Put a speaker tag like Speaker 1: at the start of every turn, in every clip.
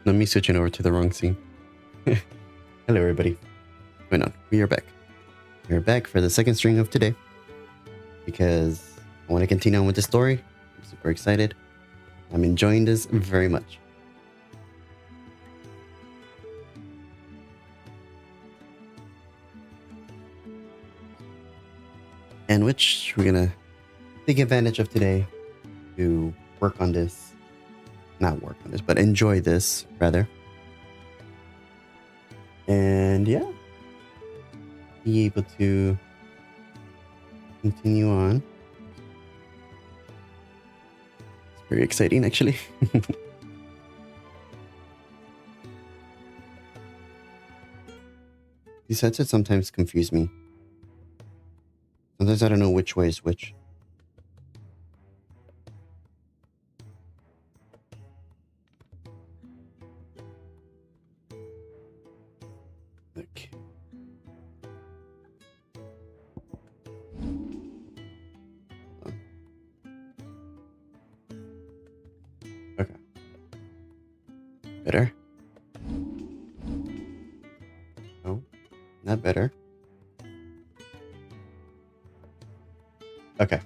Speaker 1: Not me switching over to the wrong scene. Hello, everybody. Wait, no, we are back. We're back for the second string of today because I want to continue on with the story. I'm super excited. I'm enjoying this very much. And which we're gonna take advantage of today to work on this. Not work on this, but enjoy this rather. And yeah, be able to continue on. It's very exciting, actually. These headsets sometimes confuse me. Sometimes I don't know which way is which. Okay. Okay. Better. No, not better. Okay.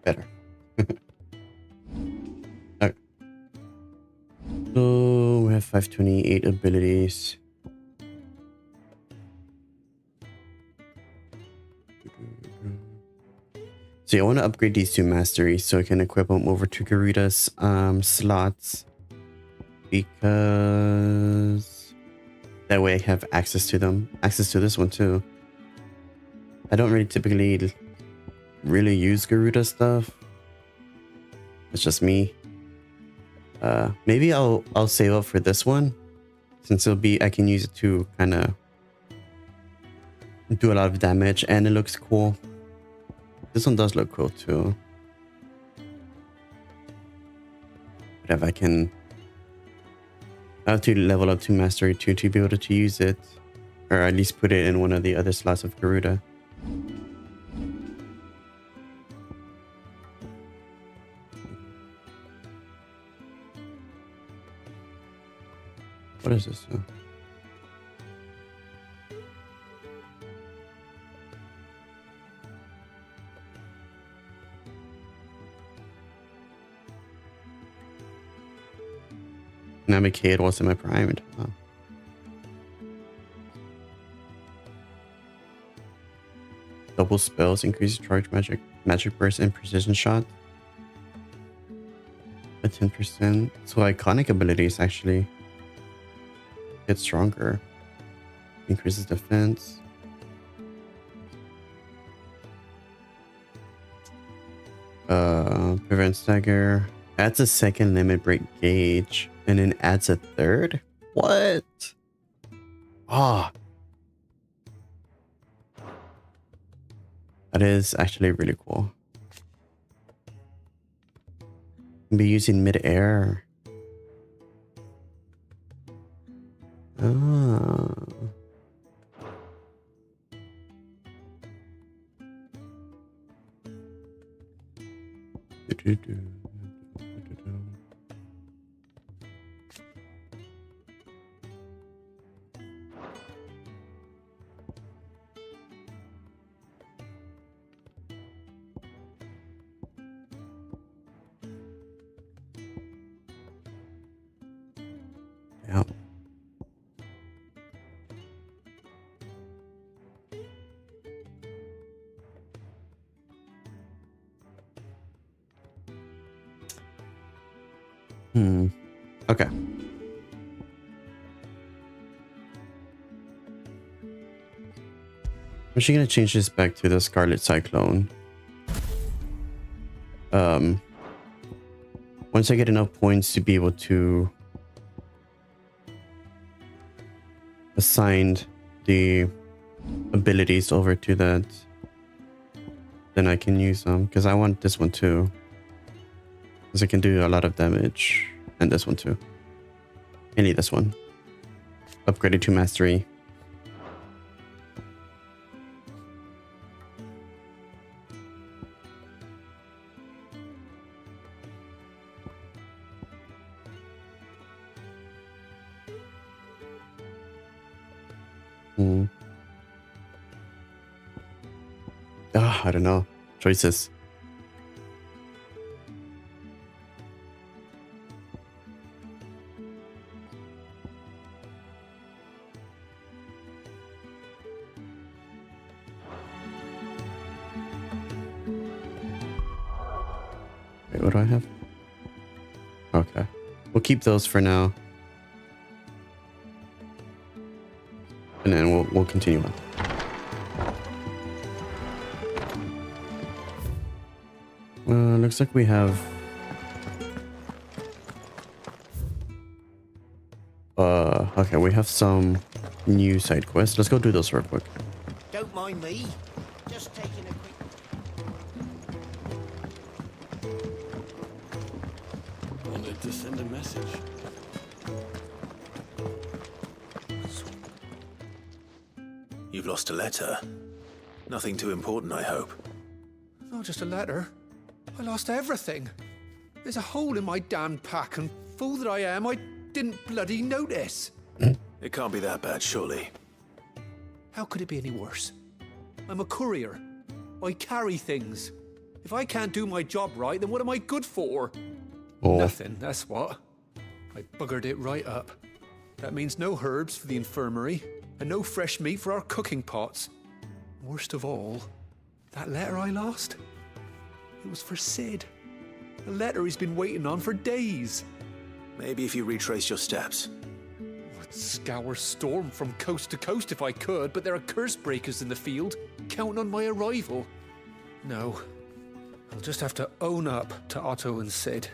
Speaker 1: Better. Okay. So we have 528 abilities. So yeah, I want to upgrade these to mastery so I can equip them over to Garuda's slots, because that way I have access to them. Access to this one too. I don't really typically really use Garuda stuff. It's just me. Maybe I'll save up for this one, since I can use it to kind of do a lot of damage and it looks cool. This one does look cool too. But if I have to level up to mastery 2 to be able to use it, or at least put it in one of the other slots of Garuda. What is this? When I'm a kid, what's in my prime? Oh. Double spells, increase charge magic burst, and precision shot. A 10%. So iconic abilities actually get stronger. Increases defense. Prevents stagger. Adds a second limit break gauge. And then adds a third? What? Ah. That is actually really cool. Can be used in mid-air. Ah. Yeah. Okay. I'm actually gonna change this back to the Scarlet Cyclone. Once I get enough points to be able to assign the abilities over to that, then I can use them, because I want this one too, because it can do a lot of damage, and this one too. I need this one upgraded to mastery. Hmm. I don't know. Choices. Wait, what do I have? Okay. We'll keep those for now. And then we'll continue on. Looks like we have okay, we have some new side quests. Let's go do those real quick.
Speaker 2: Don't mind me. Just taking a quick...
Speaker 3: Wanted to send a message.
Speaker 4: You've lost a letter. Nothing too important, I hope.
Speaker 5: Not just a letter. I lost everything. There's a hole in my damned pack, and fool that I am, I didn't bloody notice.
Speaker 4: It can't be that bad, surely.
Speaker 5: How could it be any worse? I'm a courier. I carry things. If I can't do my job right, then what am I good for?
Speaker 1: Oh.
Speaker 5: Nothing, that's what. I buggered it right up. That means no herbs for the infirmary, and no fresh meat for our cooking pots. Worst of all, that letter I lost? It was for Sid. A letter he's been waiting on for days.
Speaker 4: Maybe if you retrace your steps.
Speaker 5: I'd scour Storm from coast to coast if I could, but there are curse breakers in the field, counting on my arrival. No, I'll just have to own up to Otto and Sid.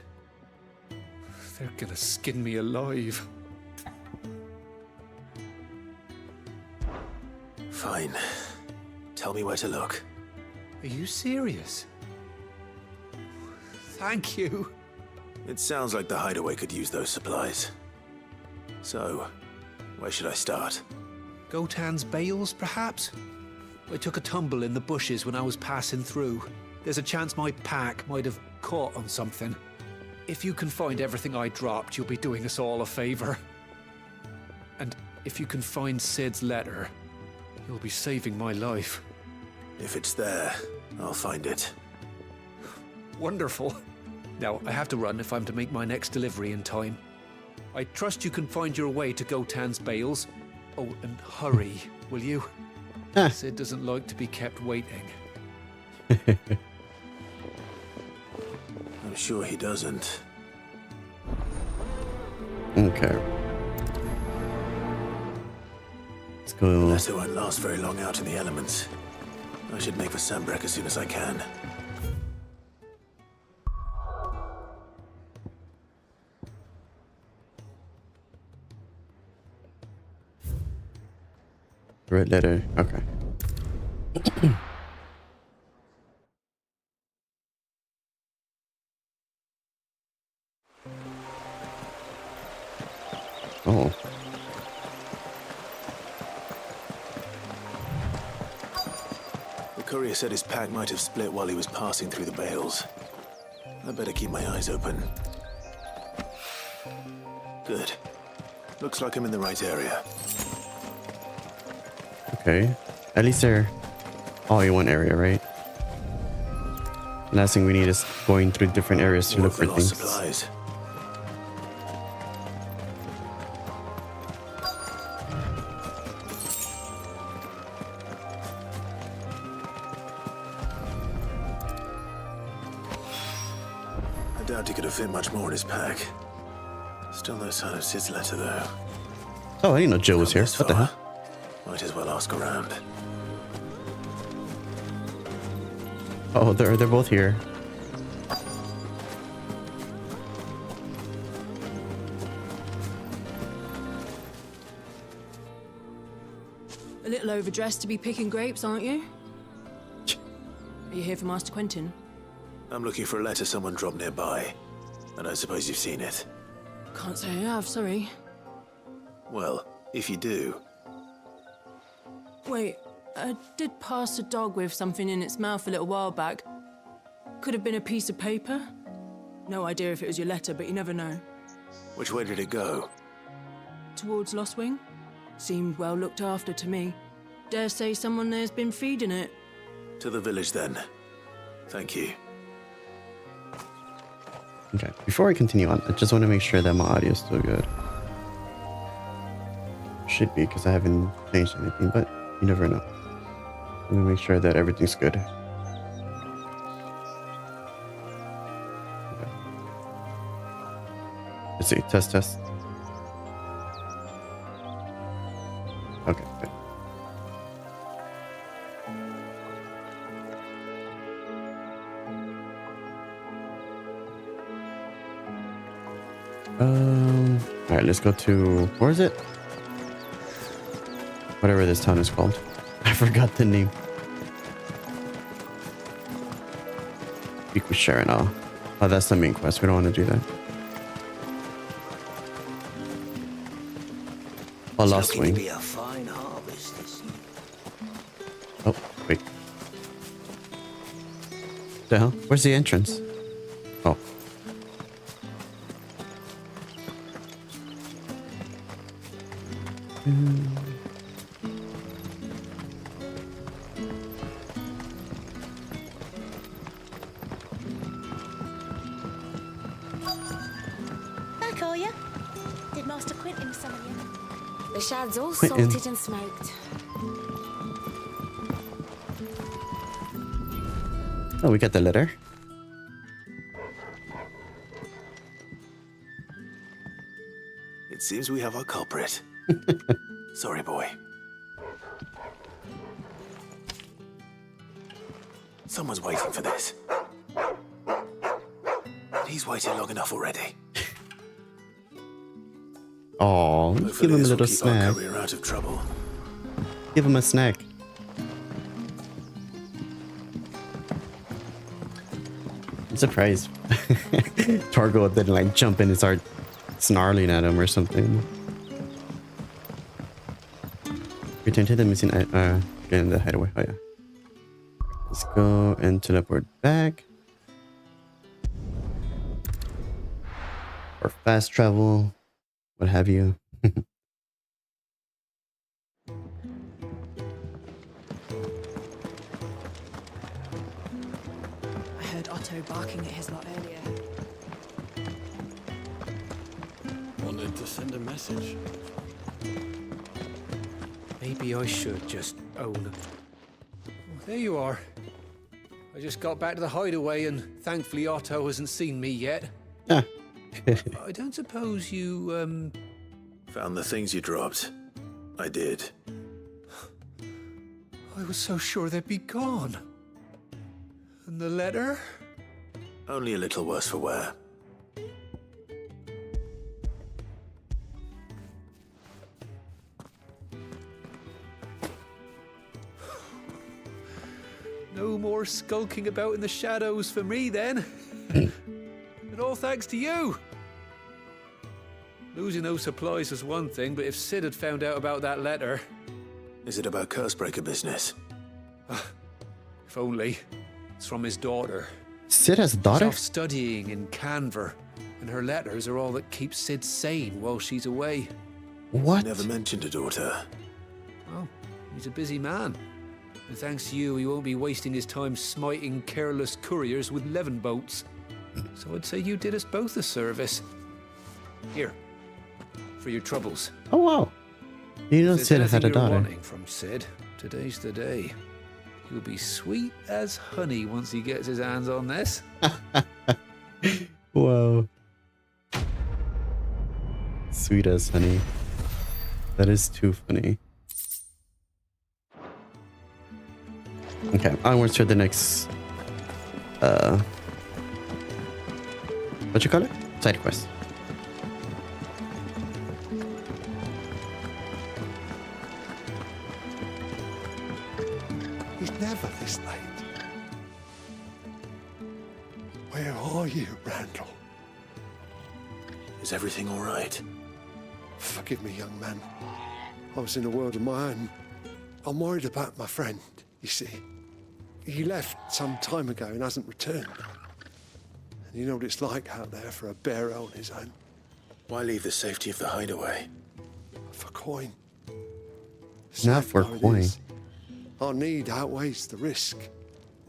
Speaker 5: They're gonna skin me alive.
Speaker 4: Fine. Tell me where to look.
Speaker 5: Are you serious? Thank you.
Speaker 4: It sounds like the hideaway could use those supplies. So, where should I start?
Speaker 5: Gotan's bales, perhaps? I took a tumble in the bushes when I was passing through. There's a chance my pack might have caught on something. If you can find everything I dropped, you'll be doing us all a favor. And if you can find Sid's letter, you'll be saving my life.
Speaker 4: If it's there, I'll find it.
Speaker 5: Wonderful. Now, I have to run if I'm to make my next delivery in time. I trust you can find your way to Gotan's bales. Oh, and hurry, will you? Sid doesn't like to be kept waiting.
Speaker 4: I'm sure he doesn't.
Speaker 1: Okay. Let's go.
Speaker 4: The letter won't last very long out in the elements. I should make for Sambrek as soon as I can.
Speaker 1: Red letter. Okay. Oh.
Speaker 4: The courier said his pack might have split while he was passing through the bales. I better keep my eyes open. Good. Looks like I'm in the right area.
Speaker 1: Okay. At least they're all in one area, right? Last thing we need is going through different areas to
Speaker 4: More
Speaker 1: look
Speaker 4: of the
Speaker 1: for
Speaker 4: lost
Speaker 1: things.
Speaker 4: supplies. I doubt he could have fit much more in his pack. Still no sign of Sid's letter, though.
Speaker 1: Oh, I didn't know Joe was here.
Speaker 4: This
Speaker 1: What the
Speaker 4: far,
Speaker 1: hell?
Speaker 4: Might as well ask around.
Speaker 1: Oh, they're both here.
Speaker 6: A little overdressed to be picking grapes, aren't you? Are you here for Master Quentin?
Speaker 4: I'm looking for a letter someone dropped nearby. And I suppose you've seen it.
Speaker 6: Can't say I have, sorry.
Speaker 4: Well, if you do,
Speaker 6: Wait, I did pass a dog with something in its mouth a little while back. Could have been a piece of paper. No idea if it was your letter, but you never know.
Speaker 4: which way did it go?
Speaker 6: Towards Lost Wing? Seemed well looked after to me. Dare say someone there's been feeding it.
Speaker 4: To the village then. Thank you.
Speaker 1: Okay, before I continue on, I just want to make sure that my audio is still good. Should be, because I haven't changed anything, but you never know. Let me make sure that everything's good. Okay. Let's see, test. Okay, good. All right, let's go to, where is it? Whatever this town is called. I forgot the name. Speak with Sharon. Oh, that's the main quest. We don't want to do that. Oh, Lost
Speaker 2: Looking to
Speaker 1: Wing.
Speaker 2: be a fine harvest this year.
Speaker 1: Oh, wait. The hell? Where's the entrance? Oh.
Speaker 7: Back, are you? Did Master Quentin summon you?
Speaker 8: The shad's all
Speaker 1: Quentin.
Speaker 8: salted and smoked.
Speaker 1: Oh, we got the letter.
Speaker 4: It seems we have our culprit. Sorry, boy. Someone's waiting for this. He's waited long enough already.
Speaker 1: Oh, give
Speaker 4: Hopefully
Speaker 1: him a
Speaker 4: this will
Speaker 1: little
Speaker 4: keep our
Speaker 1: snack.
Speaker 4: career out of trouble.
Speaker 1: Give him a snack. I'm surprised Torgo didn't like jump in and start snarling at him or something. Return to the missing get in the hideaway. Oh yeah. Let's go and teleport back. Or fast travel. What have you.
Speaker 9: I heard Otto barking at his lot earlier.
Speaker 3: Wanted to send a message.
Speaker 5: Maybe I should just own. Oh, there you are. I just got back to the hideaway and thankfully Otto hasn't seen me yet.
Speaker 1: Ah.
Speaker 5: I don't suppose you,
Speaker 4: Found the things you dropped. I did.
Speaker 5: I was so sure they'd be gone. And the letter?
Speaker 4: Only a little worse for wear.
Speaker 5: No more skulking about in the shadows for me then. And all thanks to you. Losing those supplies was one thing, but if Sid had found out about that letter,
Speaker 4: Is it about Cursebreaker business?
Speaker 5: if only. It's from his daughter.
Speaker 1: Sid has a
Speaker 5: She's
Speaker 1: daughter?
Speaker 5: off studying in Canver, and her letters are all that keeps Sid sane while she's away.
Speaker 1: What?
Speaker 4: Never mentioned a daughter.
Speaker 5: Well, he's a busy man. And thanks to you, he won't be wasting his time smiting careless couriers with levin boats. So I'd say you did us both a service. Here, for your troubles.
Speaker 1: Oh wow. You know
Speaker 5: If there's
Speaker 1: Sid
Speaker 5: anything
Speaker 1: had a
Speaker 5: you're
Speaker 1: daughter.
Speaker 5: wanting from Sid, today's the day. He'll be sweet as honey once he gets his hands on this.
Speaker 1: Whoa. Sweet as honey. That is too funny. Okay, onwards to the next what you call it? Side quest.
Speaker 10: He's never this late. Where are you, Randall?
Speaker 4: Is everything all right?
Speaker 10: Forgive me, young man. I was in a world of my own. I'm worried about my friend, you see. He left some time ago and hasn't returned. And you know what it's like out there for a bearer on his own.
Speaker 4: Why leave the safety of the hideaway?
Speaker 10: For coin.
Speaker 1: Not
Speaker 10: Sad
Speaker 1: for a
Speaker 10: though it
Speaker 1: coin.
Speaker 10: is, our need outweighs the risk.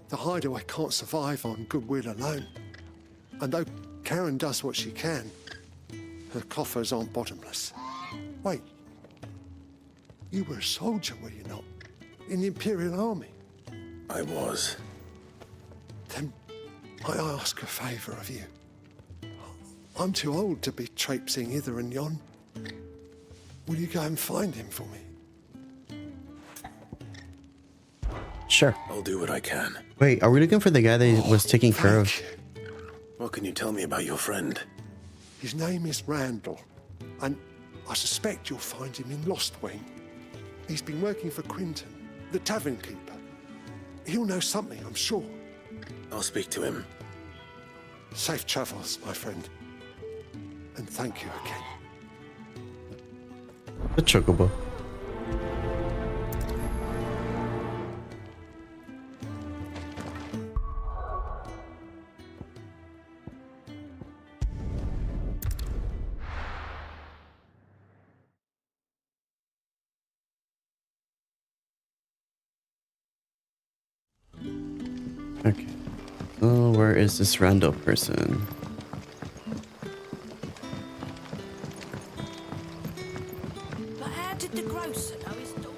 Speaker 10: The hideaway can't survive on goodwill alone. And though Karen does what she can, her coffers aren't bottomless. Wait, you were a soldier, were you not? In the Imperial Army?
Speaker 4: I was.
Speaker 10: Then I ask a favour of you. I'm too old to be traipsing hither and yon. Will you go and find him for me?
Speaker 1: Sure.
Speaker 4: I'll do what I can.
Speaker 1: Wait, are we looking for the guy that was taking care of?
Speaker 10: Thank you.
Speaker 4: What can you tell me about your friend?
Speaker 10: His name is Randall, and I suspect you'll find him in Lost Wing. He's been working for Quinton, the tavern keeper. He'll know something, I'm sure.
Speaker 4: I'll speak to him.
Speaker 10: Safe travels, my friend. And thank you again.
Speaker 1: The chocobo. Okay. So where is this Randall person?
Speaker 8: But how did the grocer know his daughter?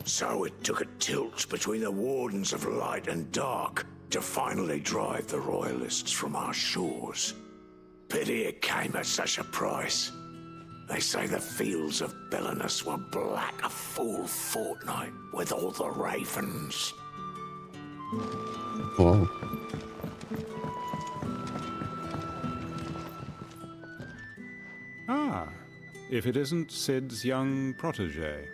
Speaker 11: So it took a tilt between the Wardens of Light and Dark to finally drive the Royalists from our shores. Pity it came at such a price. They say the fields of Belenus were black a full fortnight with all the ravens.
Speaker 1: Whoa.
Speaker 12: Ah, if it isn't Sid's young protege.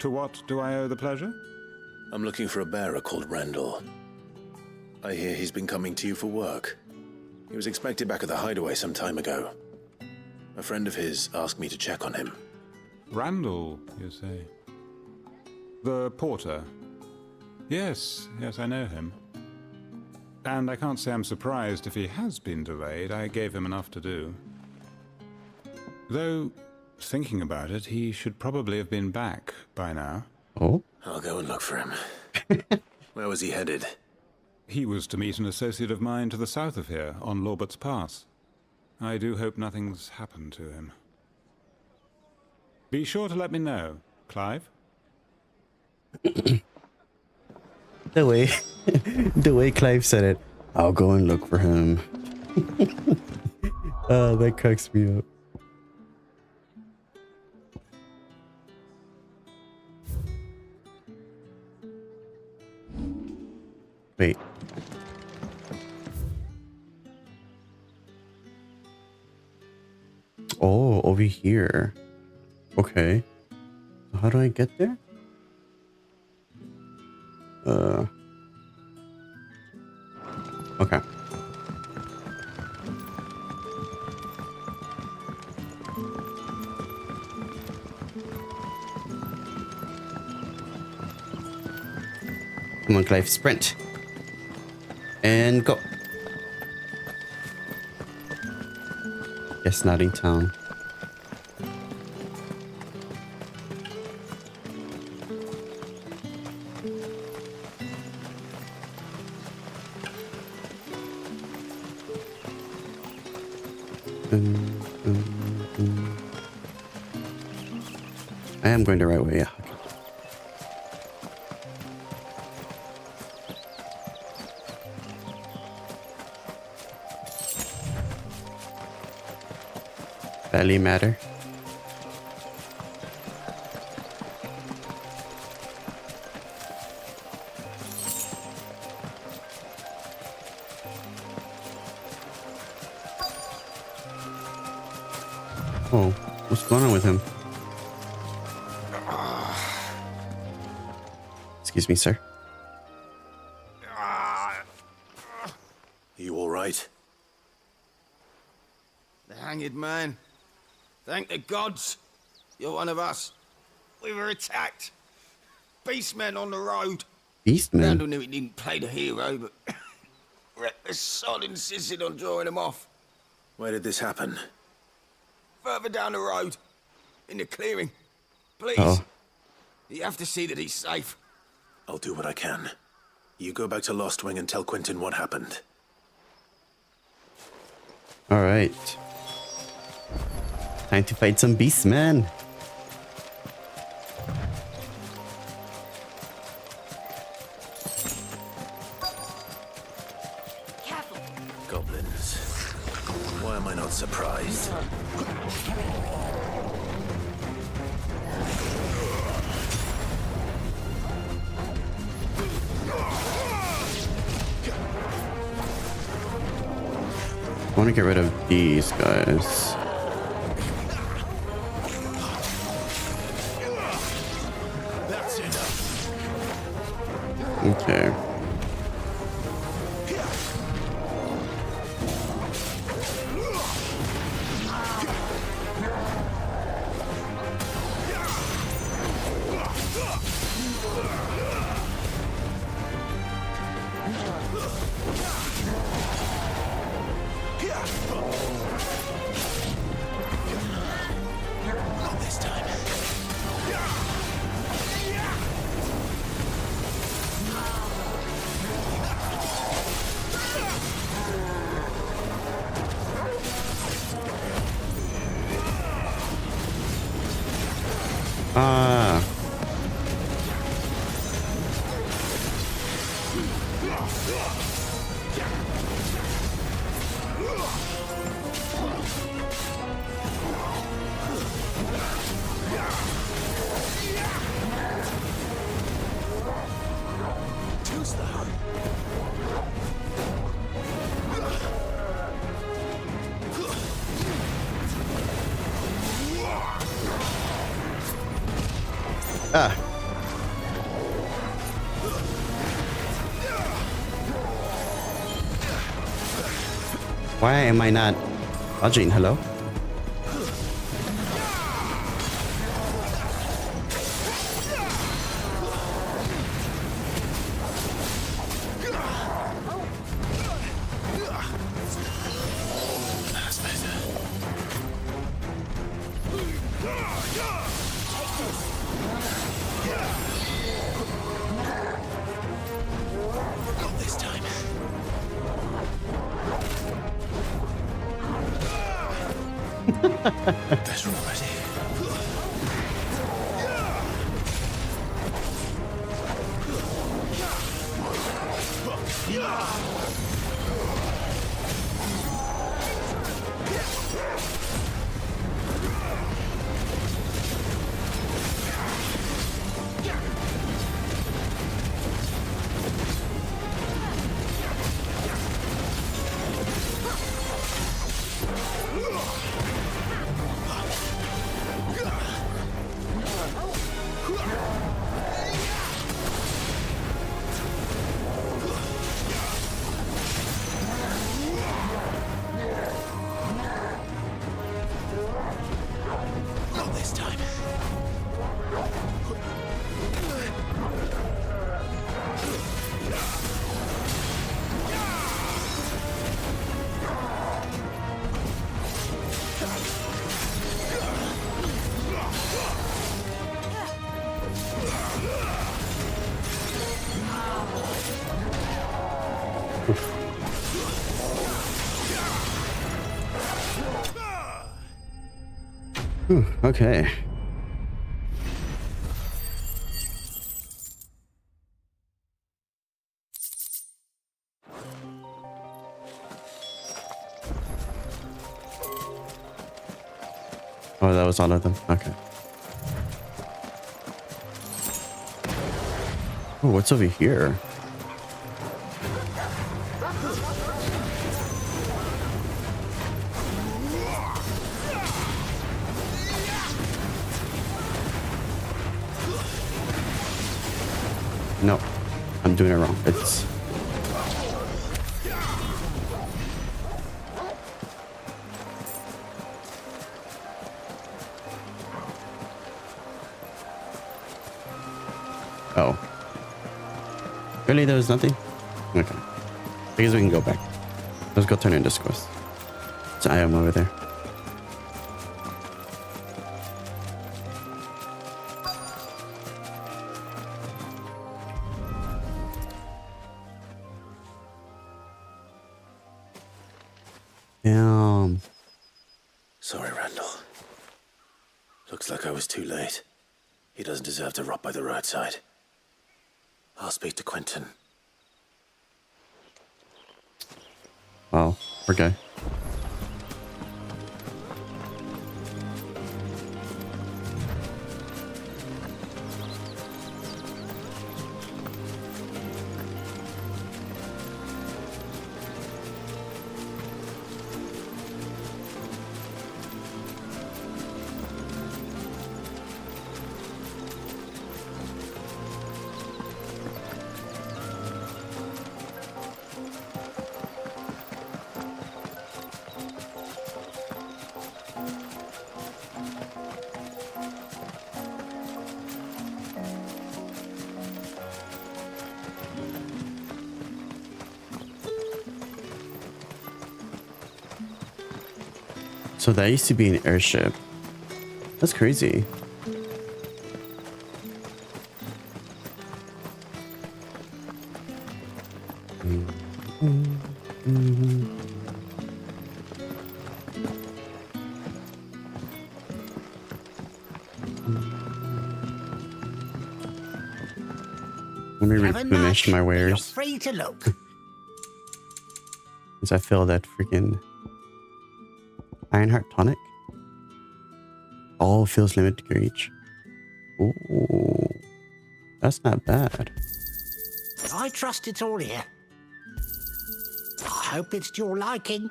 Speaker 12: To what do I owe the pleasure?
Speaker 4: I'm looking for a bearer called Randall. I hear he's been coming to you for work. He was expected back at the hideaway some time ago. A friend of his asked me to check on him.
Speaker 12: Randall, you say? The porter? Yes, I know him. And I can't say I'm surprised if he has been delayed. I gave him enough to do. Though, thinking about it, he should probably have been back by now.
Speaker 1: Oh?
Speaker 4: I'll go and look for him. Where was he headed?
Speaker 12: He was to meet an associate of mine to the south of here, on Lorbert's Pass. I do hope nothing's happened to him. Be sure to let me know, Clive.
Speaker 1: The way Clive said it, I'll go and look for him. Oh, that cracks me up. Wait. Oh, over here. Okay. So how do I get there? Okay. Come on, Clive, sprint. And go. Yes, Nottingtown. I am going the right way, yeah. Okay. Barely matter. Oh, what's going on with him? Excuse me, sir.
Speaker 4: You all right?
Speaker 2: The hanged man. Thank the gods. You're one of us. We were attacked. Beastmen on the road.
Speaker 1: Beastmen?
Speaker 2: Randall knew he didn't play the hero, but reckless sod insisted on drawing him off.
Speaker 4: Where did this happen?
Speaker 2: further down the road. In the clearing. Please.
Speaker 1: Uh-oh.
Speaker 2: You have to see that he's safe.
Speaker 4: I'll do what I can. You go back to Lost Wing and tell Quentin what happened.
Speaker 1: All right. Time to fight some beasts, man.
Speaker 8: Careful.
Speaker 4: Goblins. Why am I not surprised?
Speaker 1: I want to get rid of these guys.
Speaker 11: That's enough.
Speaker 1: Okay.
Speaker 11: Not this time.
Speaker 1: Ah.
Speaker 11: Too slow.
Speaker 1: Ah. Why am I not dodging? Hello?
Speaker 4: That's better.
Speaker 11: Not this time.
Speaker 4: Better already.
Speaker 11: Not this time.
Speaker 1: Whew, okay. Oh, that was all of them. Okay. Oh, what's over here? No, I'm doing it wrong. It's... Oh. Really? There was nothing? Okay. I guess we can go back. Let's go turn in this quest. So I am over there. Damn.
Speaker 4: Sorry, Randall. Looks like I was too late. He doesn't deserve to rot by the roadside. I'll speak to Quentin.
Speaker 1: Wow. Okay. So that used to be an airship. That's crazy. Let me replenish my wares.
Speaker 13: Free to look.
Speaker 1: As I feel that freaking Ironheart tonic. All feels limited to each. Ooh, that's not bad.
Speaker 13: I trust it's all here. I hope it's to your liking.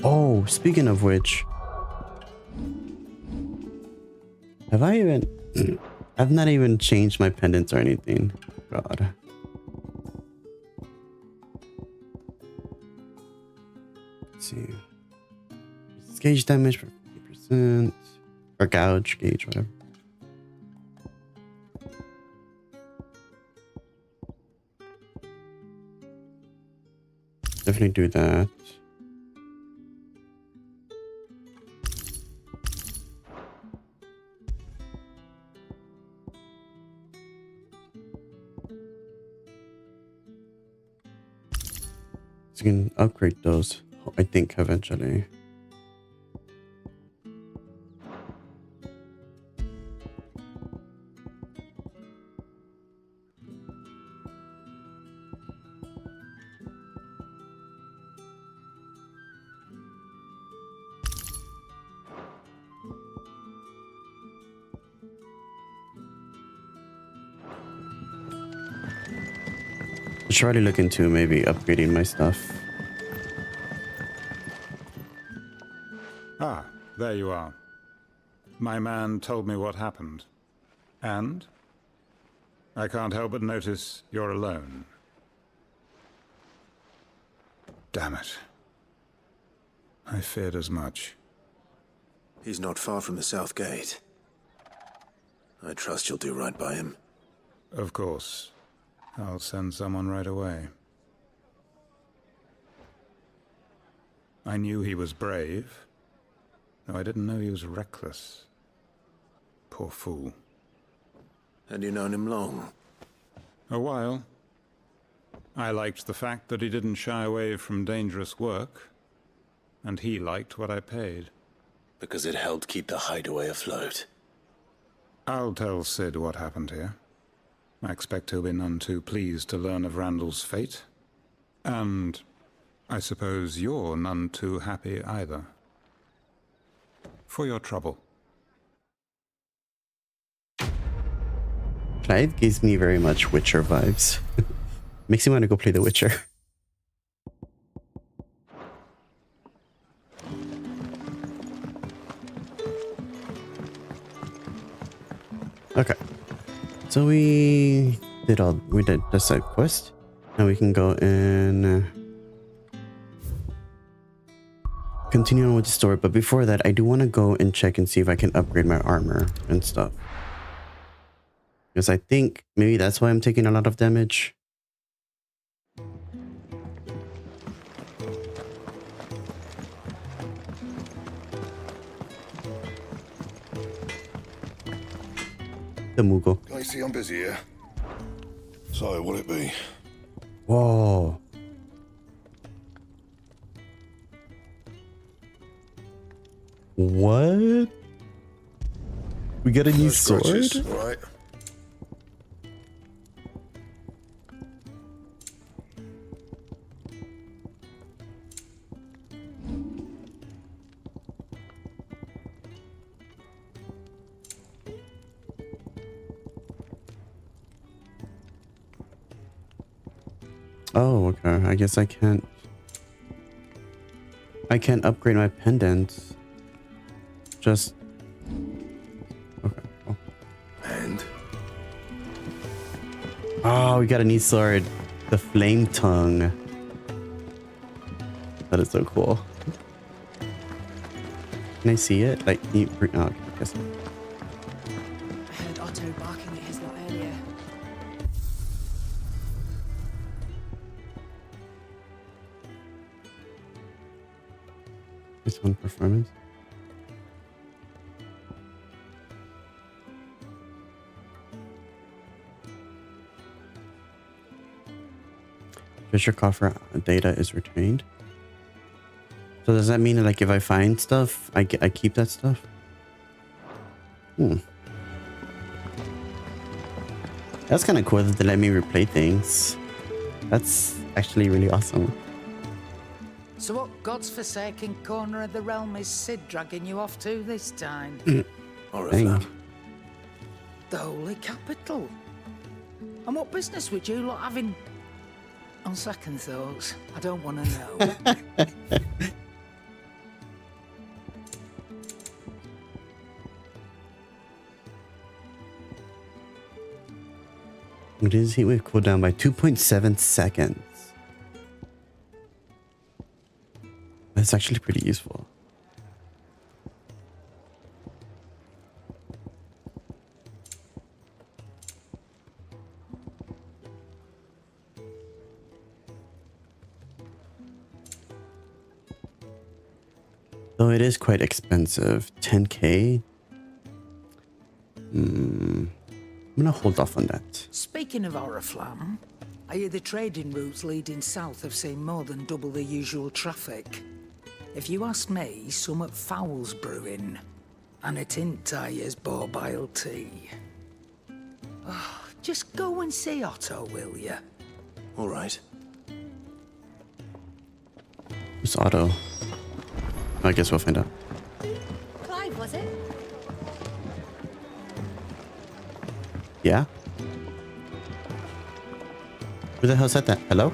Speaker 1: Oh, speaking of which, have I even? I've not even changed my pendants or anything. God. Let's see. Gauge damage for 50%. Or gouge, gauge, whatever. Definitely do that. So you can upgrade those, I think, eventually. Try to look into maybe upgrading my stuff.
Speaker 12: Ah, there you are. My man told me what happened. And? I can't help but notice you're alone. Damn it. I feared as much.
Speaker 4: He's not far from the South Gate. I trust you'll do right by him.
Speaker 12: Of course. I'll send someone right away. I knew he was brave, though I didn't know he was reckless. Poor fool.
Speaker 4: Had you known him long?
Speaker 12: A while. I liked the fact that he didn't shy away from dangerous work, and he liked what I paid.
Speaker 4: Because it helped keep the hideaway afloat.
Speaker 12: I'll tell Sid what happened here. I expect he'll be none too pleased to learn of Randall's fate. And I suppose you're none too happy either. For your trouble.
Speaker 1: Clive gives me very much Witcher vibes. Makes me want to go play The Witcher. Okay. So we did the side quest. Now we can go and continue on with the story. But before that, I do want to go and check and see if I can upgrade my armor and stuff. Because I think maybe that's why I'm taking a lot of damage. The Moogle.
Speaker 14: Can you see I'm busy here? So, what'll it be?
Speaker 1: Whoa. What? We got a new
Speaker 14: No
Speaker 1: sword?
Speaker 14: scratches, right?
Speaker 1: Oh, okay. I guess I can't upgrade my pendant. Just okay. Oh.
Speaker 14: And
Speaker 1: Oh, we got a new sword. The flame tongue. That is so cool. Can I see it? Like, can you bring, oh, okay, I guess.
Speaker 9: I heard Otto barking at his lot earlier.
Speaker 1: It's on performance. Treasure coffer data is retained. So does that mean like if I find stuff, I keep that stuff? That's kind of cool that they let me replay things. That's actually really awesome.
Speaker 15: So what God's forsaken corner of the realm is Sid dragging you off to this time?
Speaker 1: Dang.
Speaker 15: The Holy Capital. And what business would you lot have in... On second thoughts, I don't want to know.
Speaker 1: Reduces heat wave cooldown by 2.7 seconds. That's actually pretty useful. Though it is quite expensive. 10k? I'm gonna hold off on that.
Speaker 15: Speaking of Oriflamme, I hear the trading routes leading south have seen more than double the usual traffic. If you ask me, somewhat foul's brewing. And it ain't Tyre's borbile tea. Oh, just go and see Otto, will ya?
Speaker 4: All right.
Speaker 1: Who's Otto? I guess we'll find out.
Speaker 7: Clive, was it?
Speaker 1: Yeah? Who the hell said that? Hello?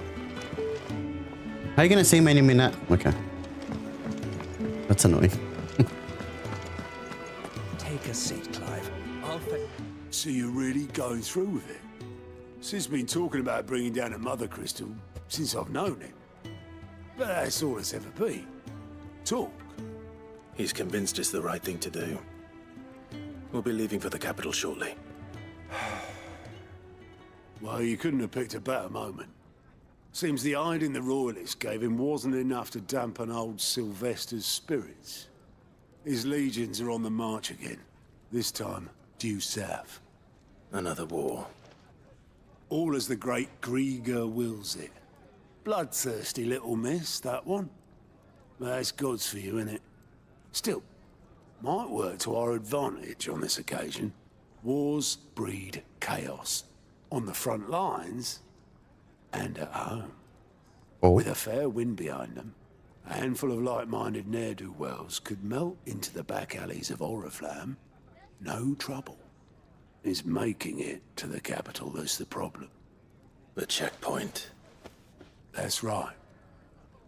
Speaker 1: How are you gonna say my name in that? Okay. That's annoying.
Speaker 15: Take a seat, Clive.
Speaker 11: So you're really going through with it? Sid's been talking about bringing down a mother crystal since I've known him. But that's all it's ever been. Talk.
Speaker 4: He's convinced it's the right thing to do. We'll be leaving for the capital shortly.
Speaker 11: Well, you couldn't have picked a better moment. Seems the hiding the Royalists gave him wasn't enough to dampen old Sylvester's spirits. His legions are on the march again. This time, due south.
Speaker 4: Another war.
Speaker 11: All as the great Grieger wills it. Bloodthirsty little miss, that one. But that's God's for you, innit? Still, might work to our advantage on this occasion. Wars breed chaos. On the front lines, and at home. With a fair wind behind them, a handful of like-minded ne'er-do-wells could melt into the back alleys of Oriflamme. No trouble. It's making it to the capital that's the problem.
Speaker 4: The checkpoint.
Speaker 11: That's right.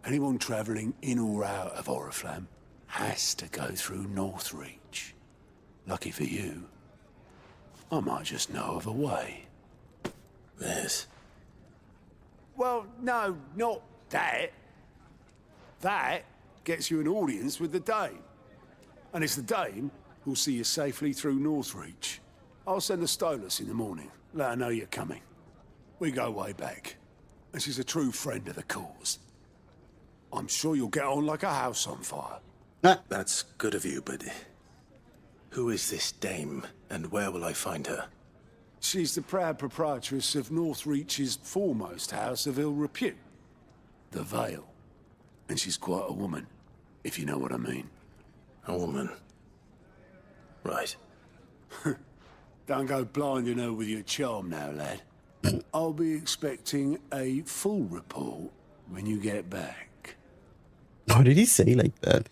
Speaker 11: Anyone travelling in or out of Oriflamme has to go through Northreach. Lucky for you, I might just know of a way.
Speaker 4: This?
Speaker 11: Well, no, not that. That gets you an audience with the Dame. And it's the Dame who'll see you safely through Northreach. I'll send a Stolas in the morning. Let her know you're coming. We go way back. And she's a true friend of the cause. I'm sure you'll get on like a house on fire.
Speaker 4: That's good of you, but... who is this dame, and where will I find her?
Speaker 11: She's the proud proprietress of Northreach's foremost house of ill repute, the Vale. And she's quite a woman, if you know what I mean.
Speaker 4: A woman. Right.
Speaker 11: Don't go blinding her with your charm now, lad. I'll be expecting a full report when you get back.
Speaker 1: Why did he say like that?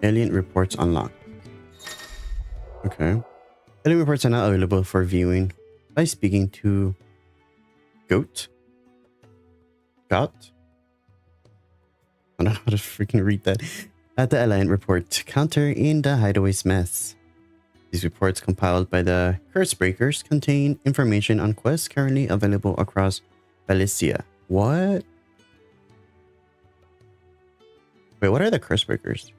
Speaker 1: Alien reports unlocked. Okay. Alien reports are now available for viewing by speaking to Goat. I don't know how to freaking read that. At the Alliant report counter in the Hideaway's mess. These reports compiled by the Curse Breakers contain information on quests currently available across Valencia. What? Wait, what are the Curse Breakers?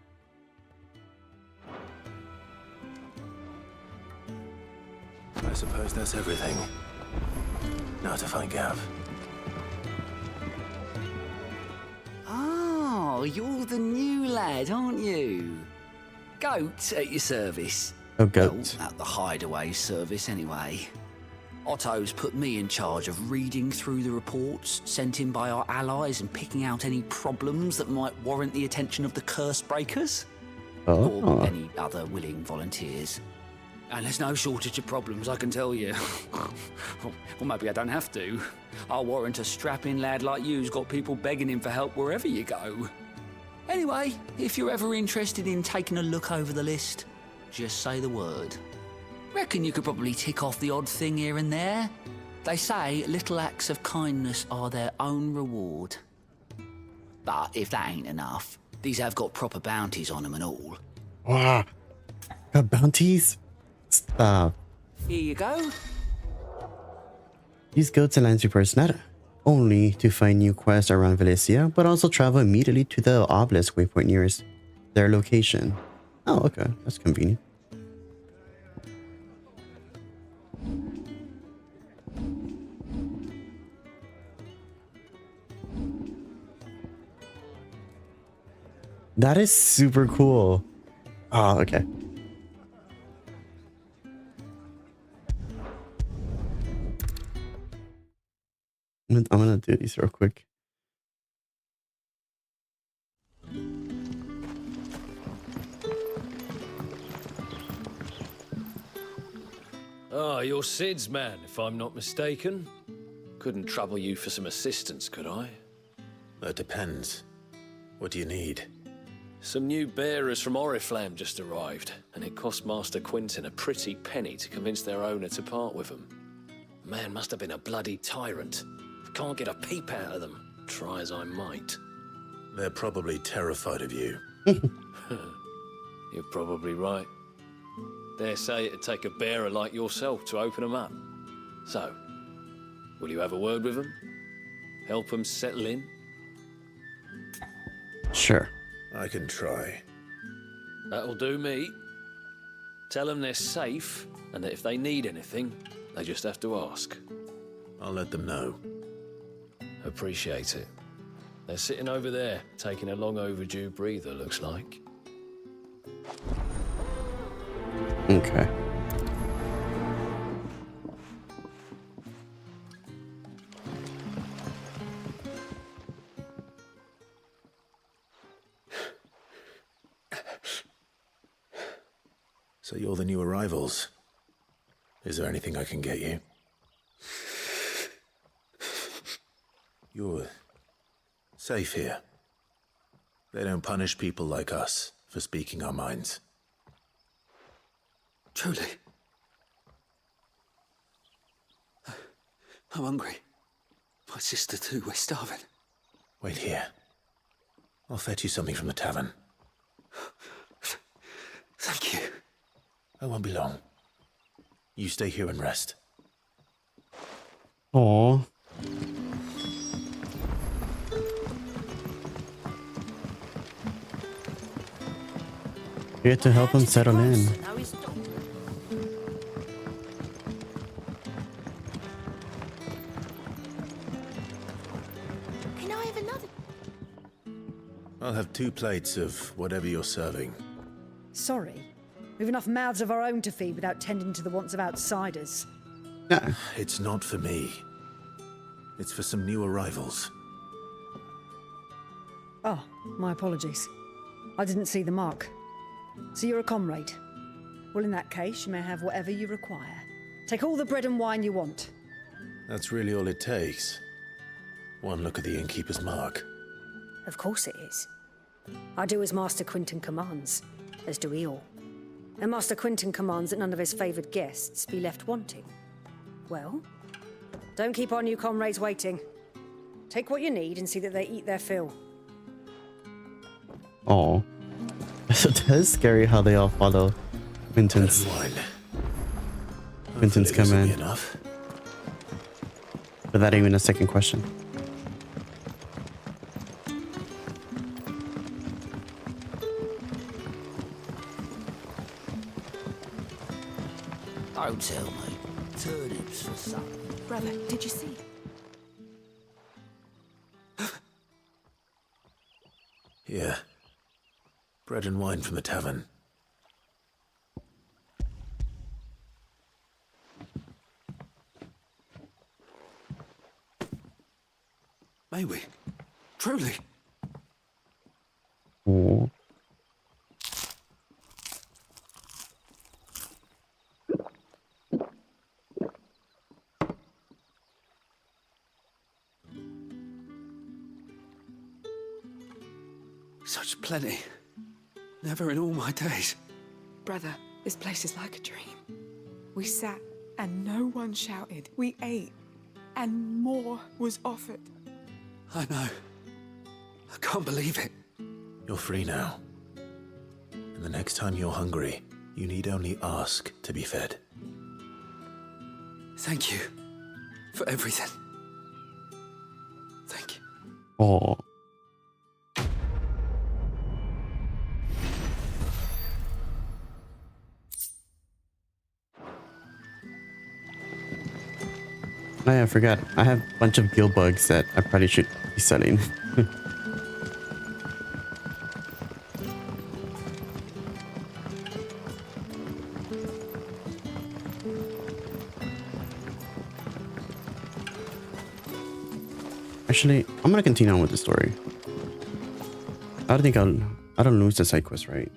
Speaker 4: I suppose that's everything. Now to find Gav.
Speaker 16: Oh, you're the new lad, aren't you? Goat at your service.
Speaker 1: Oh, Goat.
Speaker 16: Well, at the Hideaway service, anyway. Otto's put me in charge of reading through the reports sent in by our allies and picking out any problems that might warrant the attention of the Curse Breakers.
Speaker 1: Oh.
Speaker 16: Or any other willing volunteers. And there's no shortage of problems, I can tell you. Well, maybe I don't have to. I'll warrant a strapping lad like you's got people begging him for help wherever you go. Anyway, if you're ever interested in taking a look over the list, just say the word. Reckon you could probably tick off the odd thing here and there. They say little acts of kindness are their own reward. But if that ain't enough, these have got proper bounties on them and all.
Speaker 1: Wow. Got bounties? Stop.
Speaker 16: Here you go.
Speaker 1: Use Goat's Alliance reports not only to find new quests around Valencia, but also travel immediately to the obelisk waypoint nearest their location. Oh, okay. That's convenient. That is super cool. Oh, okay. I'm gonna do these real quick.
Speaker 3: Ah, you're Sid's man, if I'm not mistaken. Couldn't trouble you for some assistance, could I?
Speaker 4: That depends. What do you need?
Speaker 3: Some new bearers from Oriflamme just arrived, and it cost Master Quinton a pretty penny to convince their owner to part with them. Man must have been a bloody tyrant. Can't get a peep out of them, try as I might.
Speaker 4: They're probably terrified of you.
Speaker 3: You're probably right. Dare say it'd take a bearer like yourself to open them up. So, will you have a word with them? Help them settle in?
Speaker 1: Sure.
Speaker 4: I can try.
Speaker 3: That'll do me. Tell them they're safe, and that if they need anything, they just have to ask.
Speaker 4: I'll let them know.
Speaker 3: Appreciate it. They're sitting over there, taking a long overdue breather, looks like.
Speaker 1: Okay.
Speaker 4: So you're the new arrivals. Is there anything I can get you? You're safe here. They don't punish people like us for speaking our minds.
Speaker 16: Truly. I'm hungry. My sister too, we're starving.
Speaker 4: Wait here. I'll fetch you something from the tavern.
Speaker 16: Thank you.
Speaker 4: I won't be long. You stay here and rest.
Speaker 1: Aww. Here to help him settle in.
Speaker 7: Can I have another?
Speaker 4: I'll have 2 plates of whatever you're serving.
Speaker 17: Sorry. We've enough mouths of our own to feed without tending to the wants of outsiders.
Speaker 1: Yeah.
Speaker 4: It's not for me. It's for some new arrivals.
Speaker 17: Oh, my apologies. I didn't see the mark. So you're a comrade. Well, in that case, you may have whatever you require. Take all the bread and wine you want.
Speaker 4: That's really all it takes. One look at the innkeeper's mark.
Speaker 17: Of course it is. I do as Master Quinton commands, as do we all. And Master Quinton commands that none of his favoured guests be left wanting. Well, don't keep our new comrades waiting. Take what you need and see that they eat their fill.
Speaker 1: Oh. That is scary how they all follow Quinton's command.
Speaker 4: Enough.
Speaker 1: Without even a second question.
Speaker 13: Don't tell me. Turnips for supper.
Speaker 9: Brother, did you see?
Speaker 4: Yeah. Bread and wine from the tavern.
Speaker 5: May we? Truly?
Speaker 1: Oh.
Speaker 5: Such plenty. Never in all my days.
Speaker 9: Brother, this place is like a dream. We sat and no one shouted. We ate and more was offered.
Speaker 5: I know. I can't believe it.
Speaker 4: You're free now. And the next time you're hungry, you need only ask to be fed.
Speaker 5: Thank you for everything. Thank you.
Speaker 1: Oh. I forgot. I have a bunch of gill bugs that I probably should be selling. Actually, I'm gonna continue on with the story. I don't lose the side quest, right?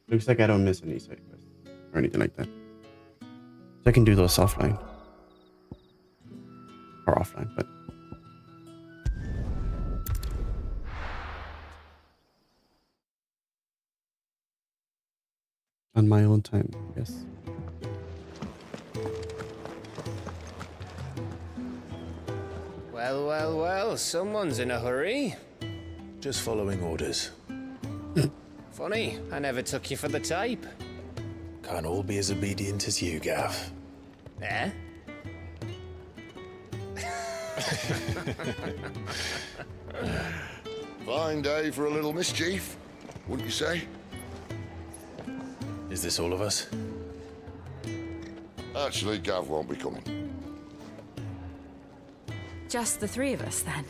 Speaker 1: Looks like I don't miss any side quests or anything like that. So I can do those offline. Or offline, but... on my own time, I guess.
Speaker 18: Well, well, well, someone's in a hurry.
Speaker 4: Just following orders.
Speaker 18: Funny, I never took you for the type.
Speaker 4: Can't all be as obedient as you, Gav.
Speaker 18: Eh?
Speaker 14: Fine day for a little mischief, wouldn't you say?
Speaker 4: Is this all of us?
Speaker 14: Actually, Gav won't be coming.
Speaker 19: Just the three of us, then?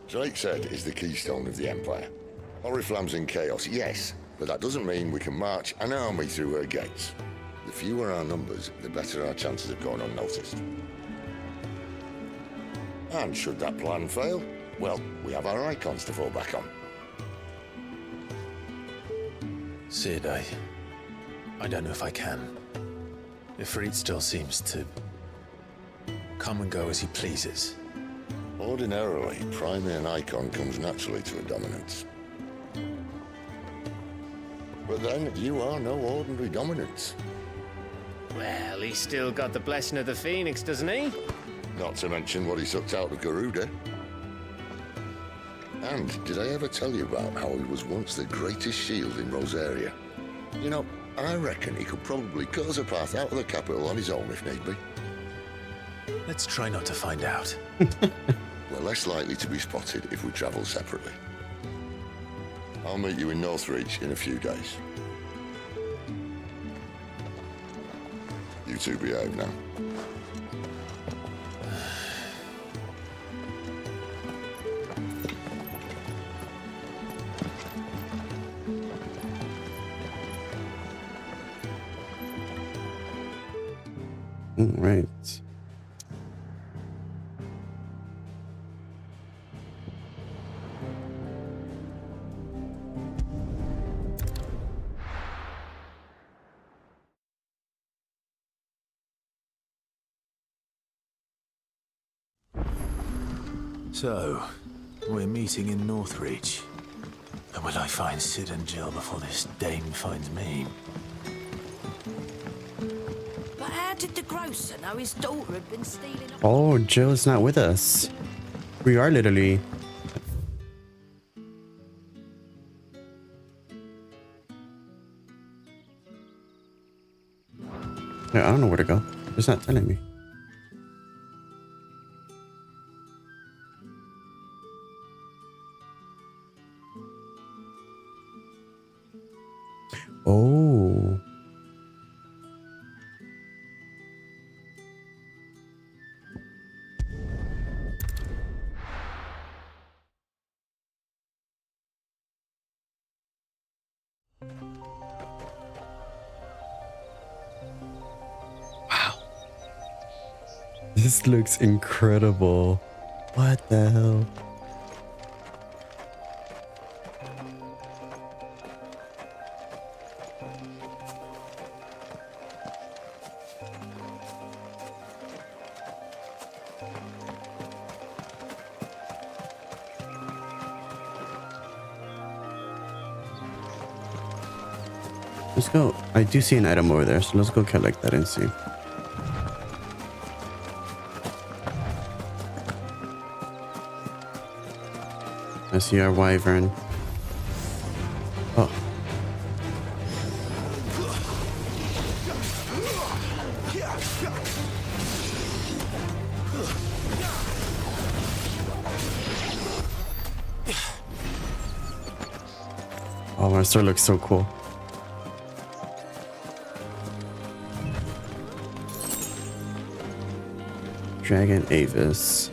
Speaker 14: Drake said is the keystone of the Empire. Oriflamme's in chaos, yes, but that doesn't mean we can march an army through her gates. The fewer our numbers, the better our chances of going unnoticed. And should that plan fail, well, we have our icons to fall back on.
Speaker 4: Sid, I don't know if I can. Ifrit still seems to come and go as he pleases.
Speaker 14: Ordinarily, priming an icon comes naturally to a dominance. But then, you are no ordinary dominance.
Speaker 18: Well, he's still got the blessing of the Phoenix, doesn't he?
Speaker 14: Not to mention what he sucked out of Garuda. And did I ever tell you about how he was once the greatest shield in Rosaria? You know, I reckon he could probably cut us a path out of the capital on his own if need be.
Speaker 4: Let's try not to find out.
Speaker 14: We're less likely to be spotted if we travel separately. I'll meet you in Northreach in a few days. You two behave now.
Speaker 1: All right.
Speaker 4: So, we're meeting in Northreach. And will I find Sid and Jill before this dame finds me?
Speaker 8: But how did the grocer know his daughter had been stealing?
Speaker 1: Oh, Jill's not with us. We are literally. Yeah, I don't know where to go. It's not telling me. Oh. Wow. This looks incredible. What the hell? Let's go. I do see an item over there, so let's go collect that and see. I see our wyvern. Oh. Oh, our sword looks so cool. Dragon Avis.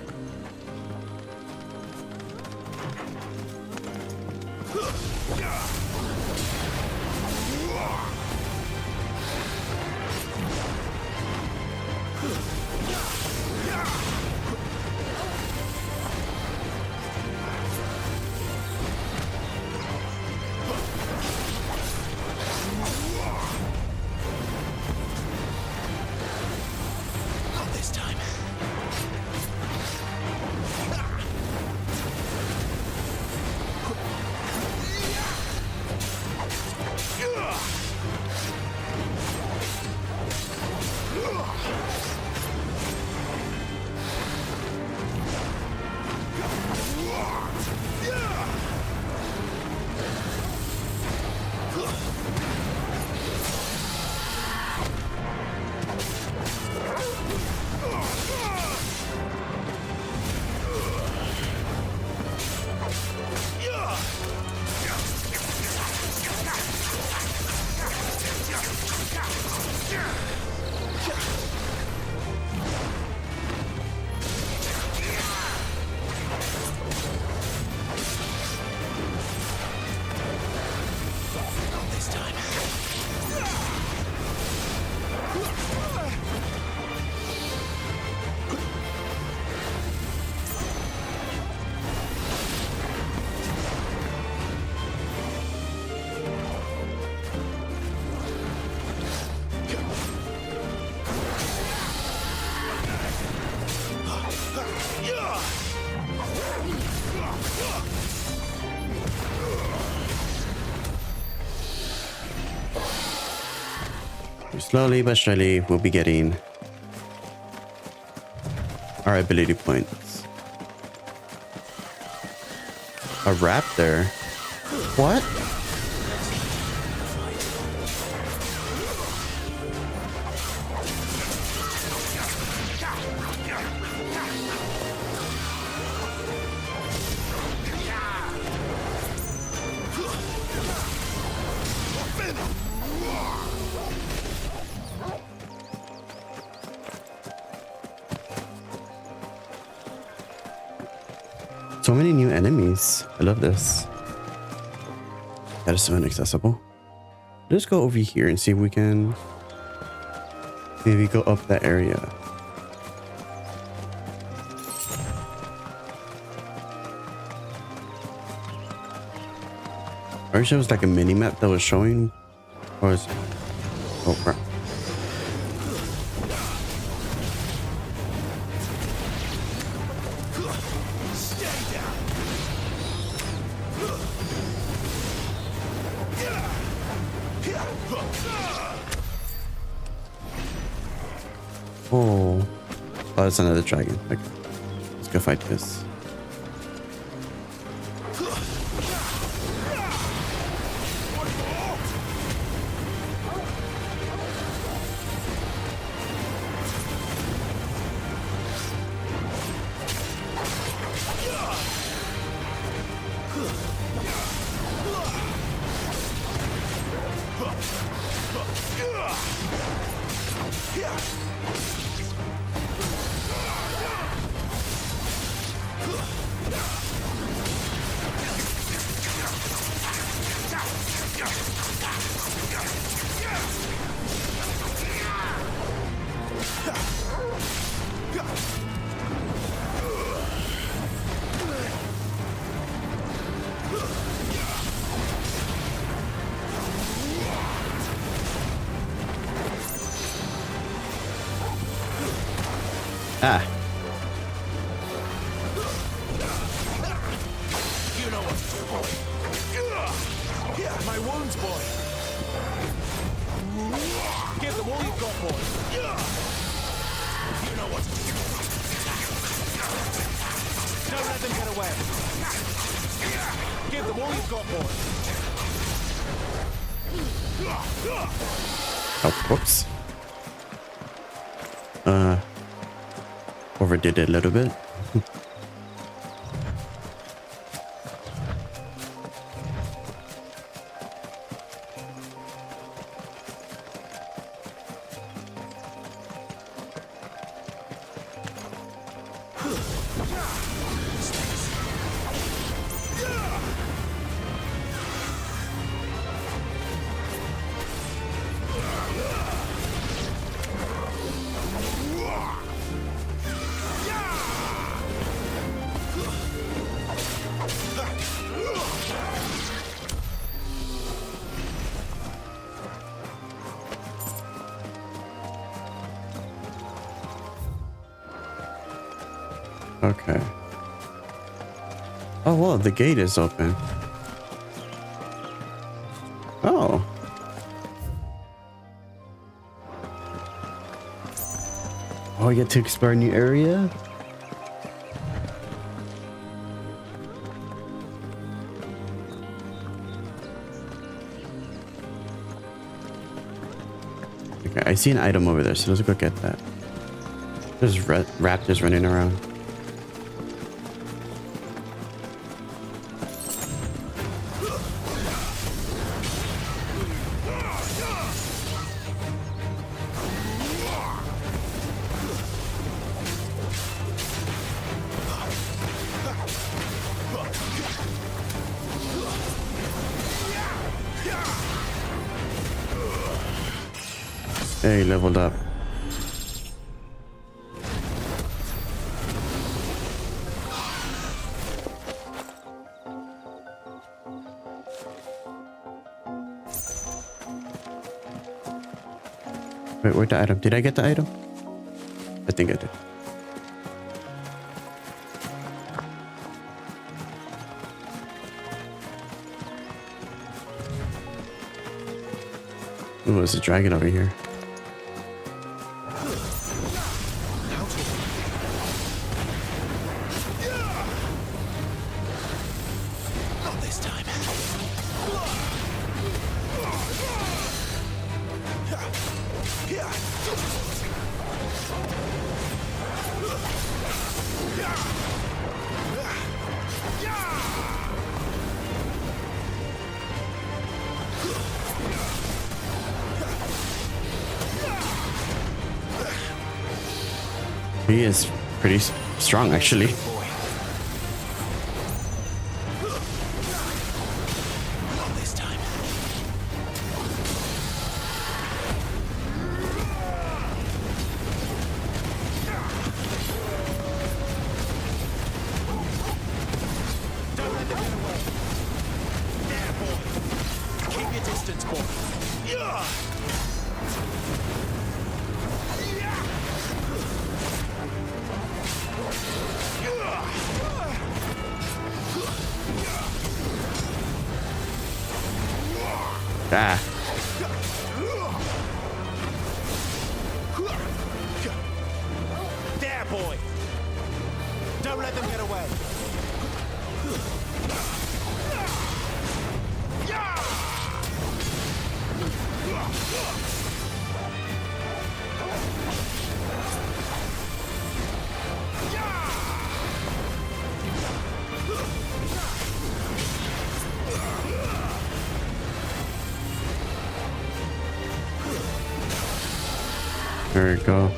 Speaker 1: slowly but surely, we'll be getting our ability points. A raptor? What? So many new enemies. I love this. That is so inaccessible. Let's go over here and see if we can maybe go up that area. I wish it was like a mini map that was showing. Or is it? Oh crap. Oh, that's another dragon. Okay, let's go fight this. Ah.
Speaker 11: You know what to do, boy. My wounds, boy. Give them all you've got, boy. You know what to do. Don't let them get away. Give them all you've got, boy.
Speaker 1: Oh, whoops. Overdid it a little bit. Okay. Oh, well, the gate is open. Oh. Oh, I get to explore a new area? Okay, I see an item over there, so let's go get that. There's raptors running around. Hey, leveled up. Wait, where'd the item? Did I get the item? I think I did. Oh, there's a dragon over here. He is pretty strong, actually. Ah.
Speaker 2: There, boy. Don't let them get away.
Speaker 1: There we go.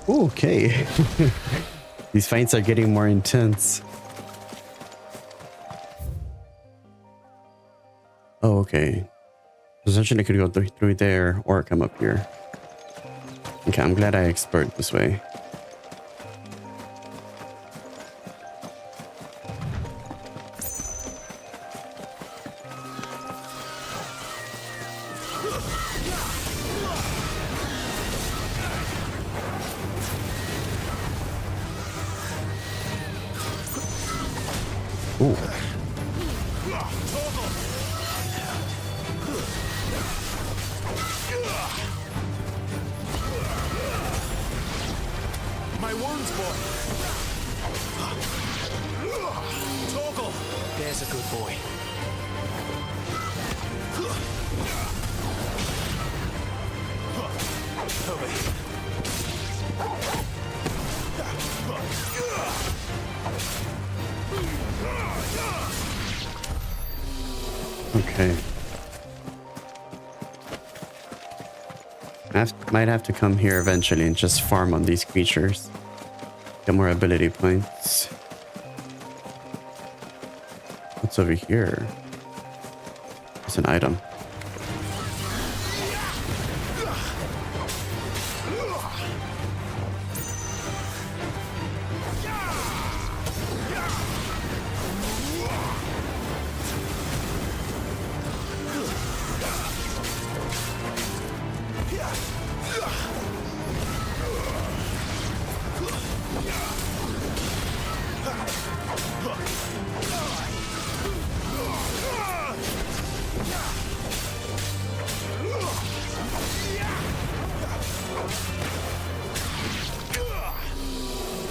Speaker 1: Okay. These fights are getting more intense. Oh, okay. Essentially, I could go through there or come up here. Okay, I'm glad I explored this way. Ooh.
Speaker 2: My wounds, boy. Torgal. There's a good boy. Over here.
Speaker 1: Okay. Might have to come here eventually and just farm on these creatures. Get more ability points. What's over here? It's an item.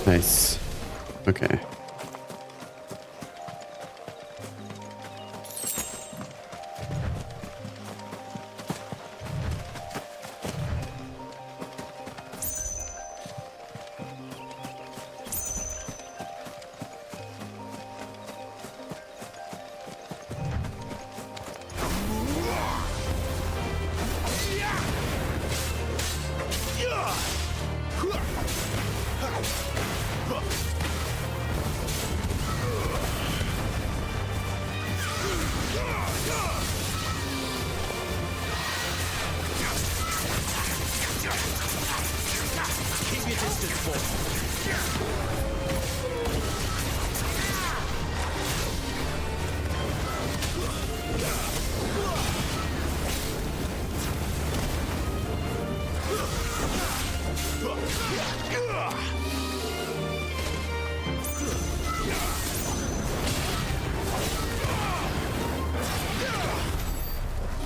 Speaker 1: Nice. Okay.
Speaker 2: Keep your distance, boy.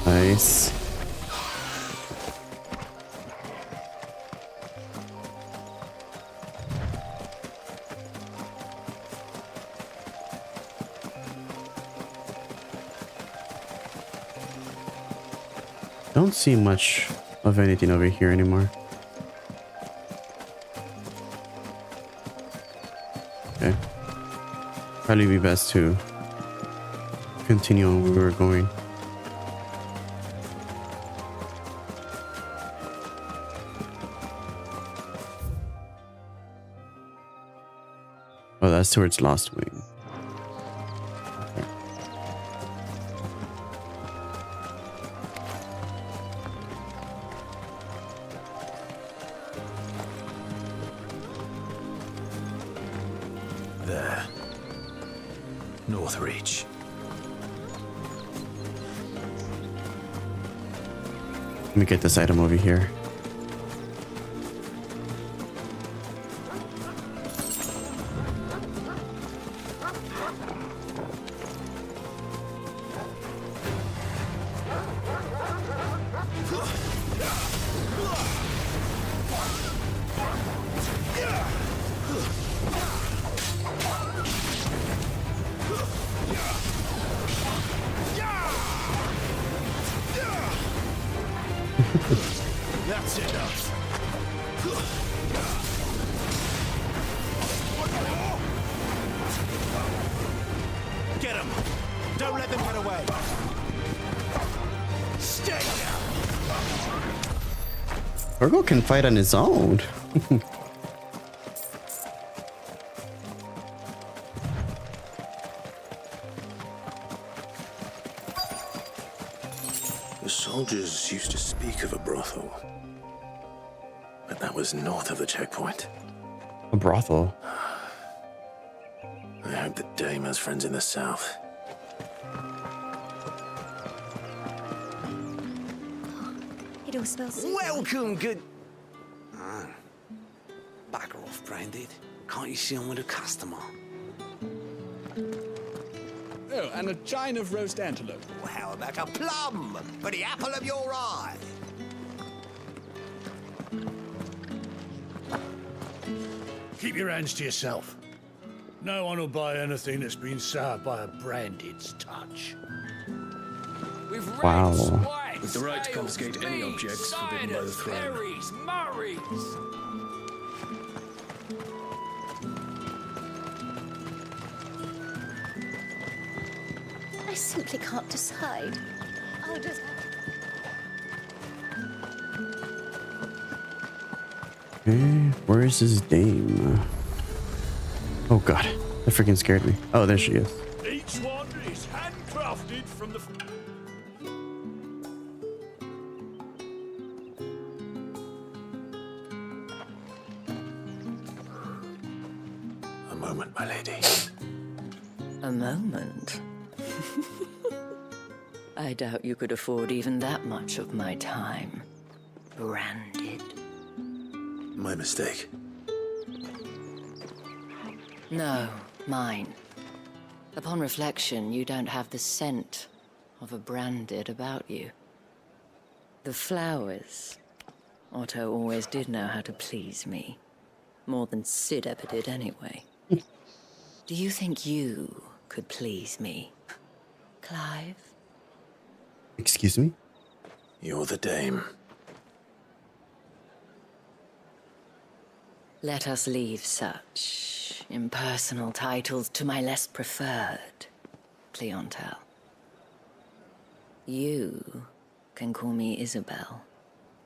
Speaker 1: Nice. don't see much of anything over here anymore. Okay. Probably be best to continue on where we were going. Oh, that's towards Lost Wing. Okay.
Speaker 4: There. North Reach.
Speaker 1: Let me get this item over here.
Speaker 11: That's enough. Get him! Don't let them get away! Stay down!
Speaker 1: Virgo can fight on his own.
Speaker 4: The soldiers used to speak of a brothel. But that was north of the checkpoint.
Speaker 1: A brothel?
Speaker 4: I hope that Dame has friends in the south.
Speaker 7: It all smells so
Speaker 16: Welcome, good... Back off, Branded. Can't you see I'm with a customer?
Speaker 20: Oh, and a chine of roast antelope.
Speaker 11: Well, how about a plum for the apple of your eye?
Speaker 21: Keep your hands to yourself. No one will buy anything that's been served by a Branded's touch.
Speaker 1: Wow.
Speaker 3: With the right to confiscate any objects forbidden by the throne.
Speaker 16: Berries, Murrays.
Speaker 7: I simply can't decide. I'll just have
Speaker 1: Okay, where is his dame? Oh god, that freaking scared me. Oh, there she is.
Speaker 21: Each one is handcrafted from the...
Speaker 4: A moment, my lady.
Speaker 19: A moment? I doubt you could afford even that much of my time. Branded.
Speaker 4: My mistake.
Speaker 19: No, mine. Upon reflection, you don't have the scent of a Branded about you. The flowers. Otto always did know how to please me. More than Sid ever did anyway. Do you think you could please me, Clive?
Speaker 1: Excuse me?
Speaker 4: You're the dame.
Speaker 19: Let us leave such impersonal titles to my less preferred clientele. You can call me Isabel.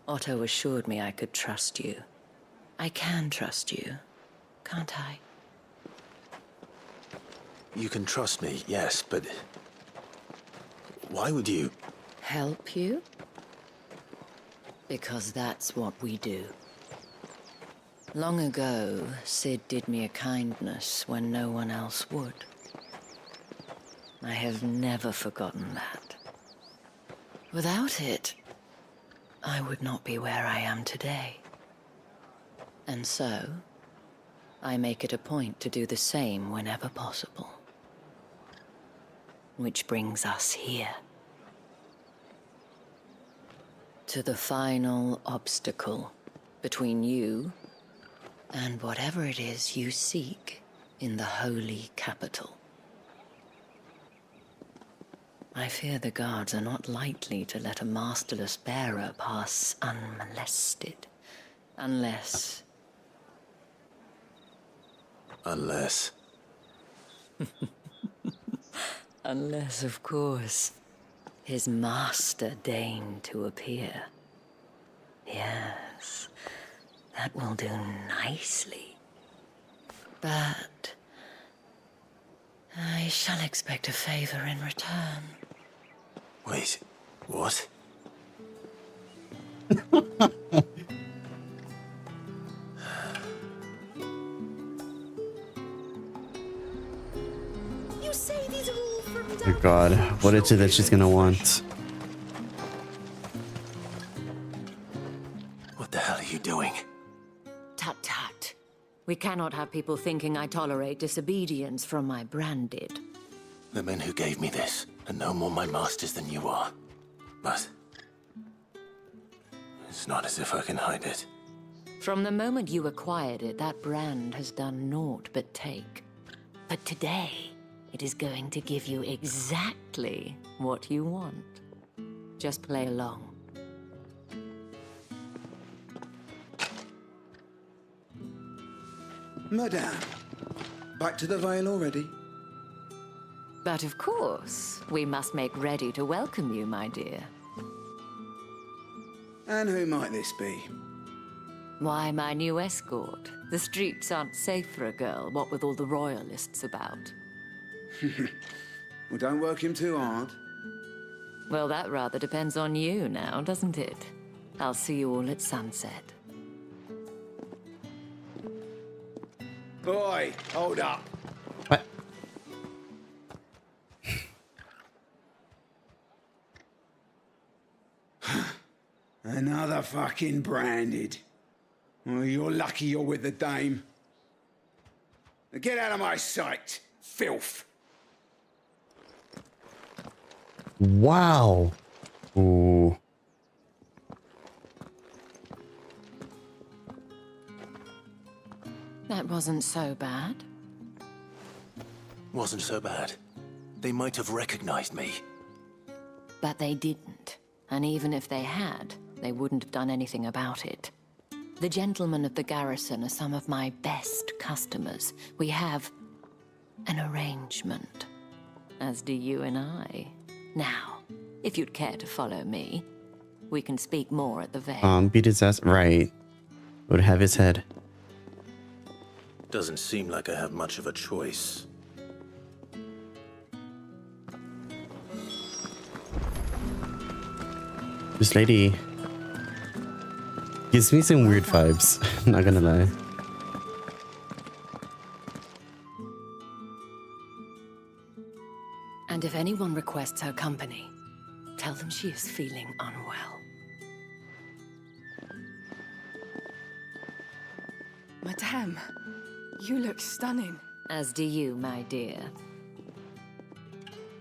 Speaker 19: Otto assured me I could trust you. I can trust you, can't I?
Speaker 4: You can trust me, yes, but... why would you...
Speaker 19: Help you? Because that's what we do. Long ago, Sid did me a kindness when no one else would. I have never forgotten that. Without it, I would not be where I am today. And so, I make it a point to do the same whenever possible. Which brings us here. To the final obstacle between you and whatever it is you seek in the holy capital. I fear the guards are not likely to let a masterless bearer pass unmolested. Unless...
Speaker 4: Unless...
Speaker 19: Unless, of course, his master deigned to appear. Yes, that will do nicely. But... I shall expect a favor in return.
Speaker 4: Wait, what?
Speaker 7: You say these are all from
Speaker 1: Oh god, what is it that she's gonna want?
Speaker 4: What the hell are you doing?
Speaker 19: Tut tut. We cannot have people thinking I tolerate disobedience from my branded.
Speaker 4: The men who gave me this are no more my masters than you are. But... it's not as if I can hide it.
Speaker 19: From the moment you acquired it, that brand has done naught but take. But today, it is going to give you exactly what you want. Just play along.
Speaker 6: Madame, back to the Vale already?
Speaker 19: But of course, we must make ready to welcome you, my dear.
Speaker 6: And who might this be?
Speaker 19: Why, my new escort. The streets aren't safe for a girl, what with all the royalists about.
Speaker 6: Well, don't work him too hard.
Speaker 19: Well, that rather depends on you now, doesn't it? I'll see you all at sunset.
Speaker 6: Boy, hold up.
Speaker 1: What?
Speaker 6: Another fucking branded. Well, you're lucky you're with the dame. Now get out of my sight, filth.
Speaker 1: Wow. Ooh.
Speaker 19: That wasn't so bad.
Speaker 4: Wasn't so bad. They might have recognized me.
Speaker 19: But they didn't. And even if they had, they wouldn't have done anything about it. The gentlemen of the garrison are some of my best customers. We have an arrangement, as do you and I. Now, if you'd care to follow me, we can speak more at the Vale.
Speaker 1: Beat his ass. Right. Would have his head.
Speaker 4: Doesn't seem like I have much of a choice.
Speaker 1: This lady gives me some weird vibes, not gonna lie.
Speaker 19: And if anyone requests her company, tell them she is feeling unwell.
Speaker 9: Madame, you look stunning.
Speaker 19: As do you, my dear.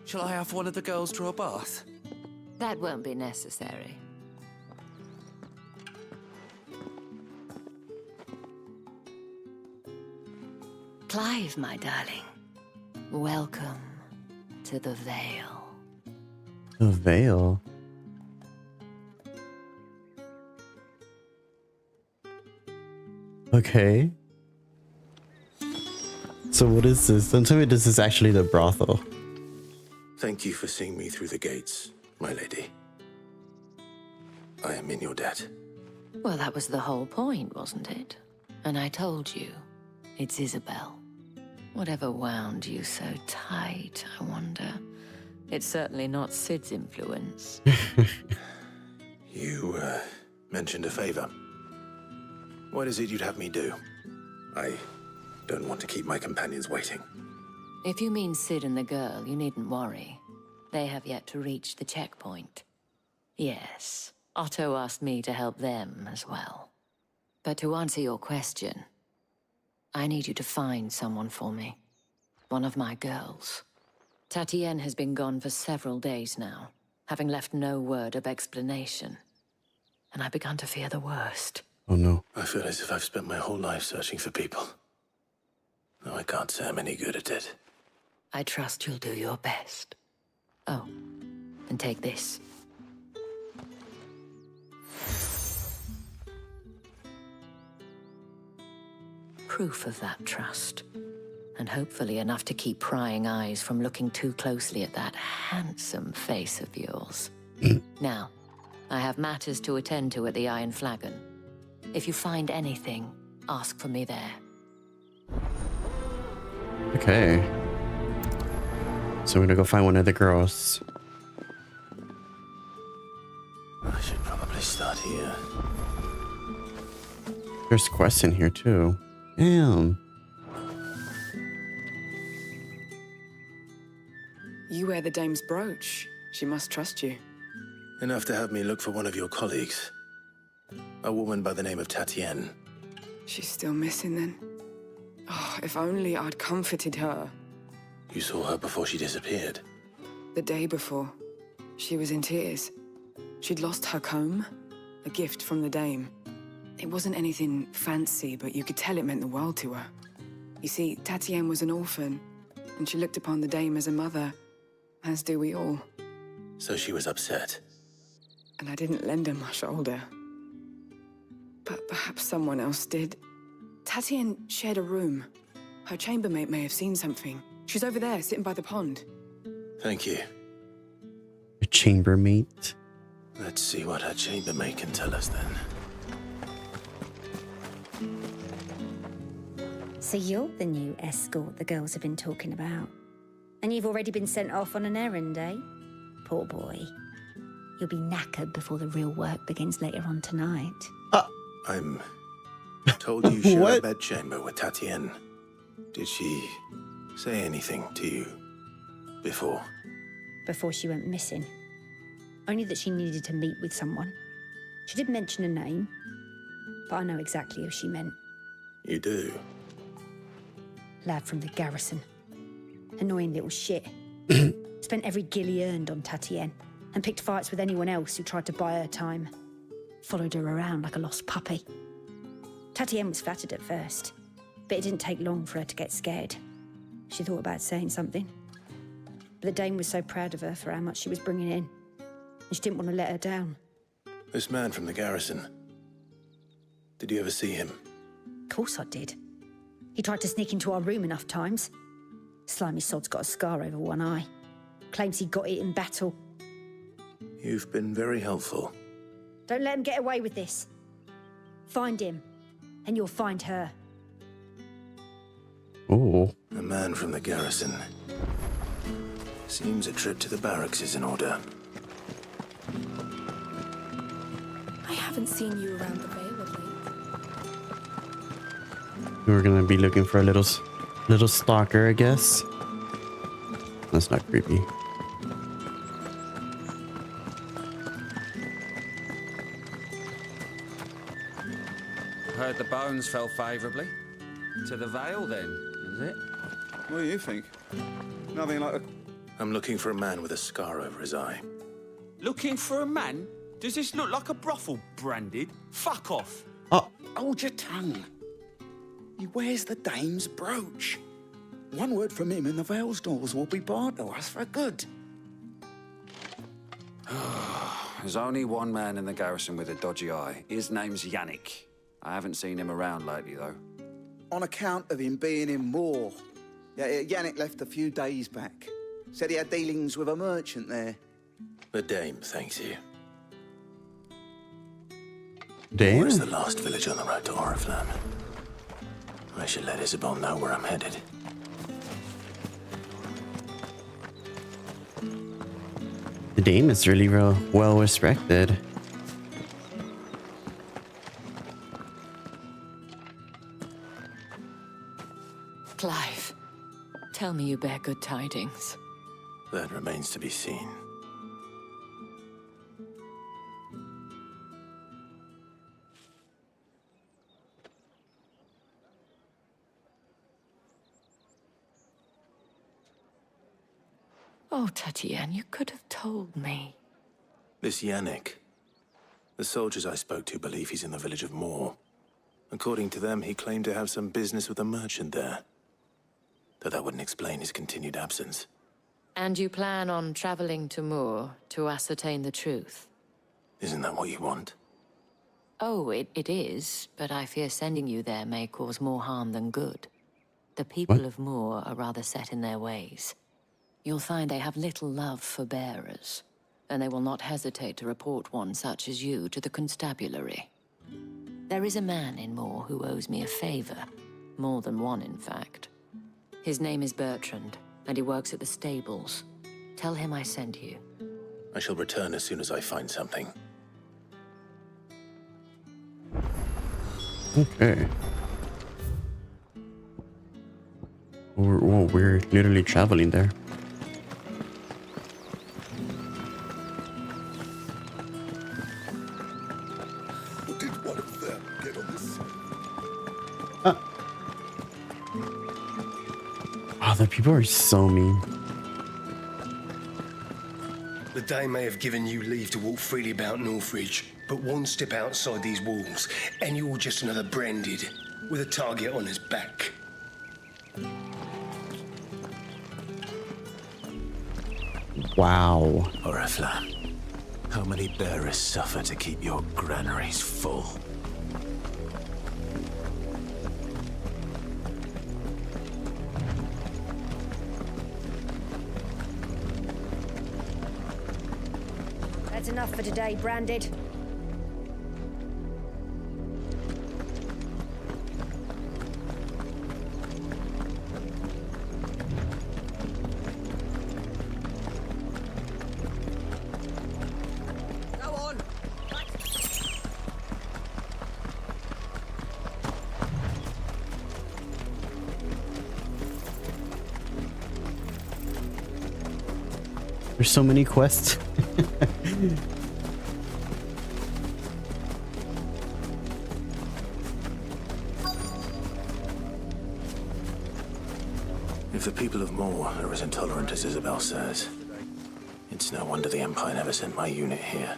Speaker 20: Shall I have one of the girls draw a bath?
Speaker 19: That won't be necessary. Clive, my darling. Welcome to the Vale.
Speaker 1: The Vale? Okay. So what is this? Don't tell me this is actually the brothel.
Speaker 4: Thank you for seeing me through the gates, my lady. I am in your debt.
Speaker 19: Well, that was the whole point, wasn't it? And I told you, it's Isabel. Whatever wound you so tight, I wonder. It's certainly not Sid's influence.
Speaker 4: You, mentioned a favor. What is it you'd have me do? I don't want to keep my companions waiting.
Speaker 19: If you mean Sid and the girl, you needn't worry. They have yet to reach the checkpoint. Yes, Otto asked me to help them as well. But to answer your question, I need you to find someone for me. One of my girls. Tatienne has been gone for several days now, having left no word of explanation. And I began to fear the worst.
Speaker 1: Oh no.
Speaker 4: I feel as if I've spent my whole life searching for people. Though I can't say I'm any good at it.
Speaker 19: I trust you'll do your best. Oh, and take this. Proof of that trust. And hopefully enough to keep prying eyes from looking too closely at that handsome face of yours. Now, I have matters to attend to at the Iron Flagon. If you find anything, ask for me there.
Speaker 1: Okay. So we're gonna go find one of the girls.
Speaker 4: I should probably start here.
Speaker 1: There's quests in here too. Damn.
Speaker 9: You wear the dame's brooch. She must trust you.
Speaker 4: Enough to have me look for one of your colleagues. A woman by the name of Tatienne.
Speaker 9: She's still missing then. Oh, if only I'd comforted her.
Speaker 4: You saw her before she disappeared.
Speaker 9: The day before, she was in tears. She'd lost her comb, a gift from the dame. It wasn't anything fancy, but you could tell it meant the world to her. You see, Tatienne was an orphan, and she looked upon the dame as a mother, as do we all.
Speaker 4: So she was upset.
Speaker 9: And I didn't lend her my shoulder. But perhaps someone else did. Tatienne shared a room. Her chambermaid may have seen something. She's over there, sitting by the pond.
Speaker 4: Thank you.
Speaker 1: A chambermaid?
Speaker 4: Let's see what her chambermaid can tell us then.
Speaker 17: So you're the new escort the girls have been talking about. And you've already been sent off on an errand, eh? Poor boy. You'll be knackered before the real work begins later on tonight.
Speaker 4: I'm told you share a bedchamber with Tatienne. Did she say anything to you before?
Speaker 17: Before she went missing. Only that she needed to meet with someone. She did mention a name, but I know exactly who she meant.
Speaker 4: You do?
Speaker 17: Lad from the garrison. Annoying little shit. Spent every guil he earned on Tatienne, and picked fights with anyone else who tried to buy her time. Followed her around like a lost puppy. Tatienne was flattered at first, but it didn't take long for her to get scared. She thought about saying something. But the dame was so proud of her for how much she was bringing in, and she didn't want to let her down.
Speaker 4: This man from the garrison. Did you ever see him?
Speaker 17: Of course I did. He tried to sneak into our room enough times. Slimy sod's got a scar over one eye. Claims he got it in battle.
Speaker 4: You've been very helpful.
Speaker 17: Don't let him get away with this. Find him, and you'll find her.
Speaker 1: Oh.
Speaker 4: A man from the garrison. Seems a trip to the barracks is in order.
Speaker 9: I haven't seen you around the Vale of late.
Speaker 1: We're gonna be looking for a little stalker, I guess. That's not creepy.
Speaker 10: Heard the bones fell favourably. To the Vale, then, is it?
Speaker 22: What do you think? Nothing like a...
Speaker 4: I'm looking for a man with a scar over his eye.
Speaker 10: Looking for a man? Does this look like a brothel, Branded? Fuck off.
Speaker 6: Hold your tongue. He wears the dame's brooch. One word from him and the Vale's doors will be barred to us for good.
Speaker 10: There's only one man in the garrison with a dodgy eye. His name's Yannick. I haven't seen him around lately, though.
Speaker 6: On account of him being in war. Yeah, Yannick left a few days back. Said he had dealings with a merchant there.
Speaker 4: The dame thanks you.
Speaker 1: Dame?
Speaker 4: Where's the last village on the road to Oriflamme? I should let Isabel know where I'm headed.
Speaker 1: The dame is really well respected.
Speaker 19: Clive, tell me you bear good tidings.
Speaker 4: That remains to be seen.
Speaker 19: Oh, Tatienne, you could have told me.
Speaker 4: This Yannick. The soldiers I spoke to believe he's in the village of Moor. According to them, he claimed to have some business with a merchant there. Though that wouldn't explain his continued absence.
Speaker 19: And you plan on traveling to Moor to ascertain the truth?
Speaker 4: Isn't that what you want?
Speaker 19: Oh, it is, but I fear sending you there may cause more harm than good. The people of Moor are rather set in their ways. You'll find they have little love for bearers, and they will not hesitate to report one such as you to the constabulary. There is a man in Moor who owes me a favor. More than one, in fact. His name is Bertrand, and he works at the stables. Tell him I sent you.
Speaker 4: I shall return as soon as I find something.
Speaker 1: Okay. We're literally traveling there.
Speaker 14: Did one of them get on this?
Speaker 1: Oh, the people are so mean.
Speaker 12: The Dame may have given you leave to walk freely about Northridge, but one step outside these walls, and you're just another branded, with a target on his back.
Speaker 1: Wow.
Speaker 4: Oriflamme, how many bearers suffer to keep your granaries full?
Speaker 17: That's enough for today, Branded.
Speaker 1: There's so many quests.
Speaker 4: If the people of Moor are as intolerant as Isabel says, it's no wonder the Empire never sent my unit here.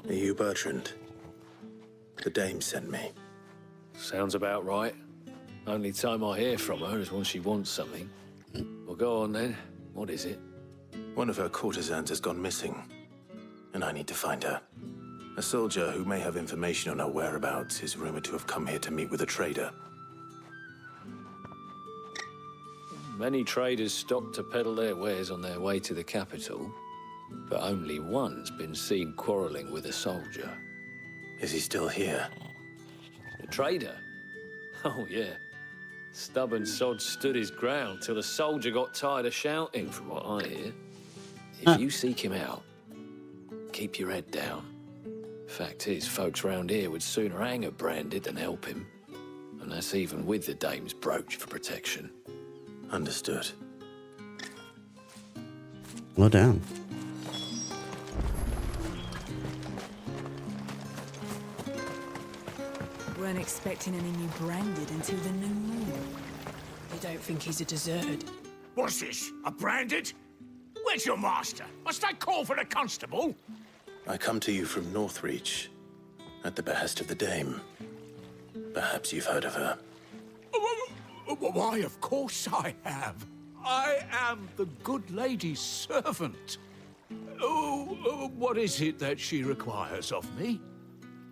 Speaker 4: Are you Bertrand? The Dame sent me.
Speaker 3: Sounds about right. Only time I hear from her is when she wants something. Well, go on then. What is it?
Speaker 4: One of her courtesans has gone missing, and I need to find her. A soldier who may have information on her whereabouts is rumored to have come here to meet with a trader.
Speaker 3: Many traders stop to peddle their wares on their way to the capital, but only one's been seen quarreling with a soldier.
Speaker 4: Is he still here?
Speaker 3: The trader? Oh, yeah. Stubborn sod stood his ground till the soldier got tired of shouting, from what I hear. If you seek him out, keep your head down. Fact is, folks round here would sooner hang a Branded than help him. And that's even with the Dame's brooch for protection.
Speaker 4: Understood.
Speaker 1: Well done.
Speaker 8: Weren't expecting any new Branded until the new moon.
Speaker 13: You don't think he's a deserted?
Speaker 11: What's this? A Branded? Where's your master? Must I call for the constable?
Speaker 4: I come to you from Northreach, at the behest of the Dame. Perhaps you've heard of her.
Speaker 11: Why, of course I have. I am the good lady's servant. Oh, what is it that she requires of me?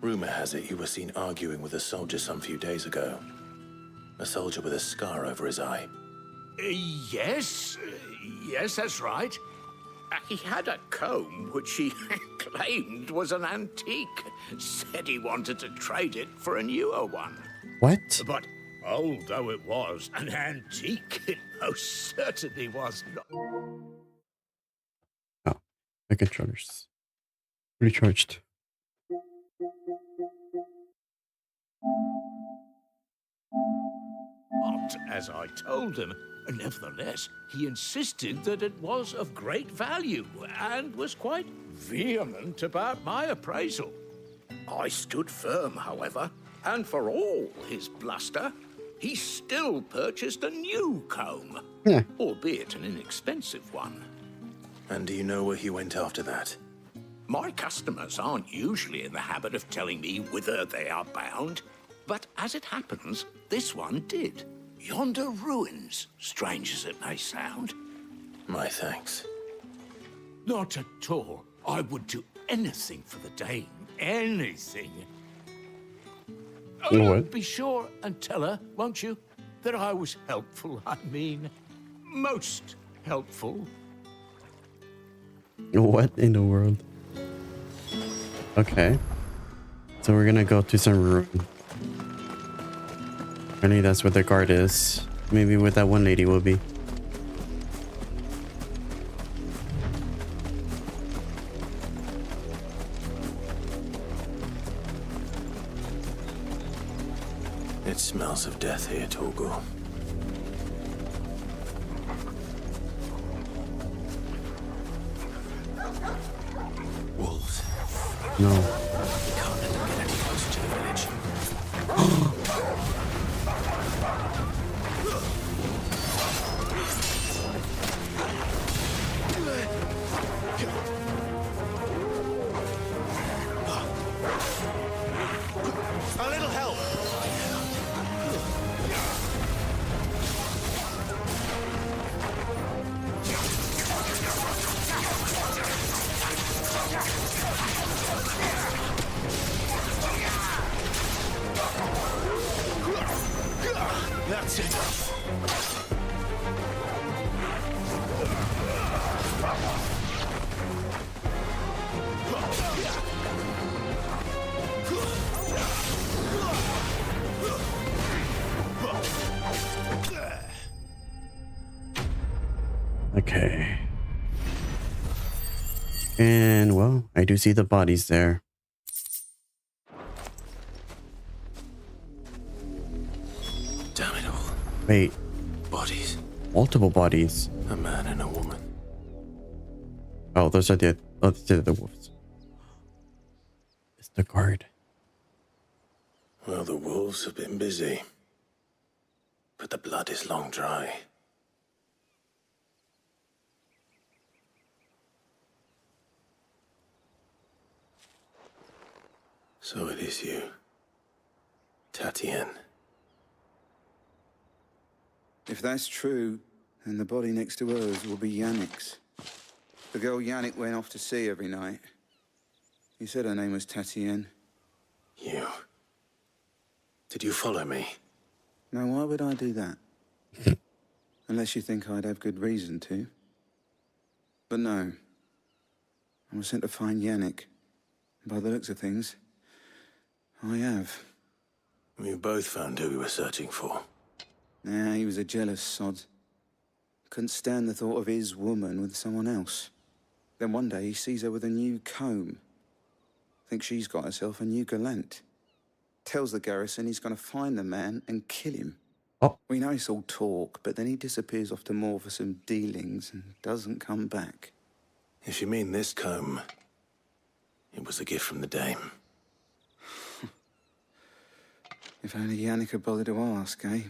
Speaker 4: Rumor has it you were seen arguing with a soldier some few days ago. A soldier with a scar over his eye.
Speaker 11: Yes, that's right. He had a comb which he claimed was an antique. Said he wanted to trade it for a newer one.
Speaker 1: What?
Speaker 11: But old though it was, an antique it most certainly was not.
Speaker 1: Oh, my controller's recharged.
Speaker 11: Not as I told him. Nevertheless, he insisted that it was of great value and was quite vehement about my appraisal. I stood firm, however, and for all his bluster, he still purchased a new comb, albeit an inexpensive one.
Speaker 4: And do you know where he went after that?
Speaker 11: My customers aren't usually in the habit of telling me whither they are bound, but as it happens, this one did. Yonder ruins, strange as it may sound.
Speaker 4: My thanks.
Speaker 11: Not at all. I would do anything for the Dame. Anything.
Speaker 1: What?
Speaker 11: Be sure and tell her, won't you, that I was helpful. I mean, most helpful.
Speaker 1: What in the world? Okay. So we're gonna go to some room. Apparently that's where the guard is. Maybe where that one lady will be.
Speaker 4: It smells of death here, Torgal.
Speaker 11: Wolves.
Speaker 1: No.
Speaker 11: We can't let them get any closer to the village.
Speaker 2: A little help. That's it.
Speaker 1: Okay. And well, I do see the bodies there.
Speaker 4: Damn it all.
Speaker 1: Wait,
Speaker 4: Bodies.
Speaker 1: multiple bodies.
Speaker 4: A man and a woman.
Speaker 1: Oh, those are the wolves. It's the guard.
Speaker 4: Well, the wolves have been busy. But the blood is long dry. So it is you, Tatienne.
Speaker 6: If that's true, then the body next to hers will be Yannick's. The girl Yannick went off to sea every night. He said her name was Tatienne.
Speaker 4: You. Did you follow me?
Speaker 6: Now, why would I do that? Unless you think I'd have good reason to. But no. I was sent to find Yannick. By the looks of things, I have.
Speaker 4: We both found who we were searching for.
Speaker 6: Nah, he was a jealous sod. Couldn't stand the thought of his woman with someone else. Then one day he sees her with a new comb. Thinks she's got herself a new gallant. Tells the garrison he's going to find the man and kill him.
Speaker 1: Oh.
Speaker 6: We know it's all talk, but then he disappears off to Moor for some dealings and doesn't come back.
Speaker 4: If you mean this comb, it was a gift from the Dame.
Speaker 6: If only Yannick had bothered to ask, eh?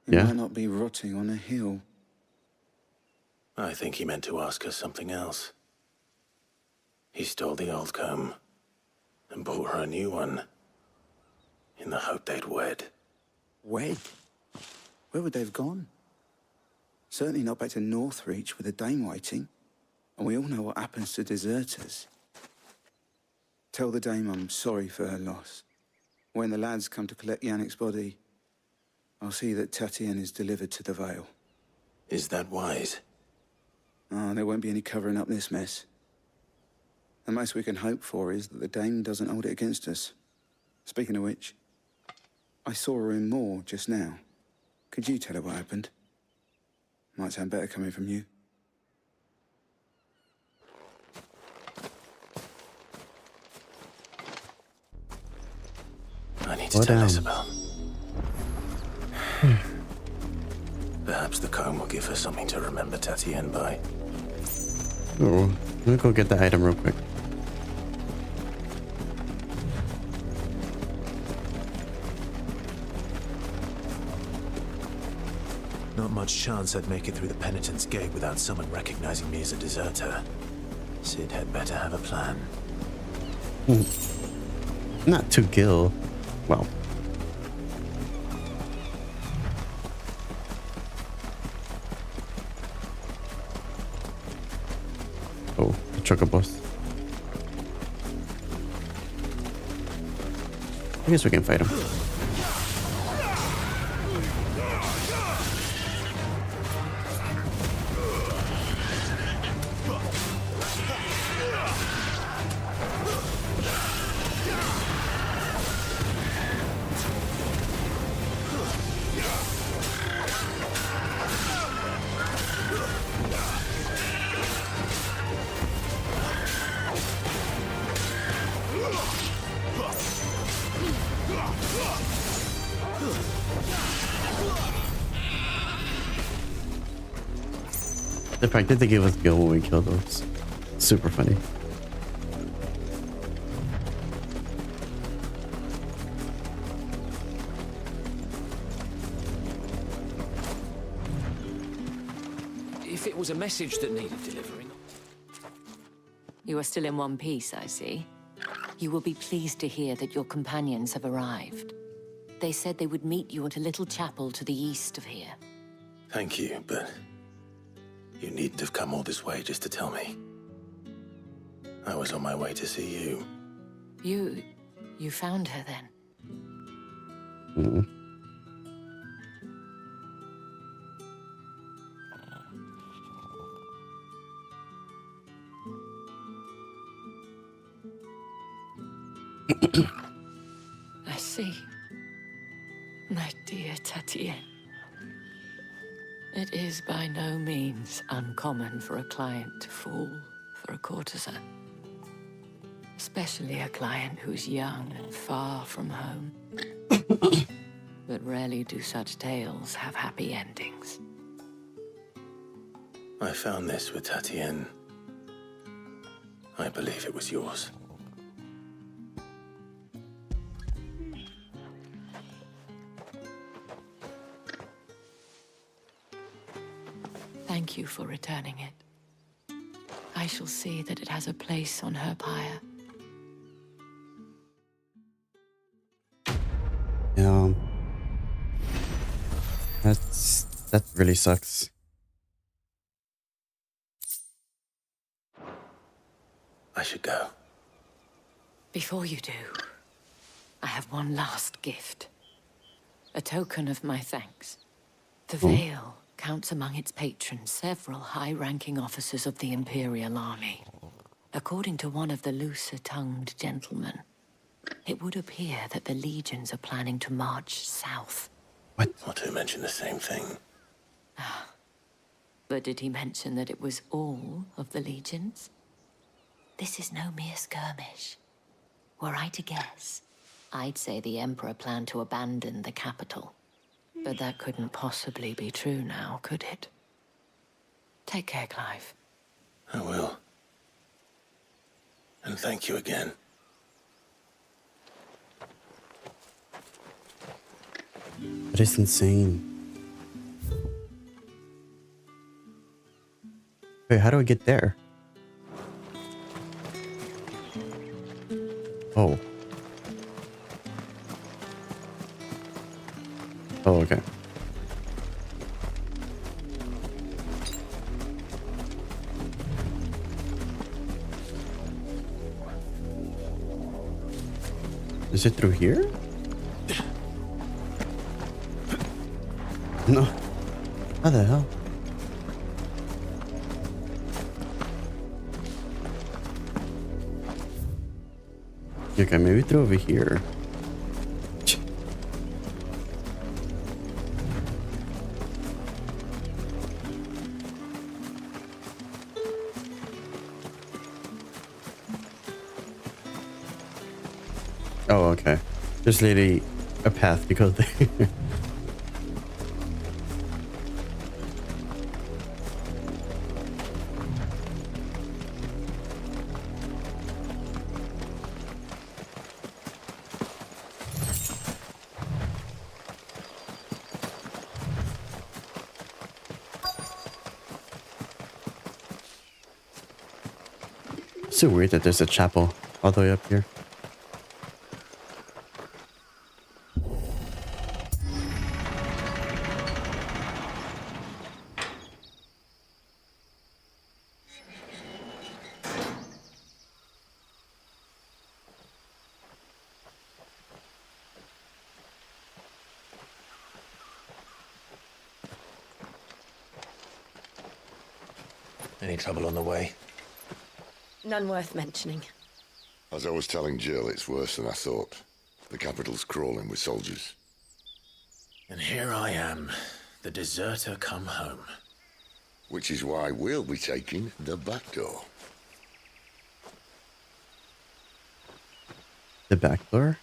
Speaker 6: He
Speaker 1: Yeah.
Speaker 6: might not be rotting on a hill.
Speaker 4: I think he meant to ask her something else. He stole the old comb and bought her a new one in the hope they'd wed.
Speaker 6: Wed? Where would they have gone? Certainly not back to Northreach with the Dame waiting. And we all know what happens to deserters. Tell the Dame I'm sorry for her loss. When the lads come to collect Yannick's body, I'll see that Tatienne is delivered to the Vale.
Speaker 4: Is that wise?
Speaker 6: Ah, there won't be any covering up this mess. The most we can hope for is that the Dame doesn't hold it against us. Speaking of which, I saw her in Moor just now. Could you tell her what happened? Might sound better coming from you.
Speaker 4: I need to tell Isabel. Perhaps the comb will give her something to remember Tatienne by.
Speaker 1: Oh, let me go get the item real quick.
Speaker 5: Not much chance I'd make it through the penitent's gate without someone recognizing me as a deserter. Sid had better have a plan.
Speaker 1: Not to Gil. Well, chocobos. I guess we can fight him. The fact that they gave us Gil when we killed those, super funny.
Speaker 16: If it was a message that needed delivering.
Speaker 19: You are still in one piece, I see. You will be pleased to hear that your companions have arrived. They said they would meet you at a little chapel to the east of here.
Speaker 4: Thank you, but you needn't have come all this way just to tell me. I was on my way to see you.
Speaker 19: You found her then?
Speaker 1: Mm-hmm.
Speaker 19: I see. My dear Tatienne. It is by no means uncommon for a client to fall for a courtesan. Especially a client who's young and far from home. But rarely do such tales have happy endings.
Speaker 4: I found this with Tatienne. I believe it was yours.
Speaker 19: Thank you for returning it. I shall see that it has a place on her pyre.
Speaker 1: Yeah. That really sucks.
Speaker 4: I should go.
Speaker 19: Before you do, I have one last gift. A token of my thanks. The Vale counts among its patrons several high-ranking officers of the Imperial Army. According to one of the looser-tongued gentlemen, it would appear that the legions are planning to march south.
Speaker 4: What? Not to mention the same thing.
Speaker 19: But did he mention that it was all of the legions? This is no mere skirmish. Were I to guess, I'd say the Emperor planned to abandon the capital. But that couldn't possibly be true now, could it? Take care, Clive.
Speaker 4: I will. And thank you again.
Speaker 1: That is insane. Wait, how do I get there? Oh. Oh, okay. Is it through here? No. How the hell? Okay, maybe through over here. Oh, okay. There's literally a path because there. So weird that there's a chapel all the way up here.
Speaker 5: Any trouble on the way?
Speaker 7: None worth mentioning.
Speaker 14: As I was telling Jill, it's worse than I thought. The capital's crawling with soldiers.
Speaker 5: And here I am, the deserter come home.
Speaker 14: Which is why we'll be taking the back door.
Speaker 1: The back door?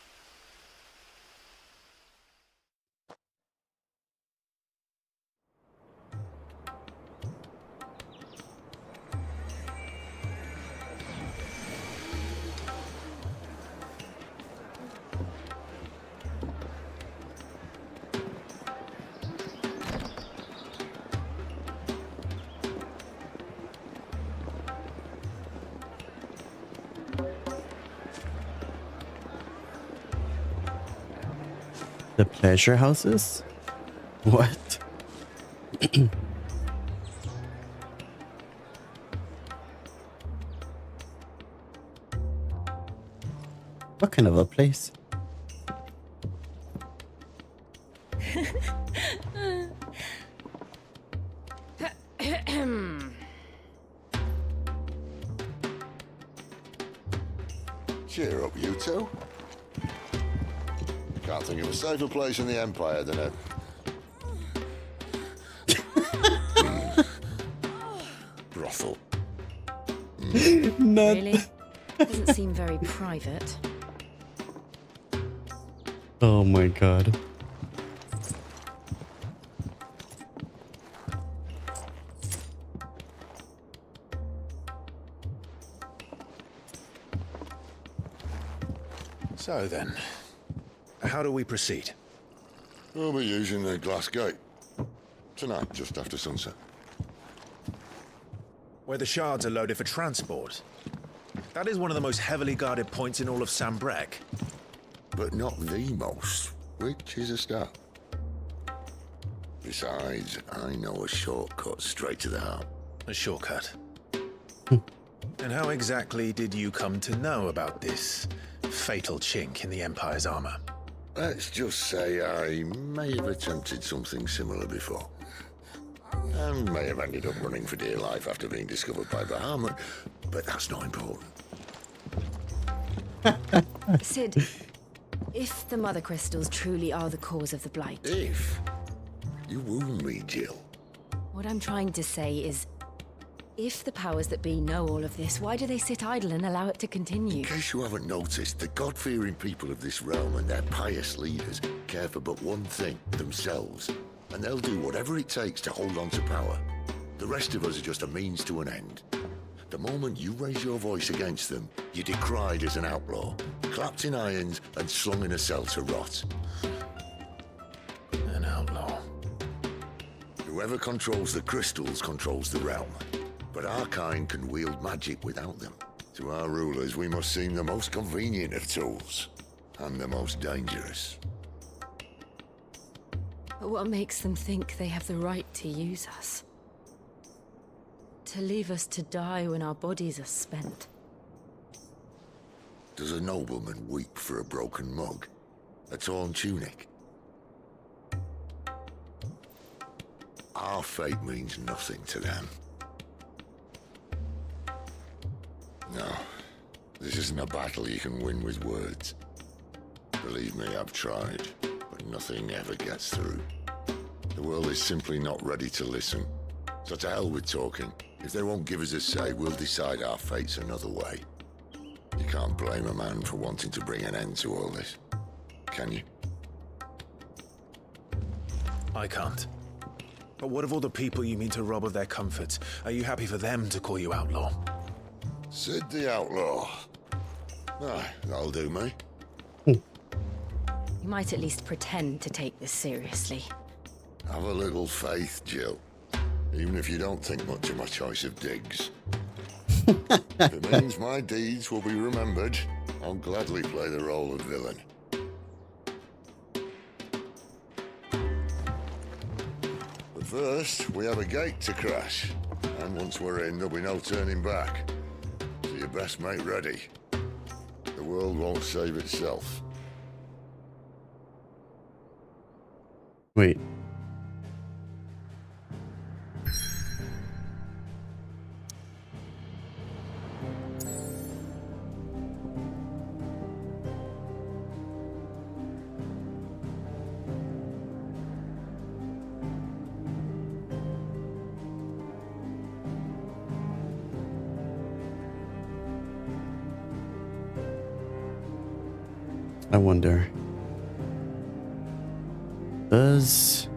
Speaker 1: The pleasure houses? What? What kind of a place?
Speaker 14: Cheer up, you two. Can't think of a safer place in the Empire than a... brothel.
Speaker 7: Really? Doesn't seem very private.
Speaker 1: Oh my god.
Speaker 5: So then, how do we proceed?
Speaker 14: We'll be using the glass gate. Tonight, just after sunset.
Speaker 5: Where the shards are loaded for transport. That is one of the most heavily guarded points in all of Sambrek.
Speaker 14: But not the most, which is a start. Besides, I know a shortcut straight to the heart.
Speaker 5: A shortcut? And how exactly did you come to know about this fatal chink in the Empire's armor?
Speaker 14: Let's just say I may have attempted something similar before. And may have ended up running for dear life after being discovered by Bahamut, but that's not important.
Speaker 7: Sid, if the Mother Crystals truly are the cause of the Blight...
Speaker 14: If? You wound me, Jill.
Speaker 7: What I'm trying to say is, if the powers that be know all of this, why do they sit idle and allow it to continue?
Speaker 14: In case you haven't noticed, the God-fearing people of this realm and their pious leaders care for but one thing, themselves. And they'll do whatever it takes to hold on to power. The rest of us are just a means to an end. The moment you raise your voice against them, you're decried as an outlaw, clapped in irons and slung in a cell to rot.
Speaker 5: An outlaw.
Speaker 14: Whoever controls the crystals controls the realm. But our kind can wield magic without them. To our rulers, we must seem the most convenient of tools, and the most dangerous.
Speaker 7: But what makes them think they have the right to use us? To leave us to die when our bodies are spent?
Speaker 14: Does a nobleman weep for a broken mug? A torn tunic? Our fate means nothing to them. No, this isn't a battle you can win with words. Believe me, I've tried, but nothing ever gets through. The world is simply not ready to listen. So to hell with talking. If they won't give us a say, we'll decide our fates another way. You can't blame a man for wanting to bring an end to all this, can you?
Speaker 5: I can't. But what of all the people you mean to rob of their comforts? Are you happy for them to call you outlaw?
Speaker 14: Sid the Outlaw. Aye, that'll do me.
Speaker 7: You might at least pretend to take this seriously.
Speaker 14: Have a little faith, Jill. Even if you don't think much of my choice of digs. If it means my deeds will be remembered, I'll gladly play the role of villain. But first, we have a gate to crash. And once we're in, there'll be no turning back. So you best make ready. The world won't save itself.
Speaker 1: Wait. I wonder. Does...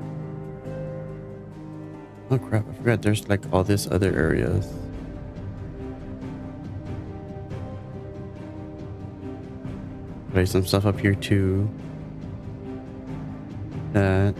Speaker 1: Oh crap, I forgot there's like all these other areas. Play some stuff up here too. That.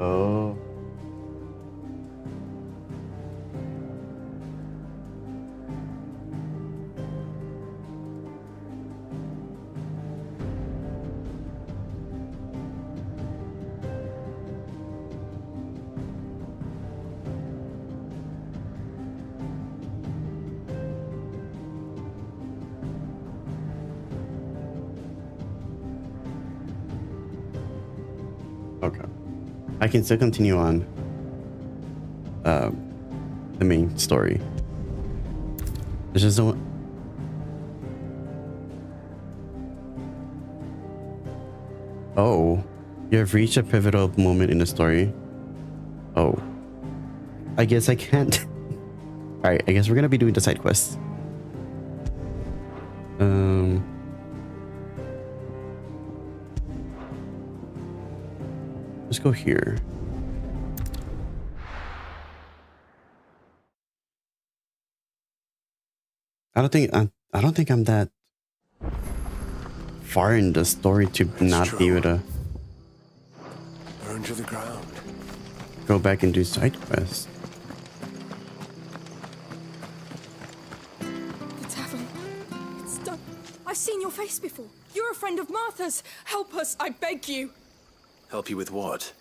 Speaker 1: Oh. Okay. I can still continue on the main story. There's just no... Oh, you have reached a pivotal moment in the story. Oh, I guess I can't. All right, I guess we're gonna be doing the side quests. Let's go here. I don't think I'm that far in the story to not be able to
Speaker 5: Burn to the ground.
Speaker 1: go back and do side quests.
Speaker 15: The tavern. It's done. I've seen your face before. You're a friend of Martha's. Help us, I beg you.
Speaker 5: Help you with what?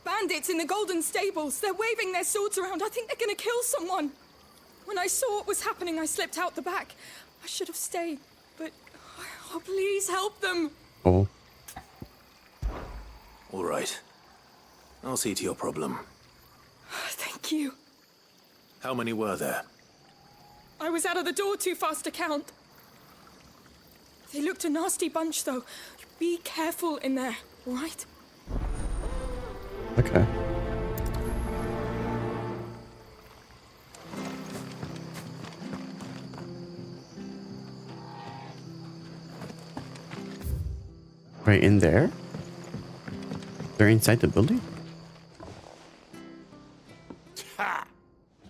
Speaker 15: Bandits in the Golden Stables. They're waving their swords around. I think they're gonna kill someone. When I saw what was happening, I slipped out the back. I should have stayed, but... Oh, please help them.
Speaker 1: Oh.
Speaker 5: All right. I'll see to your problem.
Speaker 15: Thank you.
Speaker 5: How many were there?
Speaker 15: I was out of the door too fast to count. They looked a nasty bunch, though. Be careful in there, all right?
Speaker 1: Okay. Right in there? They're inside the building?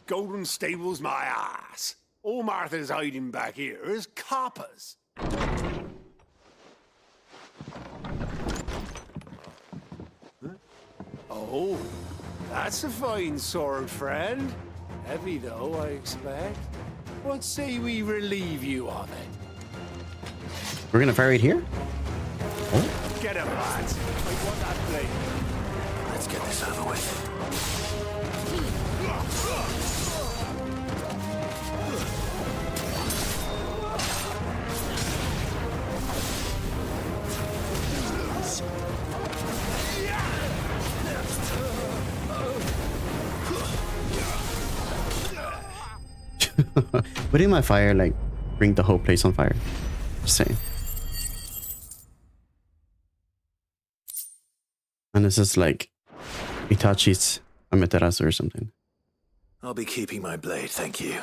Speaker 12: Golden Stables my ass. All Martha's hiding back here is coppers. Oh, that's a fine sword, friend. Heavy, though, I expect. What say we relieve you of it?
Speaker 1: We're gonna fire it here?
Speaker 12: Get him, lads. I want that blade.
Speaker 5: Let's get this over with.
Speaker 1: Wouldn't my fire like bring the whole place on fire? Just saying. And this is like Itachi's Amaterasu or something.
Speaker 5: I'll be keeping my blade, thank you.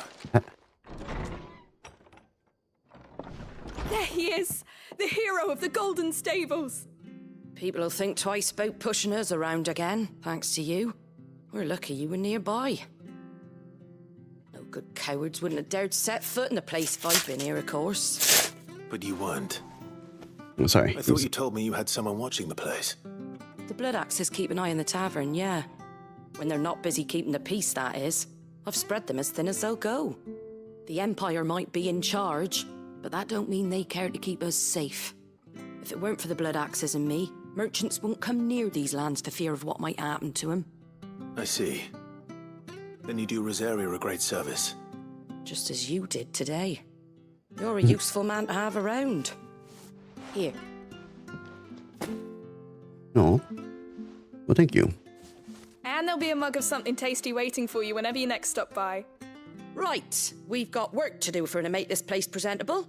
Speaker 15: There he is, the hero of the Golden Stables.
Speaker 8: People will think twice about pushing us around again, thanks to you. We're lucky you were nearby. No good cowards wouldn't have dared set foot in the place if I'd been here, of course.
Speaker 5: But you weren't.
Speaker 1: I'm sorry.
Speaker 5: I thought you told me you had someone watching the place.
Speaker 8: The Blood Axes keep an eye on the tavern, yeah. When they're not busy keeping the peace, that is. I've spread them as thin as they'll go. The Empire might be in charge, but that don't mean they care to keep us safe. If it weren't for the Blood Axes and me, merchants won't come near these lands for fear of what might happen to them.
Speaker 5: I see. Then you do Rosaria a great service.
Speaker 8: Just as you did today. You're a useful man to have around. Here.
Speaker 1: No. Well, thank you.
Speaker 15: And there'll be a mug of something tasty waiting for you whenever you next stop by.
Speaker 8: Right, we've got work to do for to make this place presentable.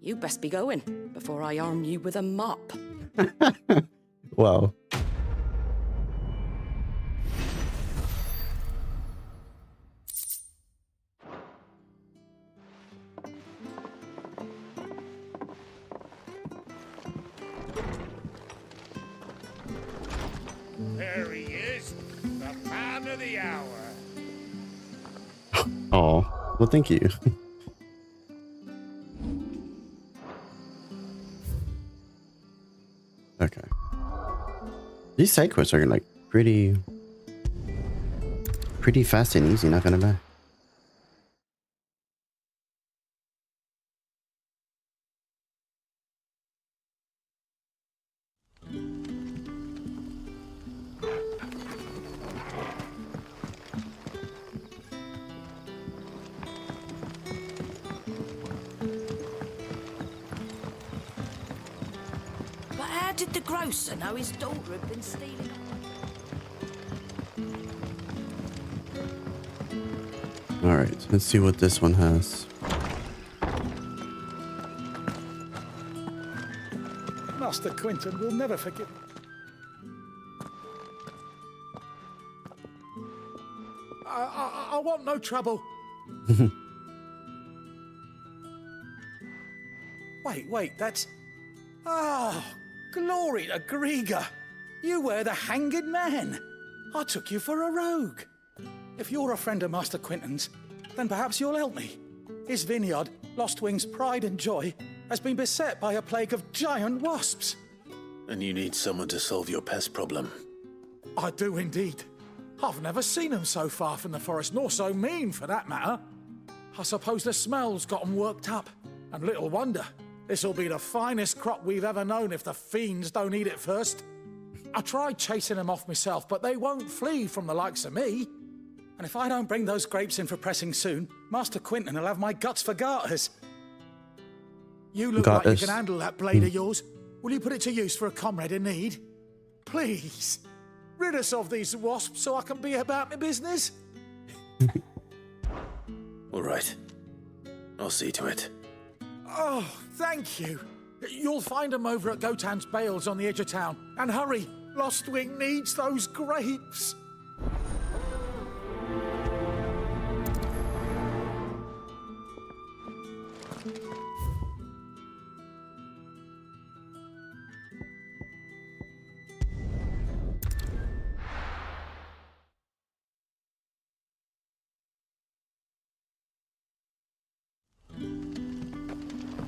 Speaker 8: You best be going before I arm you with a mop.
Speaker 1: Wow.
Speaker 11: There he is, the man of the hour.
Speaker 1: Oh, well, thank you. Okay. These side quests are like pretty fast and easy, not gonna lie.
Speaker 8: But how did the grocer know his daughter had been stealing?
Speaker 1: All right, let's see what this one has.
Speaker 18: Master Quinton will never forgive. I want no trouble. Wait, that's... Oh, glory to Griga. You were the hanged man. I took you for a rogue. If you're a friend of Master Quinton's, then perhaps you'll help me. His vineyard, Lostwing's pride and joy, has been beset by a plague of giant wasps.
Speaker 5: And you need someone to solve your pest problem.
Speaker 18: I do indeed. I've never seen them so far from the forest, nor so mean, for that matter. I suppose the smell's got them worked up. And little wonder. This'll be the finest crop we've ever known if the fiends don't eat it first. I tried chasing them off myself, but they won't flee from the likes of me. And if I don't bring those grapes in for pressing soon, Master Quinton will have my guts for garters. You look like you can handle that blade of yours. Will you put it to use for a comrade in need? Please, rid us of these wasps so I can be about my business.
Speaker 5: All right. I'll see to it.
Speaker 18: Oh, thank you. You'll find them over at Gotan's Bales on the edge of town. And hurry, Lostwing needs those grapes.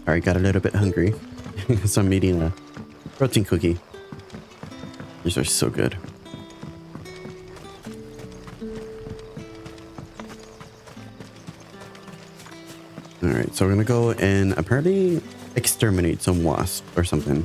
Speaker 1: Alright, got a little bit hungry. So I'm eating a protein cookie. These are so good. Alright, so we're gonna go and apparently exterminate some wasp or something.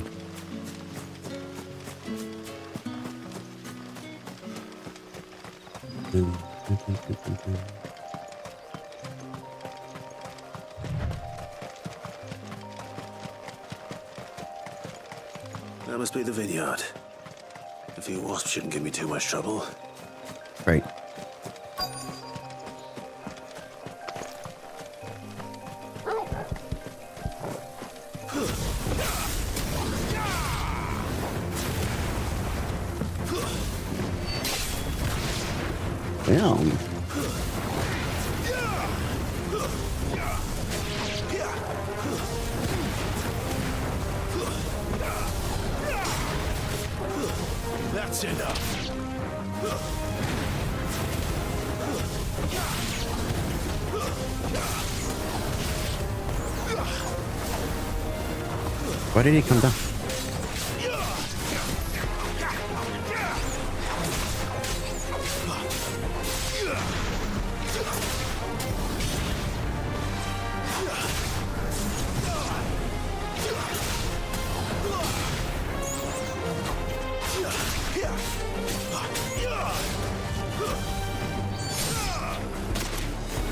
Speaker 5: That must be the vineyard. A few wasps shouldn't give me too much trouble.
Speaker 1: Right. Damn.
Speaker 18: That's enough.
Speaker 1: Why did he come down?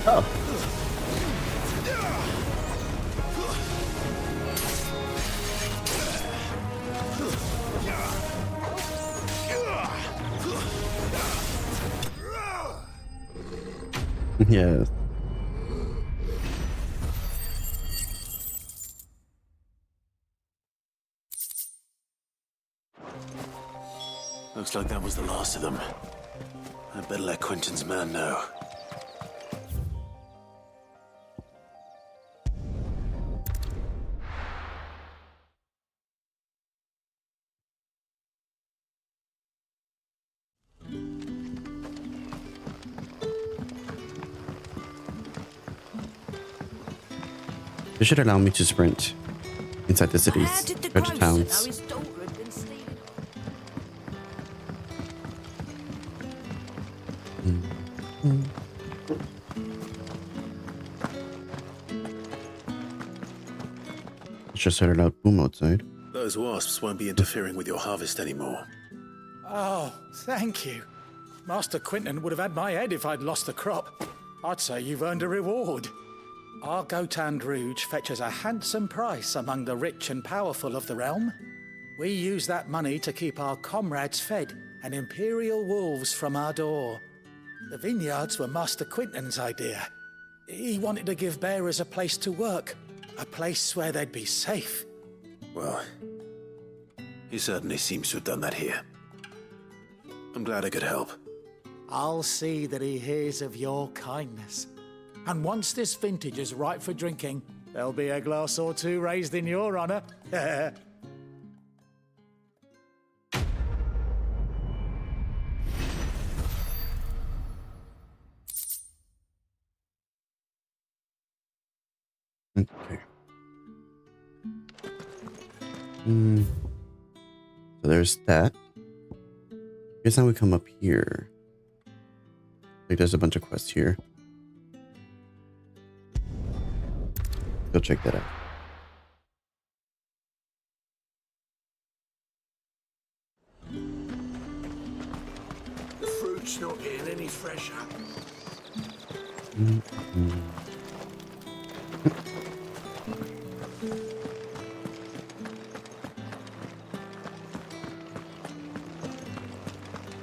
Speaker 1: Oh. Yes.
Speaker 5: Looks like that was the last of them. I'd better let Quentin's man know.
Speaker 1: They should allow me to sprint inside the cities or the towns. Just heard a loud boom outside.
Speaker 5: Those wasps won't be interfering with your harvest anymore.
Speaker 18: Oh, thank you. Master Quentin would have had my head if I'd lost the crop. I'd say you've earned a reward. Our Gotand Rouge fetches a handsome price among the rich and powerful of the realm. We use that money to keep our comrades fed and imperial wolves from our door. The vineyards were Master Quentin's idea. He wanted to give bearers a place to work, a place where they'd be safe.
Speaker 5: Well, he certainly seems to have done that here. I'm glad I could help.
Speaker 18: I'll see that he hears of your kindness. And once this vintage is ripe for drinking, there'll be a glass or two raised in your honor.
Speaker 1: Okay. So there's that. I guess now we come up here. Like there's a bunch of quests here. Go check that out.
Speaker 11: The fruit's not getting any fresher.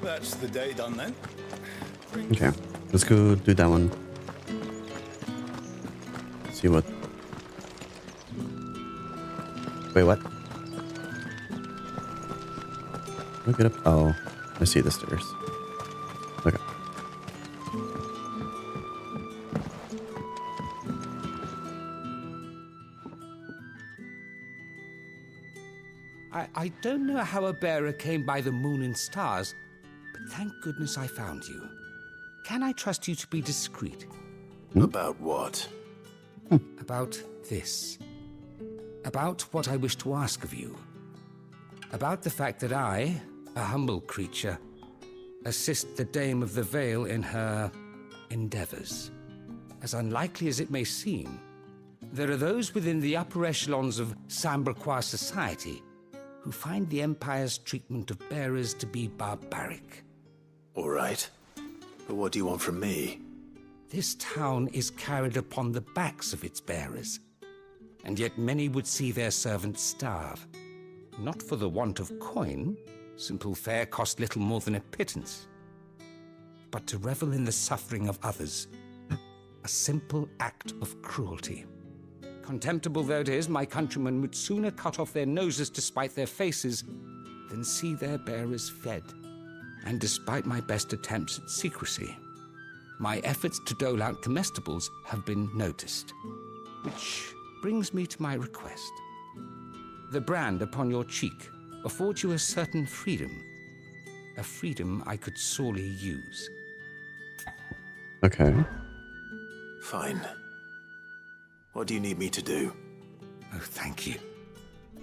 Speaker 2: That's the day done then.
Speaker 1: Okay, let's go do that one. See what. Wait, what? Look it up. Oh, I see the stairs. Okay.
Speaker 20: I don't know how a bearer came by the moon and stars, but thank goodness I found you. Can I trust you to be discreet?
Speaker 5: About what?
Speaker 20: About this. About what I wish to ask of you. About the fact that I, a humble creature, assist the Dame of the Vale in her endeavors. As unlikely as it may seem, there are those within the upper echelons of Samberquois society who find the Empire's treatment of bearers to be barbaric.
Speaker 5: All right. But what do you want from me?
Speaker 20: This town is carried upon the backs of its bearers, and yet many would see their servants starve. Not for the want of coin, simple fare cost little more than a pittance, but to revel in the suffering of others, a simple act of cruelty. Contemptible though it is, my countrymen would sooner cut off their noses to spite their faces than see their bearers fed. And despite my best attempts at secrecy, my efforts to dole out comestibles have been noticed. Which brings me to my request. The brand upon your cheek affords you a certain freedom. A freedom I could sorely use.
Speaker 1: Okay.
Speaker 5: Fine. What do you need me to do?
Speaker 20: Oh, thank you.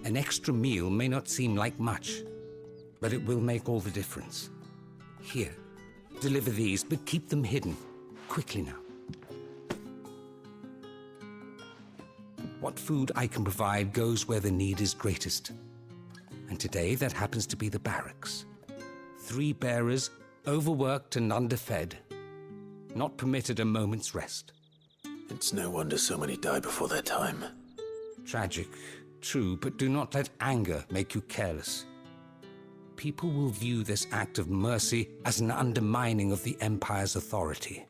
Speaker 20: An extra meal may not seem like much, but it will make all the difference. Here, deliver these, but keep them hidden. Quickly now. What food I can provide goes where the need is greatest. And today, that happens to be the barracks. 3 bearers, overworked and underfed, not permitted a moment's rest.
Speaker 5: It's no wonder so many die before their time.
Speaker 20: Tragic, true, but do not let anger make you careless. People will view this act of mercy as an undermining of the Empire's authority.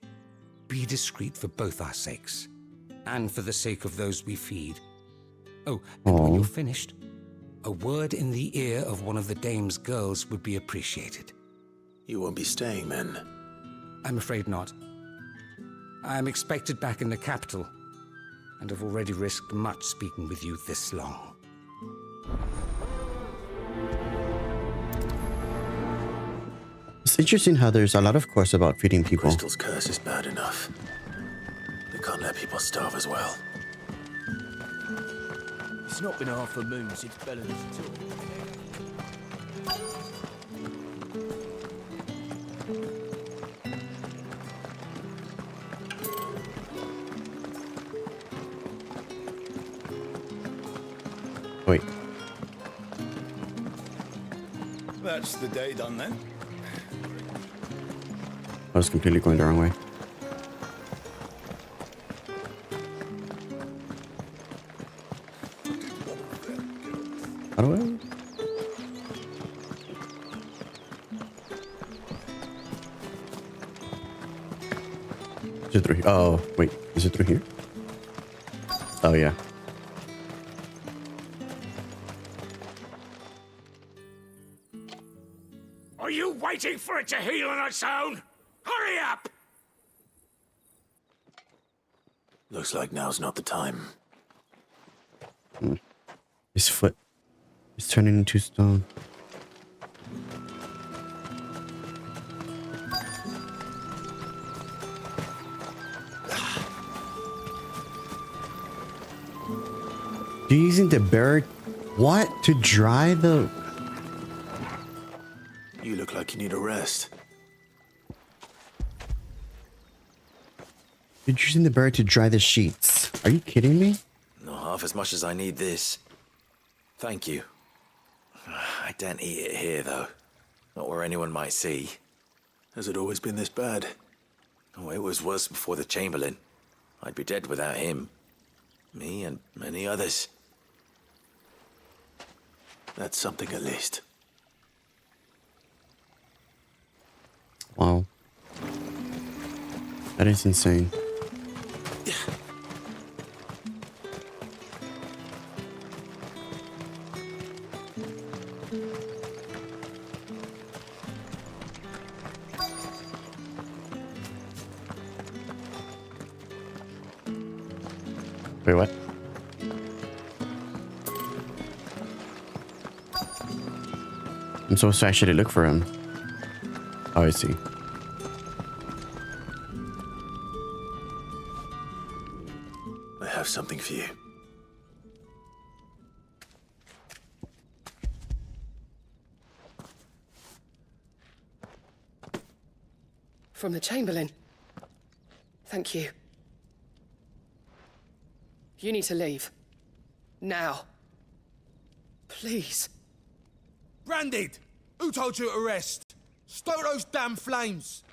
Speaker 20: Be discreet for both our sakes, and for the sake of those we feed. Oh, and when you're finished, a word in the ear of one of the Dame's girls would be appreciated.
Speaker 5: You won't be staying, then?
Speaker 20: I'm afraid not. I am expected back in the capital, and have already risked much speaking with you this long.
Speaker 1: It's interesting how there's a lot of course about feeding people.
Speaker 5: Crystal's curse is bad enough. They can't let people starve as well.
Speaker 9: It's not been half a moon since Bella's took.
Speaker 1: Wait.
Speaker 2: That's the day done then.
Speaker 1: I was completely going the wrong way. How do I? Is it through here? Oh, wait. Is it through here? Oh, yeah.
Speaker 11: Are you waiting for it to heal on its own? Hurry up!
Speaker 5: Looks like now's not the time.
Speaker 1: His foot is turning into stone. You're using the bird, what, to dry the...
Speaker 5: You look like you need a rest.
Speaker 1: You're using the bird to dry the sheets. Are you kidding me?
Speaker 21: Not half as much as I need this. Thank you. I don't eat it here, though. Not where anyone might see.
Speaker 5: Has it always been this bad?
Speaker 21: Oh, it was worse before the Chamberlain. I'd be dead without him. Me and many others.
Speaker 5: That's something at least.
Speaker 1: Wow. That is insane. Wait, what? I'm supposed to actually look for him. Oh, I see.
Speaker 5: I have something for you.
Speaker 10: From the Chamberlain. Thank you. You need to leave. Now. Please.
Speaker 9: Branded! Who told you to rest? Stoke those damn flames!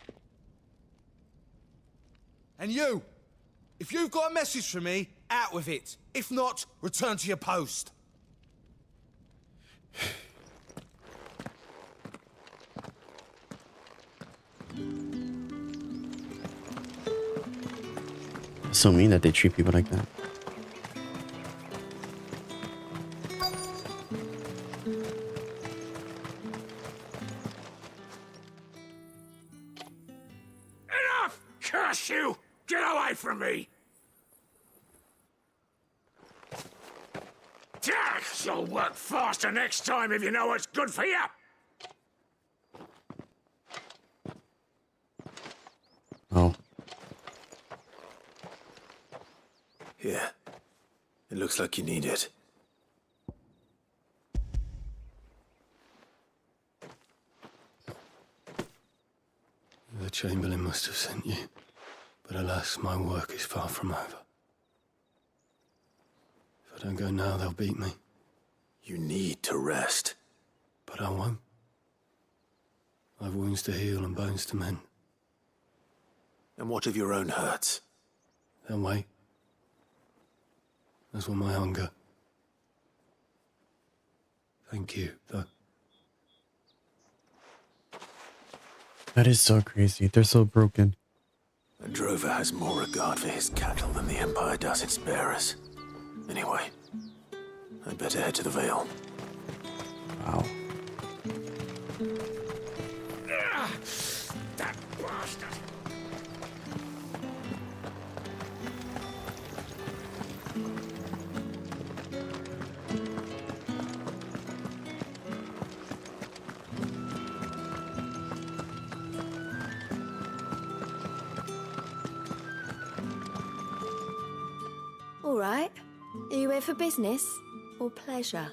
Speaker 9: And you! If you've got a message for me, out with it. If not, return to your post.
Speaker 1: It's so mean that they treat people like that.
Speaker 11: Enough! Curse you! Get away from me! You'll work faster next time if you know what's good for you!
Speaker 1: Oh.
Speaker 5: Here. It looks like you need it.
Speaker 12: The Chamberlain must have sent you, but alas, my work is far from over. If I don't go now, they'll beat me.
Speaker 5: You need to rest.
Speaker 12: But I won't. I've wounds to heal and bones to mend.
Speaker 5: And what of your own hurts?
Speaker 12: They'll wait. As will my hunger. Thank you, though.
Speaker 1: That is so crazy. They're so broken.
Speaker 5: A drover has more regard for his cattle than the Empire does its bearers. Anyway, I'd better head to the Vale.
Speaker 1: Wow.
Speaker 11: That bastard!
Speaker 22: All right. Are you here for business or pleasure?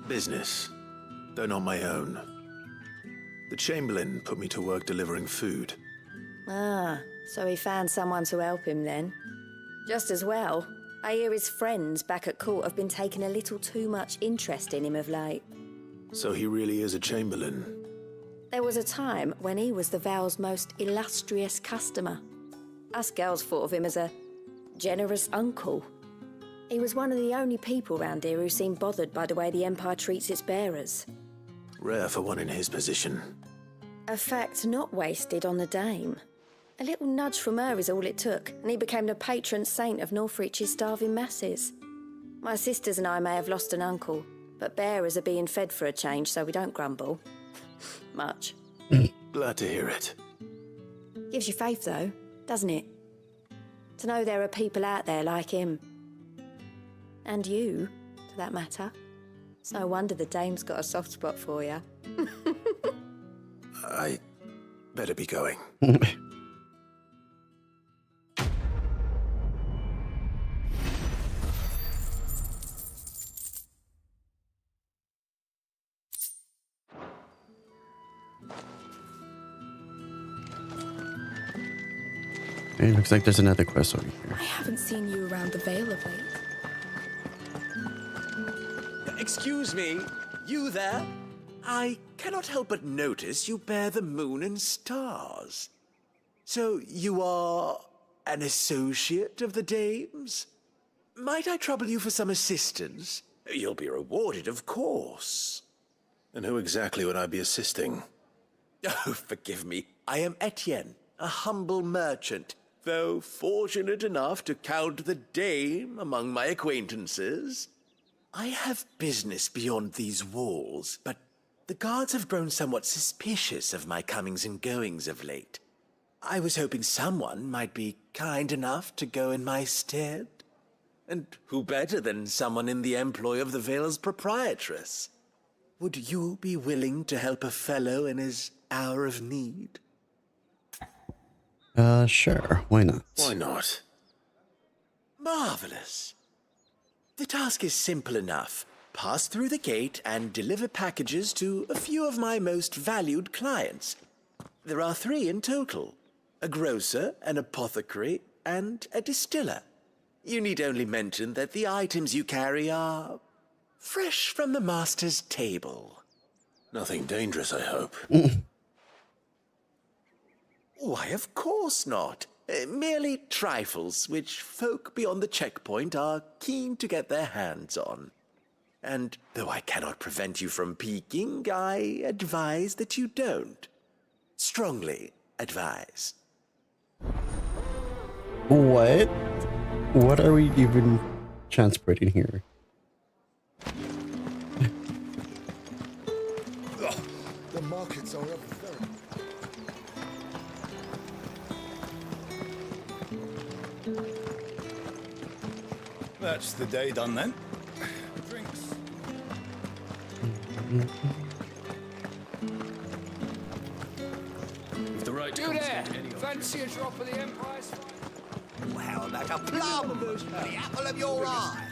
Speaker 5: Business, though not my own. The Chamberlain put me to work delivering food.
Speaker 22: Ah, so he found someone to help him then. Just as well. I hear his friends back at court have been taking a little too much interest in him of late.
Speaker 5: So he really is a Chamberlain.
Speaker 22: There was a time when he was the Vale's most illustrious customer. Us girls thought of him as a generous uncle. He was one of the only people round here who seemed bothered by the way the Empire treats its bearers.
Speaker 5: Rare for one in his position.
Speaker 22: A fact not wasted on the dame. A little nudge from her is all it took, and he became the patron saint of Northreach's starving masses. My sisters and I may have lost an uncle, but bearers are being fed for a change, so we don't grumble. Much.
Speaker 5: Glad to hear it.
Speaker 22: Gives you faith, though, doesn't it? To know there are people out there like him. And you, for that matter. It's no wonder the dame's got a soft spot for you.
Speaker 5: I better be going.
Speaker 1: It looks like there's another quest over here.
Speaker 15: I haven't seen you around the Vale of late.
Speaker 23: Excuse me, you there? I cannot help but notice you bear the moon and stars. So you are an associate of the dame's? Might I trouble you for some assistance? You'll be rewarded, of course.
Speaker 5: And who exactly would I be assisting?
Speaker 23: Oh, forgive me. I am Etienne, a humble merchant, though fortunate enough to count the dame among my acquaintances. I have business beyond these walls, but the guards have grown somewhat suspicious of my comings and goings of late. I was hoping someone might be kind enough to go in my stead. And who better than someone in the employ of the Vale's proprietress? Would you be willing to help a fellow in his hour of need?
Speaker 1: Sure. Why not?
Speaker 5: Why not?
Speaker 23: Marvelous. The task is simple enough. Pass through the gate and deliver packages to a few of my most valued clients. There are 3 in total. a grocer, an apothecary, and a distiller. You need only mention that the items you carry are fresh from the master's table.
Speaker 4: Nothing dangerous, I hope.
Speaker 23: Why, of course not. Merely trifles which folk beyond the checkpoint are keen to get their hands on. And though I cannot prevent you from peeking, I advise that you don't. Strongly advise.
Speaker 1: What? What are we even transporting here?
Speaker 11: The markets are up very...
Speaker 2: That's the day done then. Drinks.
Speaker 16: If the right
Speaker 3: You there! Fancy a drop of the Empire's?
Speaker 13: Well, how about a plum? The apple of your eye.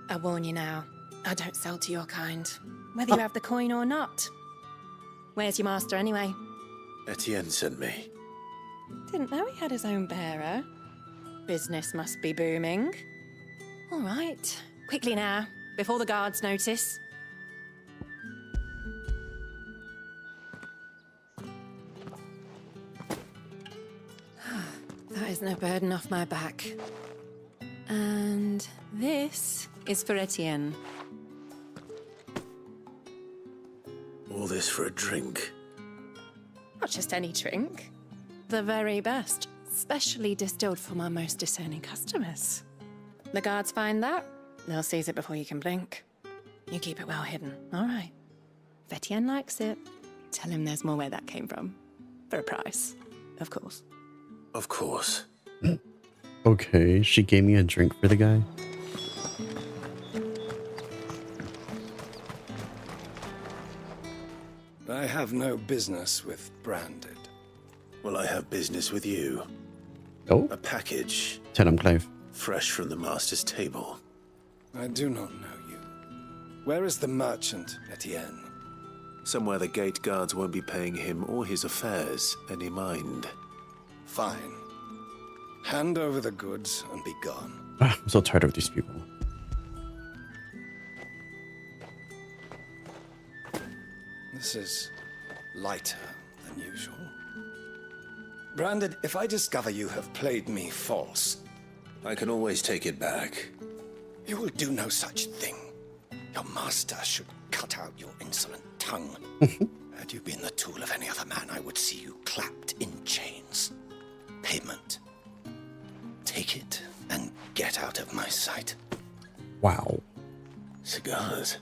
Speaker 15: I warn you now, I don't sell to your kind, whether you have the coin or not. Where's your master anyway?
Speaker 4: Etienne sent me.
Speaker 15: Didn't know he had his own bearer. Business must be booming. All right, quickly now, before the guards notice. That is no burden off my back. And this is for Etienne.
Speaker 4: All this for a drink.
Speaker 15: Not just any drink. The very best, specially distilled for my most discerning customers. The guards find that, they'll seize it before you can blink. You keep it well hidden, all right? If Etienne likes it, tell him there's more where that came from. For a price, of course.
Speaker 4: Of course.
Speaker 1: Okay, she gave me a drink for the guy.
Speaker 12: I have no business with Branded.
Speaker 4: Well, I have business with you.
Speaker 1: Oh?
Speaker 4: A package.
Speaker 1: Tell him, Clive.
Speaker 4: Fresh from the master's table.
Speaker 12: I do not know you. Where is the merchant, Etienne?
Speaker 4: Somewhere the gate guards won't be paying him or his affairs any mind.
Speaker 12: Fine. Hand over the goods and be gone.
Speaker 1: I'm so tired of these people.
Speaker 12: This is lighter than usual. Branded, if I discover you have played me false...
Speaker 4: I can always take it back.
Speaker 12: You will do no such thing. Your master should cut out your insolent tongue. Had you been the tool of any other man, I would see you clapped in chains. Payment. Take it and get out of my sight.
Speaker 1: Wow.
Speaker 4: Cigars.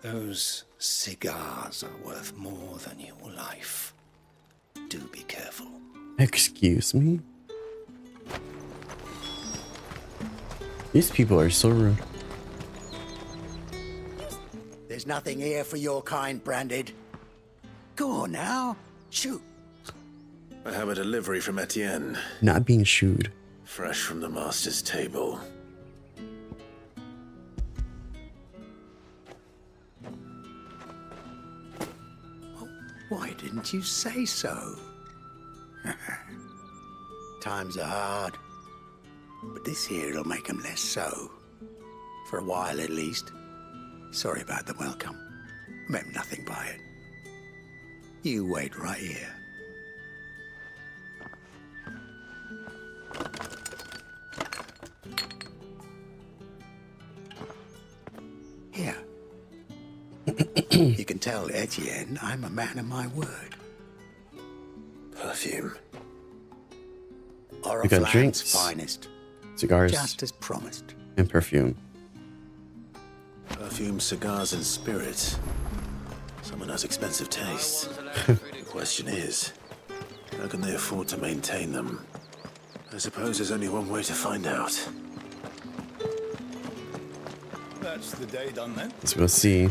Speaker 12: Those cigars are worth more than your life. Do be careful.
Speaker 1: Excuse me? These people are so rude.
Speaker 13: There's nothing here for your kind, Branded. Go on now. Shoot.
Speaker 4: I have a delivery from Etienne.
Speaker 1: Not being shooed.
Speaker 4: Fresh from the master's table.
Speaker 13: Why didn't you say so? Times are hard. But this here'll make 'em less so. For a while at least. Sorry about the welcome. Meant nothing by it. You wait right here. Here. You can tell Etienne I'm a man of my word.
Speaker 4: Perfume.
Speaker 1: We got drinks,
Speaker 13: finest.
Speaker 1: cigars,
Speaker 13: Just as promised.
Speaker 1: and perfume.
Speaker 4: Perfume, cigars, and spirits. Someone has expensive tastes. The question is, how can they afford to maintain them? I suppose there's only one way to find out.
Speaker 2: That's the day done then.
Speaker 1: Let's go see.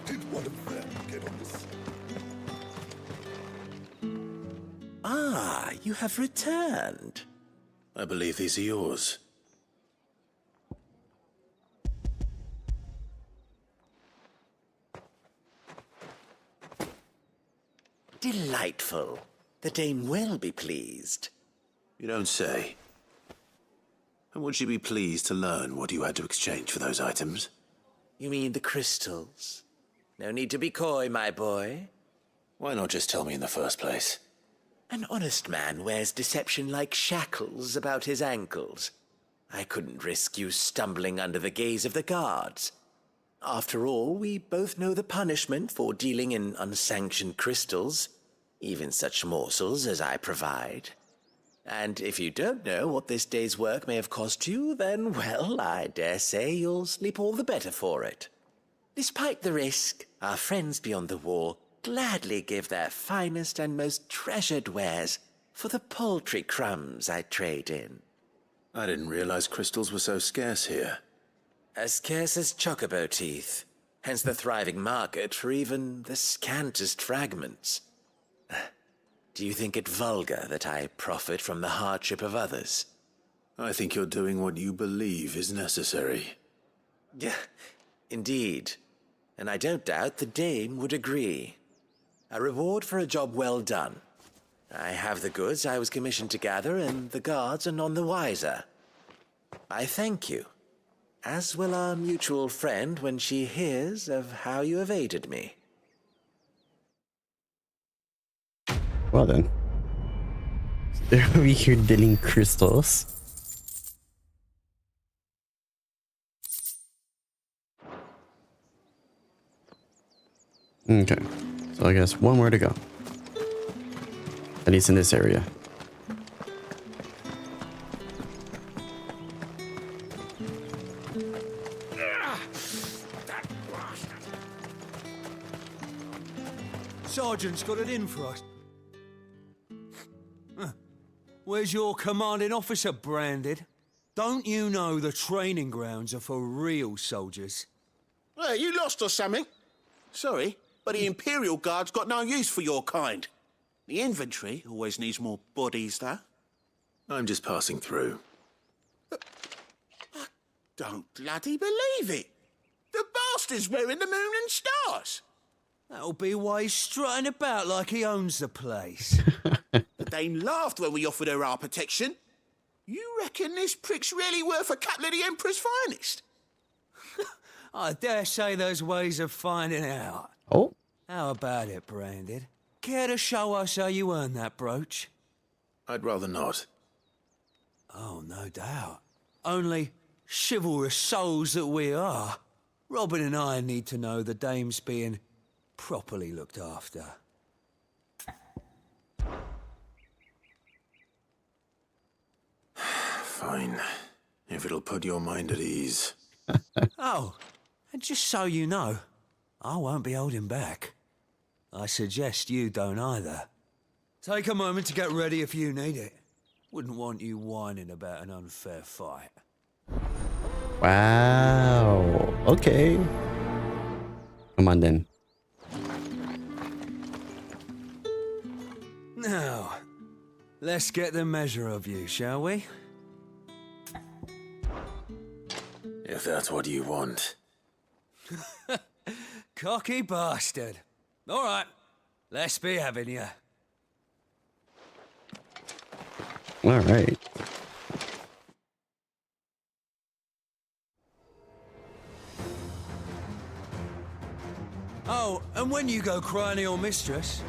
Speaker 11: Did one of them get on this?
Speaker 23: Ah, you have returned.
Speaker 4: I believe these are yours.
Speaker 23: Delightful. The dame will be pleased.
Speaker 5: You don't say. And would she be pleased to learn what you had to exchange for those items?
Speaker 23: You mean the crystals? No need to be coy, my boy.
Speaker 5: Why not just tell me in the first place?
Speaker 23: An honest man wears deception like shackles about his ankles. I couldn't risk you stumbling under the gaze of the guards. After all, we both know the punishment for dealing in unsanctioned crystals, even such morsels as I provide. And if you don't know what this day's work may have cost you, then, well, I dare say you'll sleep all the better for it. Despite the risk, our friends beyond the wall gladly give their finest and most treasured wares for the paltry crumbs I trade in.
Speaker 5: I didn't realize crystals were so scarce here.
Speaker 23: As scarce as chocobo teeth, hence the thriving market for even the scantest fragments. Do you think it vulgar that I profit from the hardship of others?
Speaker 5: I think you're doing what you believe is necessary.
Speaker 23: Yeah, indeed. And I don't doubt the dame would agree. A reward for a job well done. I have the goods I was commissioned to gather, and the guards are none the wiser. I thank you, as will our mutual friend when she hears of how you have aided me.
Speaker 1: Well then. They're over here dealing crystals. Okay. So I guess one more to go. At least in this area.
Speaker 6: Sergeant's got it in for us. Where's your commanding officer branded? Don't you know the training grounds are for real soldiers?
Speaker 17: Hey, you lost or something? Sorry, but the Imperial Guard's got no use for your kind. The infantry always needs more bodies, though.
Speaker 5: I'm just passing through.
Speaker 17: I don't bloody believe it. The bastard's wearing the moon and stars.
Speaker 6: That'll be why he's strutting about like he owns the place.
Speaker 17: The dame laughed when we offered her our protection. You reckon this prick's really worth a couple of the Emperor's finest?
Speaker 6: I dare say there's ways of finding out.
Speaker 1: Oh?
Speaker 6: How about it, Branded? Care to show us how you earned that brooch?
Speaker 5: I'd rather not.
Speaker 6: Oh, no doubt. Only chivalrous souls that we are, Robin and I need to know the dame's being properly looked after.
Speaker 5: Fine. If it'll put your mind at ease.
Speaker 6: Oh, and just so you know, I won't be holding back. I suggest you don't either. Take a moment to get ready if you need it. Wouldn't want you whining about an unfair fight.
Speaker 1: Wow. Okay. Come on then.
Speaker 6: Now, let's get the measure of you, shall we?
Speaker 5: If that's what you want.
Speaker 6: Cocky bastard. All right, let's be having you.
Speaker 1: All right.
Speaker 6: Oh, and when you go crying to your mistress,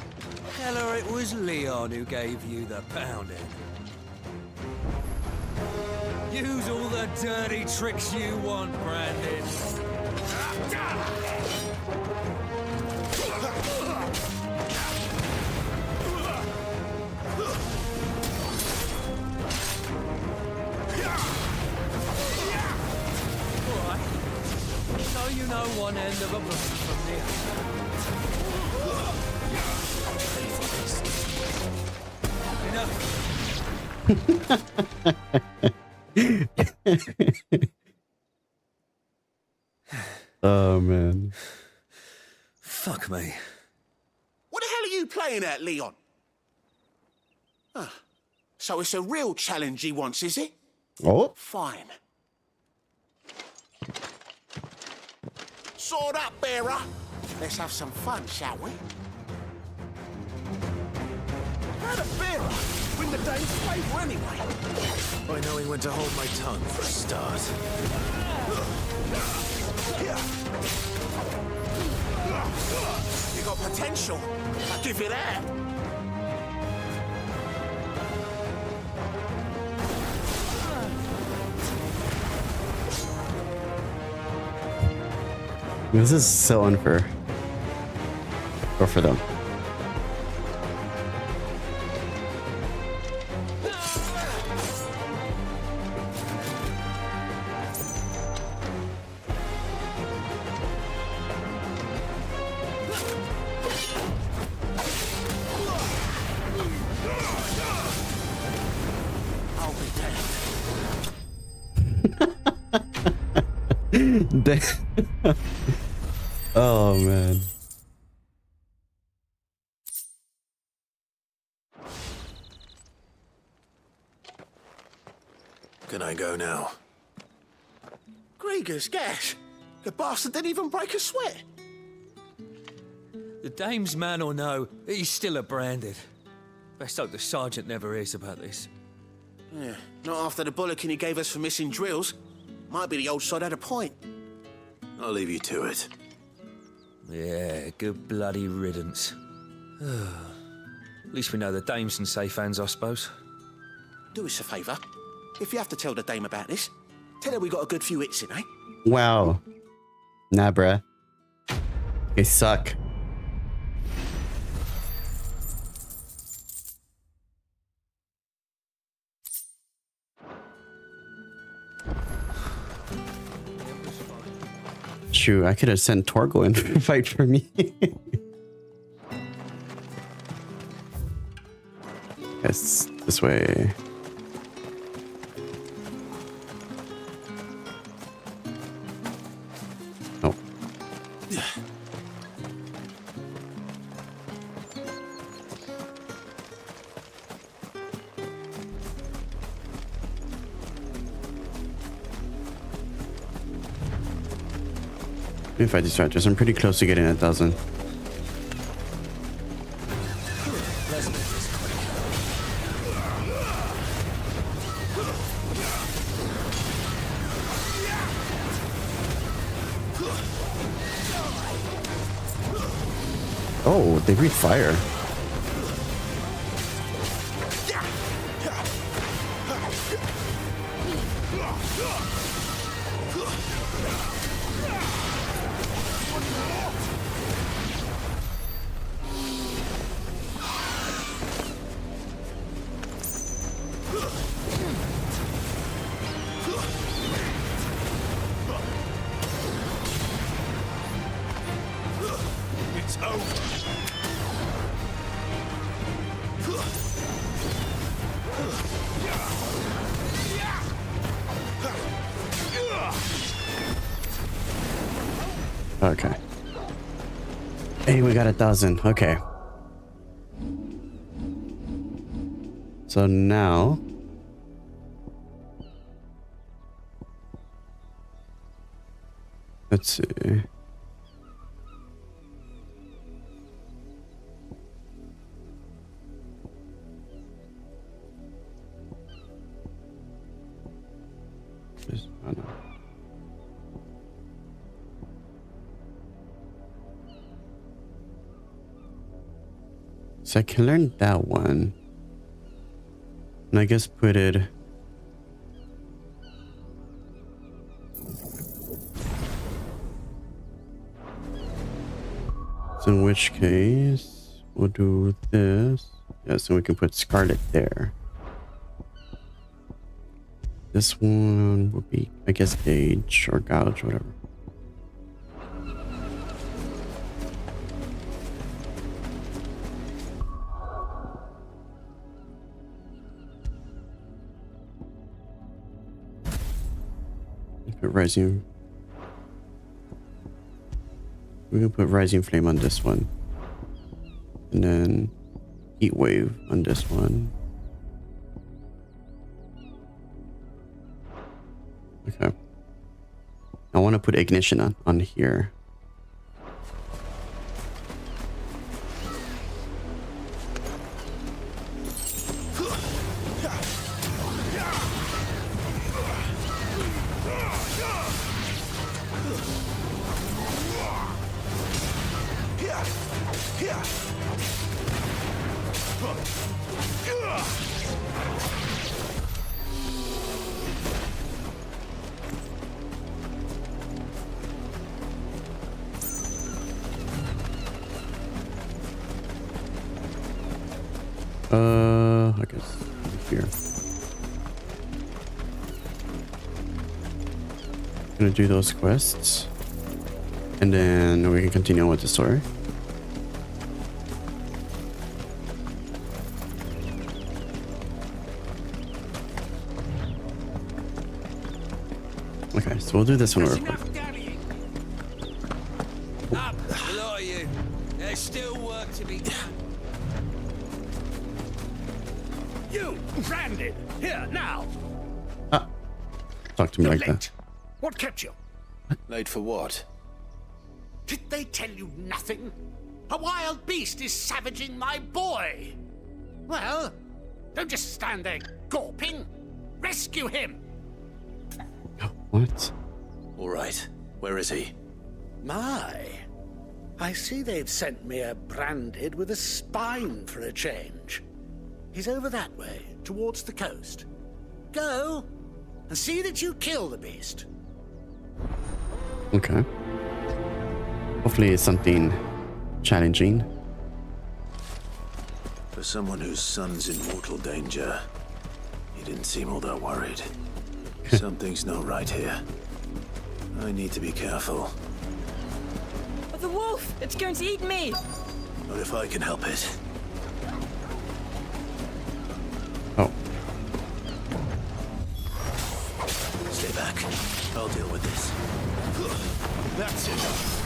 Speaker 6: tell her it was Leon who gave you the pounding. Use all the dirty tricks you want, Brandon. All right. So you know one end of a blade from the
Speaker 1: Oh man.
Speaker 6: Fuck me.
Speaker 17: What the hell are you playing at, Leon? So it's a real challenge he wants, is it?
Speaker 1: Oh.
Speaker 17: Fine. Sword up, bearer. Let's have some fun, shall we?
Speaker 9: How'd a bearer win the Dane's favour anyway?
Speaker 5: By knowing when to hold my tongue for a start.
Speaker 9: You got potential. I'll give you that.
Speaker 1: This is so unfair. Go for them. Oh man.
Speaker 5: Can I go now?
Speaker 17: Grieger's gas. The bastard didn't even break a sweat.
Speaker 6: The dame's man or no, he's still a branded. Best hope the sergeant never hears about this.
Speaker 17: Yeah, not after the bollocking he gave us for missing drills. Might be the old sod had a point.
Speaker 5: I'll leave you to it.
Speaker 6: Yeah, good bloody riddance. At least we know the dame's in safe hands, I suppose.
Speaker 17: Do us a favour. If you have to tell the dame about this, tell her we got a good few hits in, eh?
Speaker 1: Wow. Nah, bruh. They suck. Shoot, I could have sent Torgo in to fight for me. Yes, this way. Oh. Let me fight these raptors. I'm pretty close to getting 1,000. Oh, they breathe fire.
Speaker 9: It's over.
Speaker 1: Okay. Hey, we got 1,000. Okay. So now... let's see. Oh, no. So I can learn that one. And I guess put it... so in which case, we'll do this. Yeah, so we can put Scarlet there. This one would be, I guess, Gauge or Gouge, whatever. Put Rising. We can put Rising Flame on this one. And then Heat Wave on this one. Okay. I want to put Ignition on here. I guess here. Gonna do those quests, and then we can continue with the story. Okay, so we'll do this one real quick.
Speaker 6: Up, a lot of you. There's still work to be done.
Speaker 11: You, Branded, here now.
Speaker 1: Talk to me like that.
Speaker 11: What kept you?
Speaker 4: Late for what?
Speaker 11: Did they tell you nothing? A wild beast is savaging my boy. Well, don't just stand there gawping. Rescue him.
Speaker 1: What?
Speaker 4: All right. Where is he?
Speaker 11: My, I see they've sent me a Branded with a spine for a change. He's over that way, towards the coast. Go, and see that you kill the beast.
Speaker 1: Okay. Hopefully it's something challenging.
Speaker 5: For someone whose son's in mortal danger, he didn't seem all that worried. Something's not right here. I need to be careful.
Speaker 15: But the wolf! It's going to eat me!
Speaker 5: Not if I can help it.
Speaker 1: Oh.
Speaker 5: Stay back. I'll deal with this.
Speaker 11: That's it.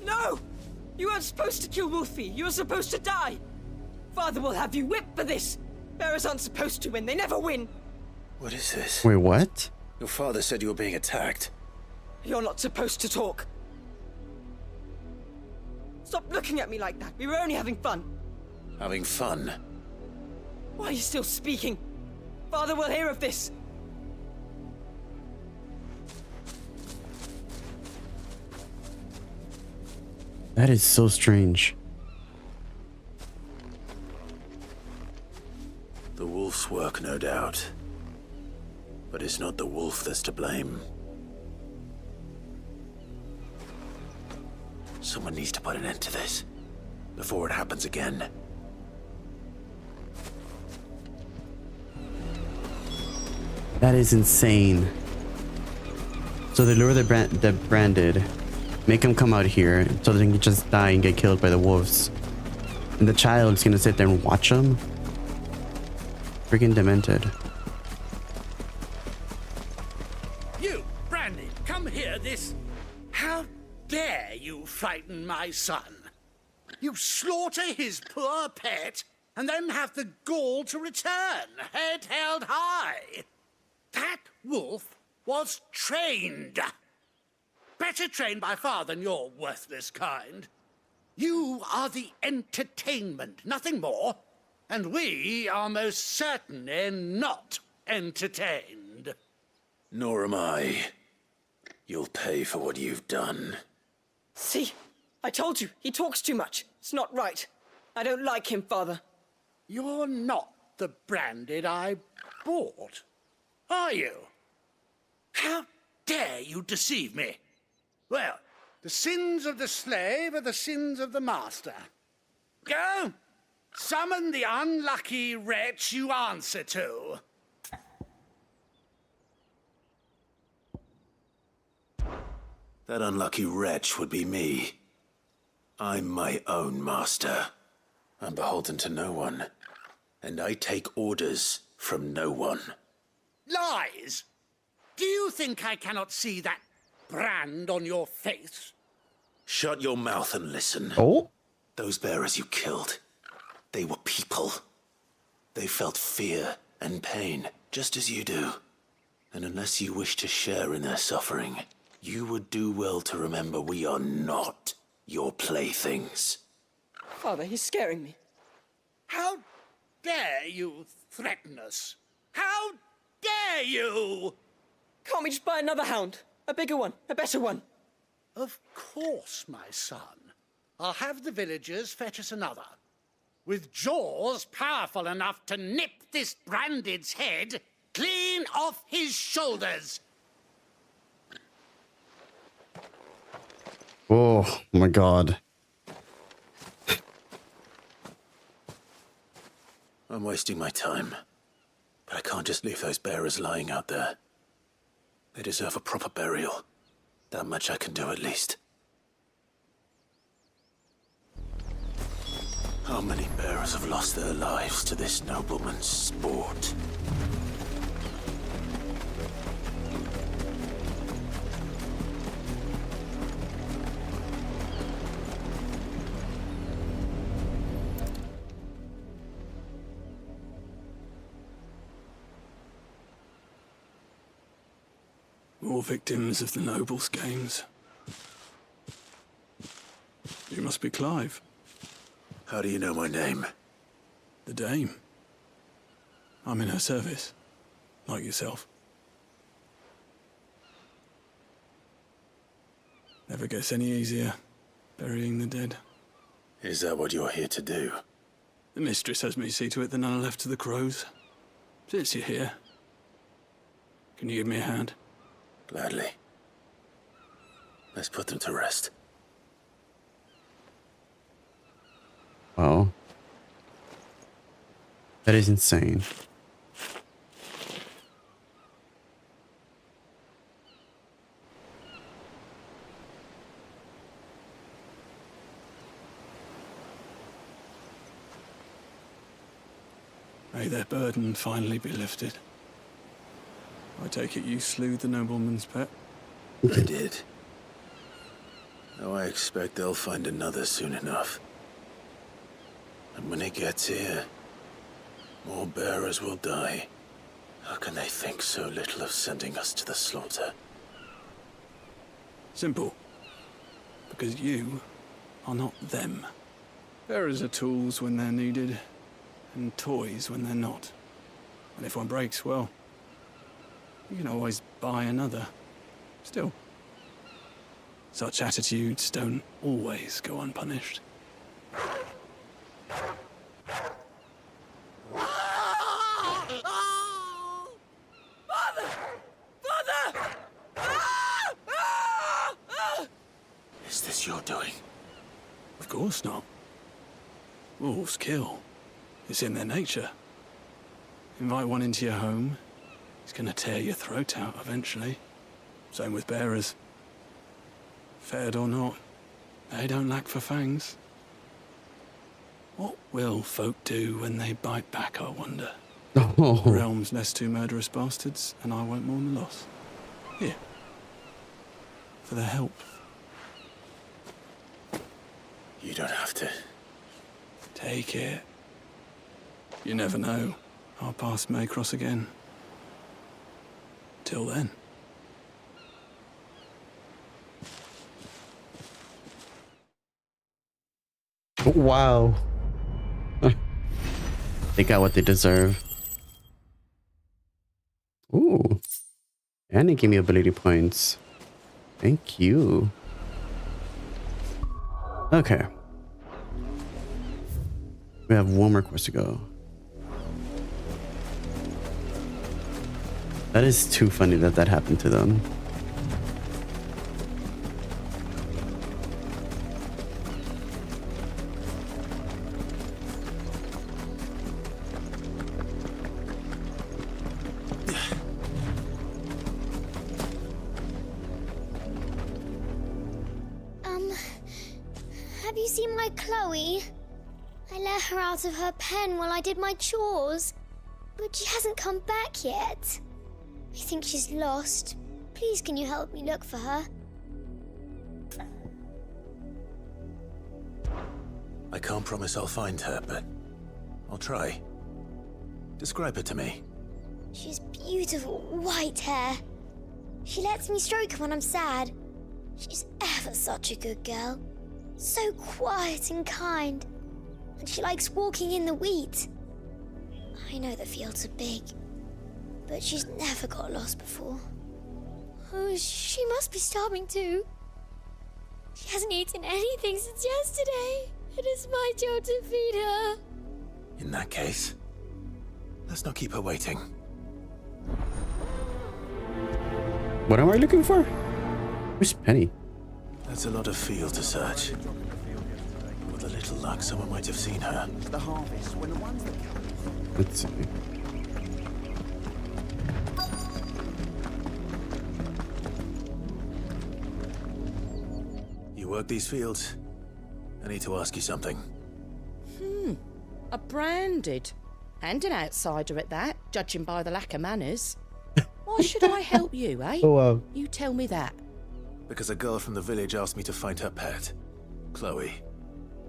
Speaker 15: No! You weren't supposed to kill Wolfie. You were supposed to die. Father will have you whipped for this. Bearers aren't supposed to win. They never win.
Speaker 5: What is this?
Speaker 1: Wait, what?
Speaker 5: Your father said you were being attacked.
Speaker 15: You're not supposed to talk. Stop looking at me like that. We were only having fun.
Speaker 5: Having fun?
Speaker 15: Why are you still speaking? Father will hear of this.
Speaker 1: That is so strange.
Speaker 5: The wolf's work, no doubt. But it's not the wolf that's to blame. Someone needs to put an end to this before it happens again.
Speaker 1: That is insane. So they lure the branded, make them come out here so they can just die and get killed by the wolves. And the child's gonna sit there and watch them? Freaking demented.
Speaker 11: You, Branded, come here this... How dare you frighten my son? You slaughter his poor pet and then have the gall to return, head held high. That wolf was trained. Better trained by far than your worthless kind. You are the entertainment, nothing more. And we are most certainly not entertained.
Speaker 5: Nor am I. You'll pay for what you've done.
Speaker 15: See? I told you. He talks too much. It's not right. I don't like him, Father.
Speaker 11: You're not the Branded I bought, are you? How dare you deceive me? Well, the sins of the slave are the sins of the master. Go! Summon the unlucky wretch you answer to.
Speaker 5: That unlucky wretch would be me. I'm my own master. I'm beholden to no one. And I take orders from no one.
Speaker 11: Lies! Do you think I cannot see that brand on your face?
Speaker 5: Shut your mouth and listen.
Speaker 1: Oh?
Speaker 5: Those bearers you killed, they were people. They felt fear and pain, just as you do. And unless you wish to share in their suffering, you would do well to remember we are not your playthings.
Speaker 15: Father, he's scaring me.
Speaker 11: How dare you threaten us? How
Speaker 23: dare you?
Speaker 10: Can't we just buy another hound? A bigger one, a better one.
Speaker 13: Of course, my son. I'll have the villagers fetch us another. With jaws powerful enough to nip this Branded's head clean off his shoulders.
Speaker 1: Oh my god.
Speaker 4: I'm wasting my time. But I can't just leave those bearers lying out there. They deserve a proper burial. That much I can do at least. How many bearers have lost their lives to this nobleman's sport?
Speaker 7: More victims of the nobles' games. You must be Clive.
Speaker 4: How do you know my name?
Speaker 7: The Dame. I'm in her service, like yourself. Never gets any easier, burying the dead.
Speaker 4: Is that what you're here to do?
Speaker 7: The mistress has me see to it that none are left to the crows. Since you're here, can you give me a hand?
Speaker 4: Gladly. Let's put them to rest.
Speaker 1: Wow. That is insane.
Speaker 7: May their burden finally be lifted. I take it you slew the nobleman's pet?
Speaker 4: I did. Now I expect they'll find another soon enough. And when it gets here, more bearers will die. How can they think so little of sending us to the slaughter?
Speaker 7: Simple. Because you are not them. Bearers are tools when they're needed, and toys when they're not. And if one breaks, well, you can always buy another. Still, such attitudes don't always go unpunished.
Speaker 4: Is this your doing?
Speaker 7: Of course not. Wolves kill. It's in their nature. Invite one into your home, he's gonna tear your throat out eventually. Same with bearers. Fed or not, they don't lack for fangs. What will folk do when they bite back, I wonder?
Speaker 1: Oh.
Speaker 7: Realm's less two murderous bastards, and I won't mourn the loss. Here. For their help.
Speaker 4: You don't have to.
Speaker 7: Take it. You never know. Our paths may cross again. Till then.
Speaker 1: Wow. They got what they deserve. Ooh. And they gave me ability points. Thank you. Okay. We have one more quest to go. That is too funny that that happened to them.
Speaker 14: Have you seen my Chloe? I let her out of her pen while I did my chores, but she hasn't come back yet. I think she's lost. Please, can you help me look for her?
Speaker 4: I can't promise I'll find her, but I'll try. Describe her to me.
Speaker 14: She's beautiful white hair. She lets me stroke her when I'm sad. She's ever such a good girl. So quiet and kind. And she likes walking in the wheat. I know the fields are big, but she's never got lost before. Oh, she must be starving too. She hasn't eaten anything since yesterday. It is my job to feed her.
Speaker 4: In that case, let's not keep her waiting.
Speaker 1: What am I looking for? Where's Penny?
Speaker 4: That's a lot of field to search. With a little luck, someone might have seen her.
Speaker 12: The harvest, when the ones that
Speaker 1: Let's see.
Speaker 4: You work these fields? I need to ask you something.
Speaker 8: A branded. And an outsider at that, judging by the lack of manners. Why should I help you, eh?
Speaker 1: Oh, wow.
Speaker 8: You tell me that.
Speaker 4: Because a girl from the village asked me to find her pet, Chloe.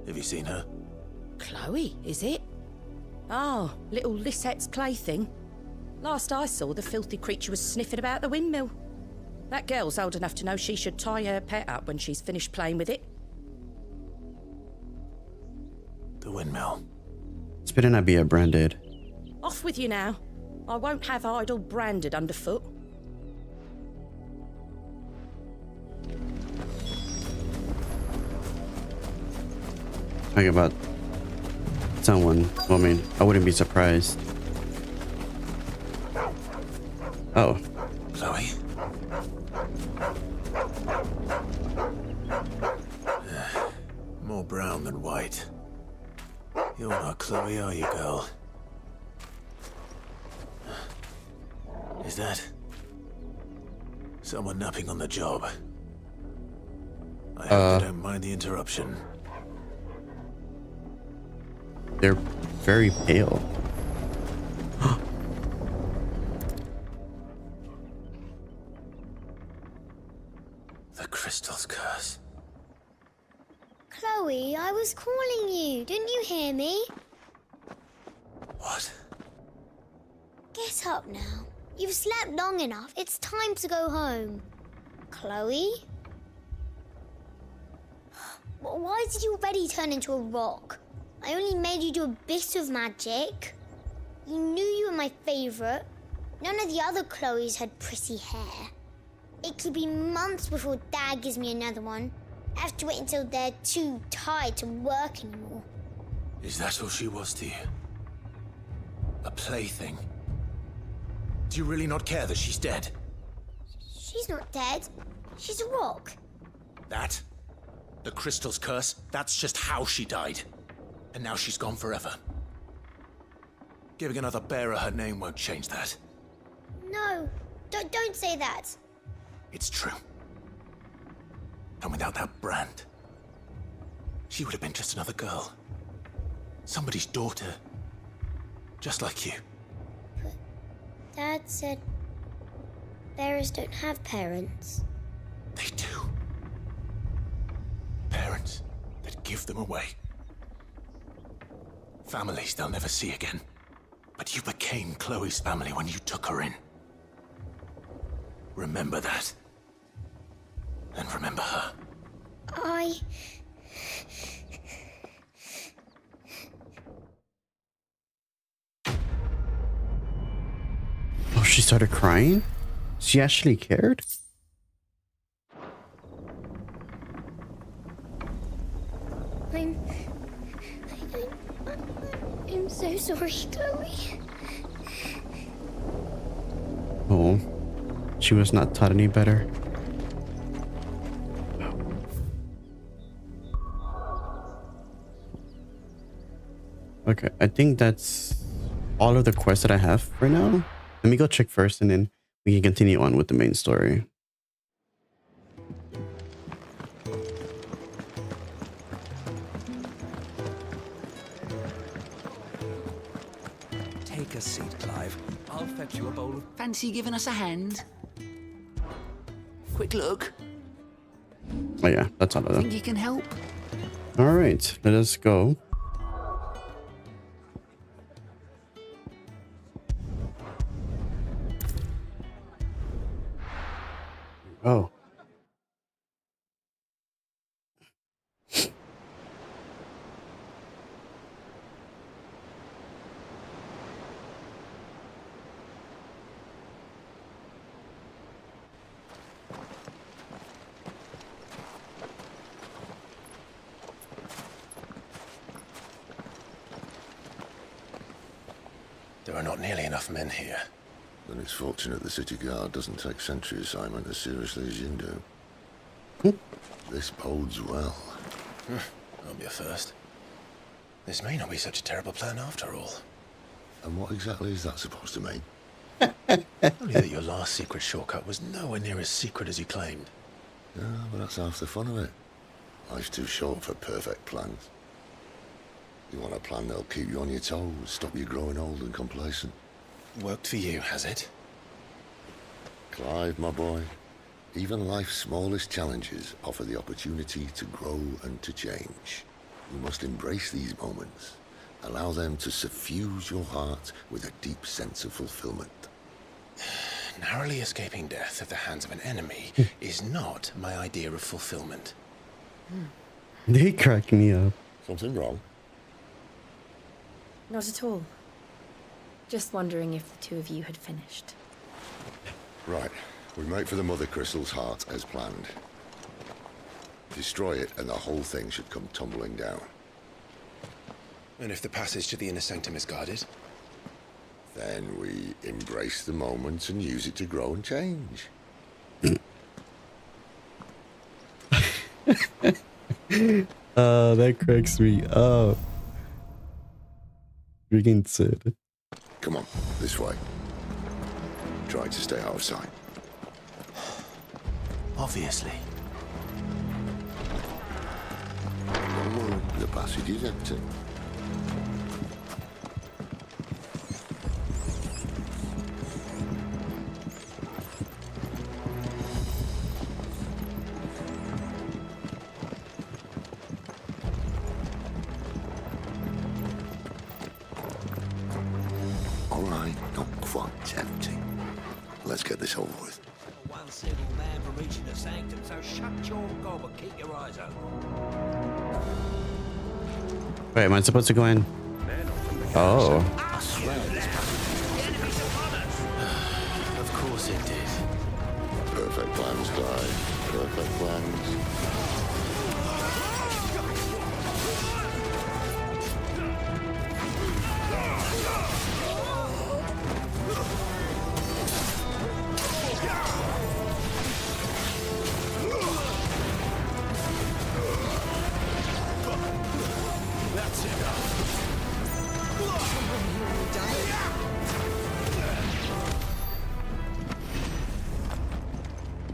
Speaker 4: Have you seen her?
Speaker 8: Chloe, is it? Oh, little Lisette's plaything. Last I saw, the filthy creature was sniffing about the windmill. That girl's old enough to know she should tie her pet up when she's finished playing with it.
Speaker 4: The windmill.
Speaker 1: It's better not be a branded.
Speaker 8: Off with you now. I won't have idle branded underfoot.
Speaker 1: Talking about someone. Well, I mean, I wouldn't be surprised. Oh.
Speaker 4: Chloe? More brown than white. You're not Chloe, are you, girl? Is that someone napping on the job? I hope they don't mind the interruption.
Speaker 1: They're very pale.
Speaker 4: The crystal's curse.
Speaker 14: Chloe, I was calling you. Didn't you hear me?
Speaker 4: What?
Speaker 14: Get up now. You've slept long enough. It's time to go home. Chloe? Why did you already turn into a rock? I only made you do a bit of magic. You knew you were my favorite. None of the other Chloes had pretty hair. It could be months before Dad gives me another one. I have to wait until they're too tired to work anymore.
Speaker 4: Is that all she was to you? A plaything? Do you really not care that she's dead?
Speaker 14: She's not dead. She's a rock.
Speaker 4: That? The crystal's curse? That's just how she died. And now she's gone forever. Giving another bearer her name won't change that.
Speaker 14: No, don't say that.
Speaker 4: It's true. And without that brand, she would have been just another girl. Somebody's daughter. Just like you.
Speaker 14: Dad said bearers don't have parents.
Speaker 4: They do. Parents that give them away. Families they'll never see again. But you became Chloe's family when you took her in. Remember that. And remember her.
Speaker 1: Oh, she started crying? She actually cared?
Speaker 14: I'm so sorry, Chloe.
Speaker 1: Oh, she was not taught any better. Okay, I think that's all of the quests that I have for now. Let me go check first and then we can continue on with the main story.
Speaker 6: Take a seat, Clive. I'll fetch you a bowl of...
Speaker 16: Fancy giving us a hand? Quick look.
Speaker 1: Oh yeah, that's all of them.
Speaker 16: Think you can help?
Speaker 1: All right, let us go. Oh.
Speaker 4: There are not nearly enough men here.
Speaker 18: Then it's fortunate the city guard doesn't take sentry assignment as seriously as you do. This bodes well.
Speaker 4: That'll be a first. This may not be such a terrible plan after all.
Speaker 18: And what exactly is that supposed to mean?
Speaker 4: Only that your last secret shortcut was nowhere near as secret as you claimed.
Speaker 18: Yeah, but that's half the fun of it. Life's too short for perfect plans. You want a plan that'll keep you on your toes, stop you growing old and complacent.
Speaker 4: Worked for you, has it?
Speaker 18: Clive, my boy, even life's smallest challenges offer the opportunity to grow and to change. You must embrace these moments. Allow them to suffuse your heart with a deep sense of fulfillment.
Speaker 4: Narrowly escaping death at the hands of an enemy is not my idea of fulfillment.
Speaker 1: They crack me up.
Speaker 18: Something wrong?
Speaker 22: Not at all. Just wondering if the two of you had finished.
Speaker 18: Right. We make for the Mother Crystal's heart as planned. Destroy it and the whole thing should come tumbling down.
Speaker 4: And if the passage to the inner sanctum is guarded?
Speaker 18: Then we embrace the moment and use it to grow and change.
Speaker 1: That cracks me up. Freaking Sid.
Speaker 18: Come on, this way. Try to stay out of sight.
Speaker 5: Obviously.
Speaker 18: The passage is empty. All right, not quite empty. Let's get this over with.
Speaker 12: One single man for reaching the sanctum, so shut your gob and keep your eyes open.
Speaker 1: Wait, am I supposed to go in? Oh.
Speaker 4: Of course it did.
Speaker 18: Perfect plans, Clive. Perfect plans.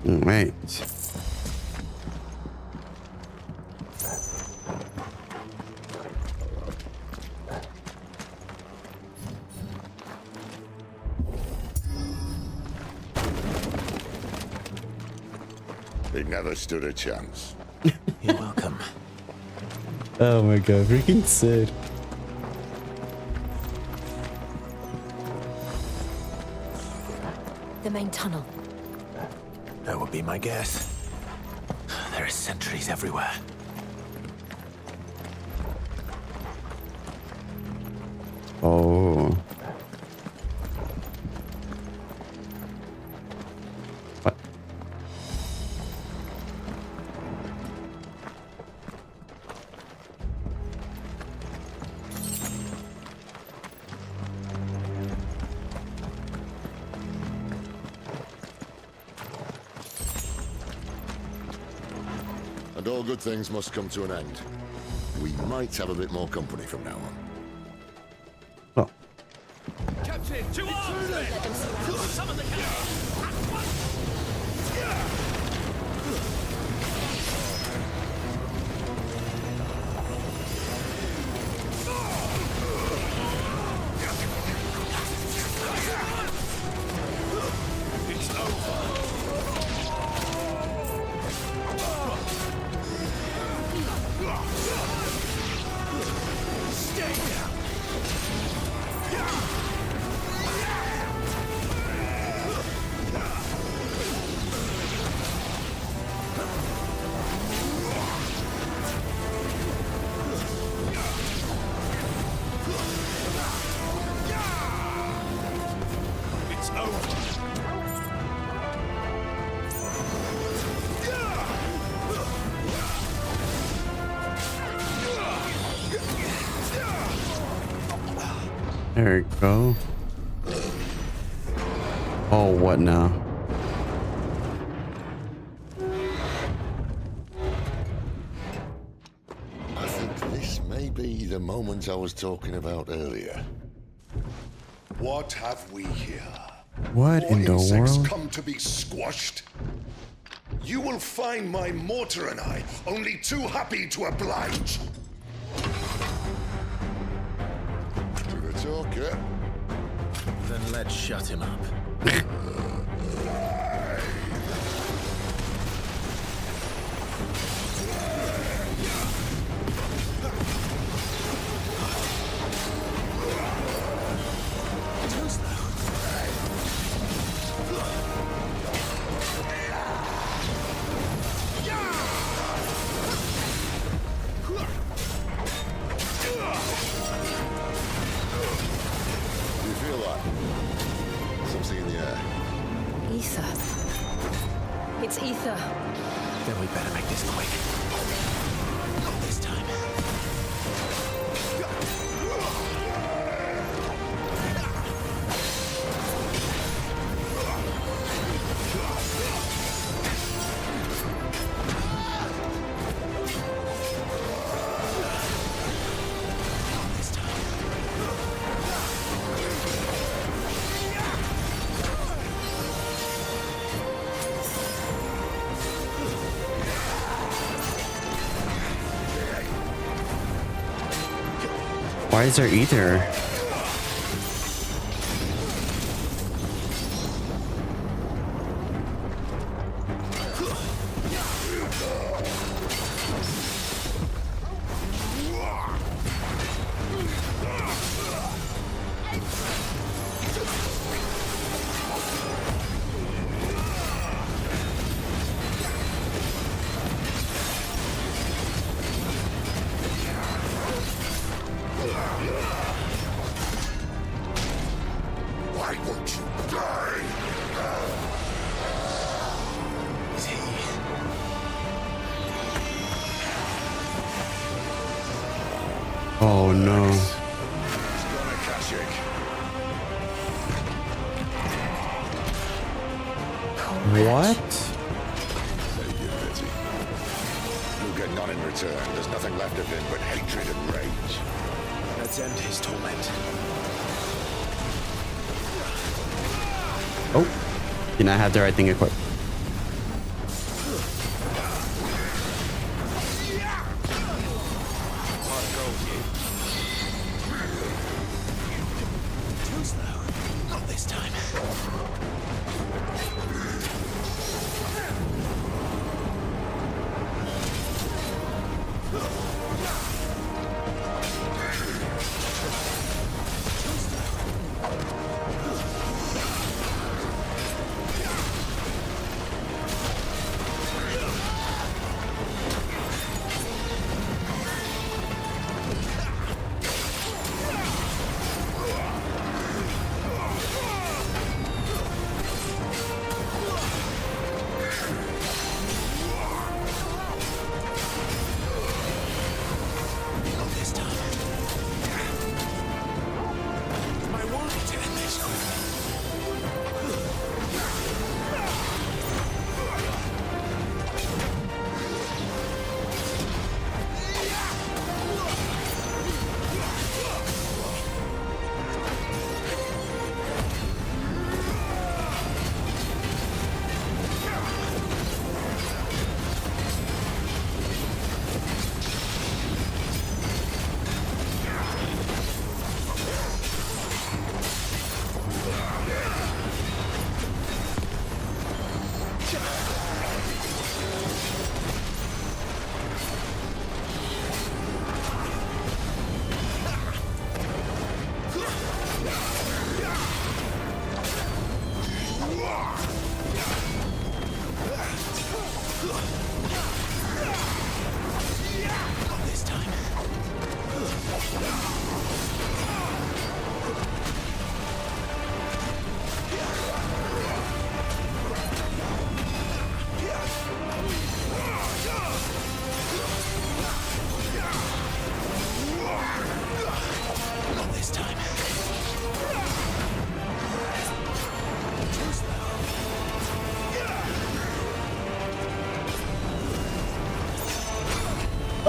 Speaker 1: Right.
Speaker 18: He never stood a chance.
Speaker 5: You're welcome.
Speaker 1: Oh my god, freaking Sid.
Speaker 22: The main tunnel.
Speaker 5: That would be my guess. There are sentries everywhere.
Speaker 1: Oh. What?
Speaker 18: And all good things must come to an end. We might have a bit more company from now on.
Speaker 3: Captain, to arms! Summon the
Speaker 2: It's over. Stay down. It's over.
Speaker 1: There we go. Oh, what now?
Speaker 18: I think this may be the moment I was talking about earlier.
Speaker 19: What have we here?
Speaker 1: What
Speaker 19: More
Speaker 1: in the
Speaker 19: insects
Speaker 1: world?
Speaker 19: come to be squashed? You will find my mortar and I only too happy to oblige.
Speaker 18: To the talker.
Speaker 4: Then let's shut him up.
Speaker 18: You feel that? Something in the air.
Speaker 22: Ether. It's ether.
Speaker 5: Then we better make this quick. Not this time.
Speaker 1: Why is there ether?
Speaker 19: Why won't you die?
Speaker 5: Is he?
Speaker 1: Oh no.
Speaker 19: He's gonna catch it.
Speaker 1: What?
Speaker 18: Save your pity. You'll get none in return. There's nothing left of him but hatred and rage.
Speaker 5: Let's end his torment.
Speaker 1: Oh. Did not have the right thing equipped.
Speaker 5: Too slow. Not this time.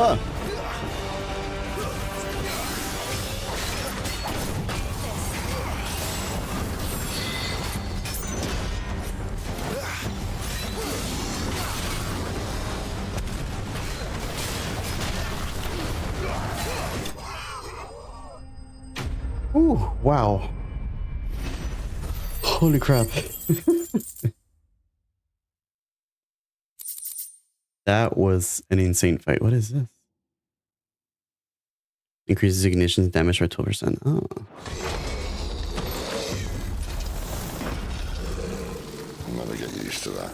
Speaker 1: Ooh, wow. Holy crap. That was an insane fight. What is this? Increases ignition damage by 12%. Oh.
Speaker 18: I'll never get used to that.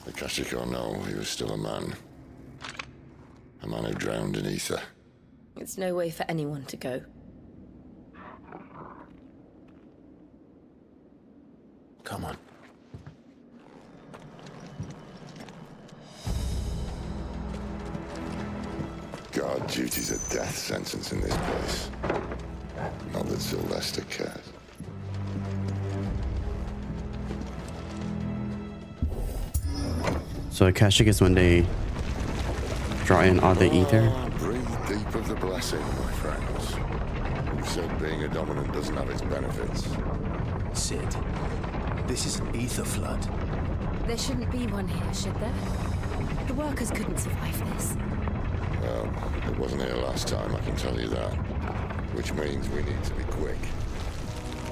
Speaker 18: The Akashic or no, he was still a man. A man who drowned in ether.
Speaker 22: It's no way for anyone to go.
Speaker 5: Come on.
Speaker 18: Guard duty's a death sentence in this place. Not that Sylvester cares.
Speaker 1: So Akashic is when they draw in all the ether.
Speaker 18: Breathe deep of the blessing, my friends. Who said being a dominant doesn't have its benefits?
Speaker 5: Sid, this is an ether flood.
Speaker 22: There shouldn't be one here, should there? The workers couldn't survive this.
Speaker 18: Well, it wasn't here last time, I can tell you that. Which means we need to be quick.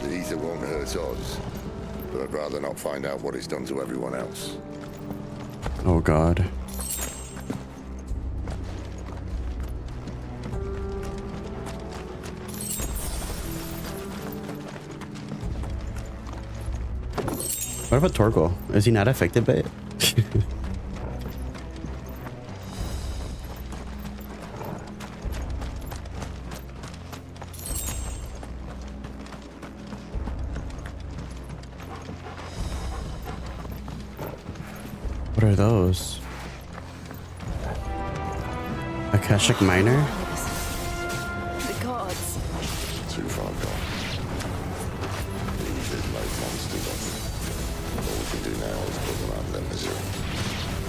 Speaker 18: The ether won't hurt us, but I'd rather not find out what it's done to everyone else.
Speaker 1: Oh god. What about Torgal? Is he not affected by it? What are those? Akashic Miner?
Speaker 22: The gods.
Speaker 18: Too far gone. These is like monsters on them. All we can do now is put them out of their misery.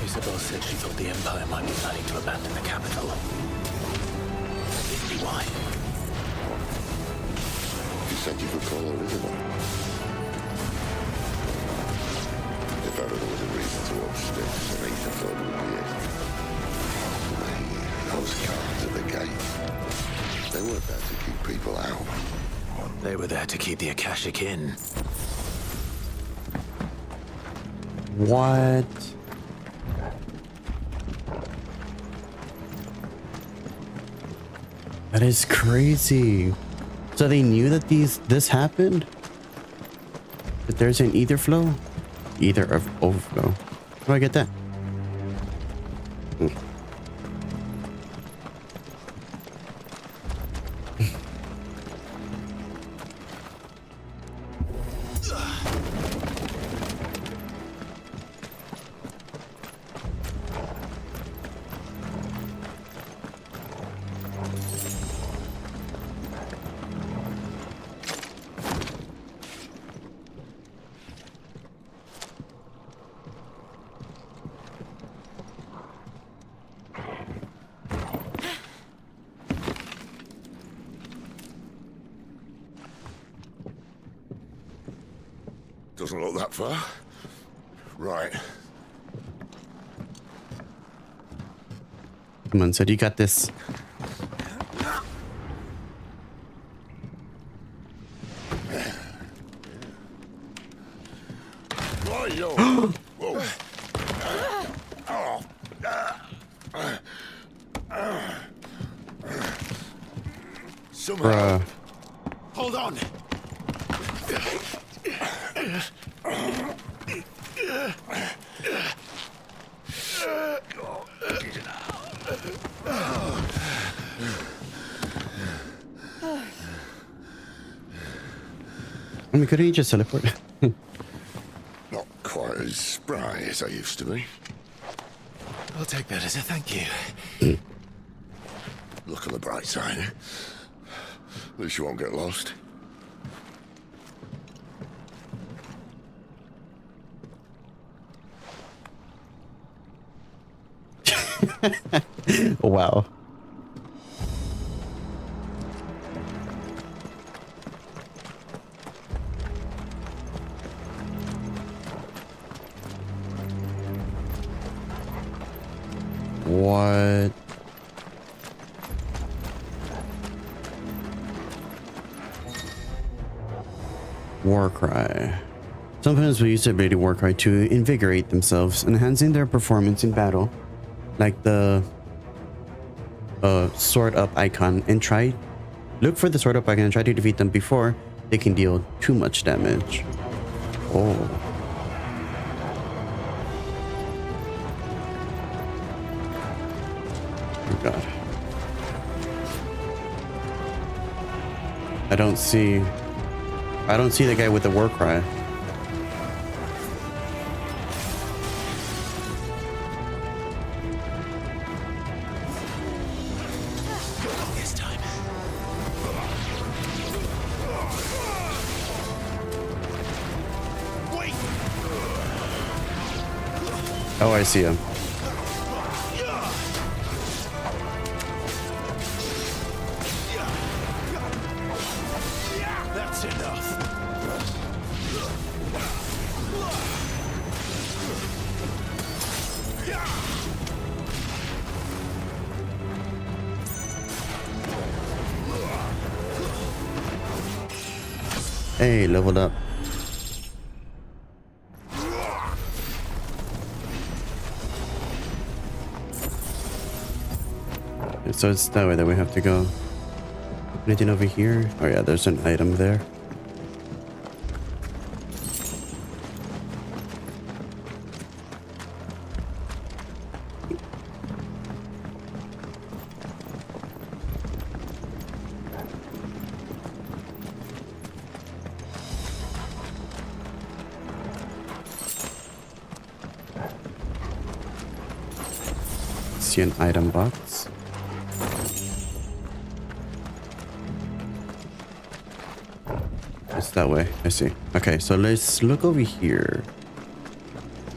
Speaker 5: Isabel said she thought the Empire might be planning to abandon the capital. Why?
Speaker 18: You said you could call her Isabel. If ever there was a reason to up sticks, an ether flood would be it. Those guards at the gate, they weren't there to keep people out.
Speaker 5: They were there to keep the Akashic in.
Speaker 1: What? That is crazy. So they knew that this happened? That there's an ether flow? Ether of overflow. How do I get that?
Speaker 18: Doesn't look that far. Right.
Speaker 1: Come on, Sid, you got this.
Speaker 18: Right, yo. Whoa.
Speaker 1: Bruh.
Speaker 2: Hold on.
Speaker 1: I mean, couldn't he just teleport?
Speaker 18: Not quite as spry as I used to be.
Speaker 5: I'll take that as a thank you.
Speaker 18: Look on the bright side. At least you won't get lost.
Speaker 1: Wow. What? War cry. Sometimes we use the ability war cry to invigorate themselves, enhancing their performance in battle, like the sword up icon, and look for the sword up icon and try to defeat them before they can deal too much damage. Oh. Oh god. I don't see the guy with the war cry. Oh, I see him.
Speaker 11: That's enough.
Speaker 1: Hey, leveled up. So it's that way that we have to go. Anything over here? Oh yeah, there's an item there. See an item box. It's that way. I see. Okay, so let's look over here.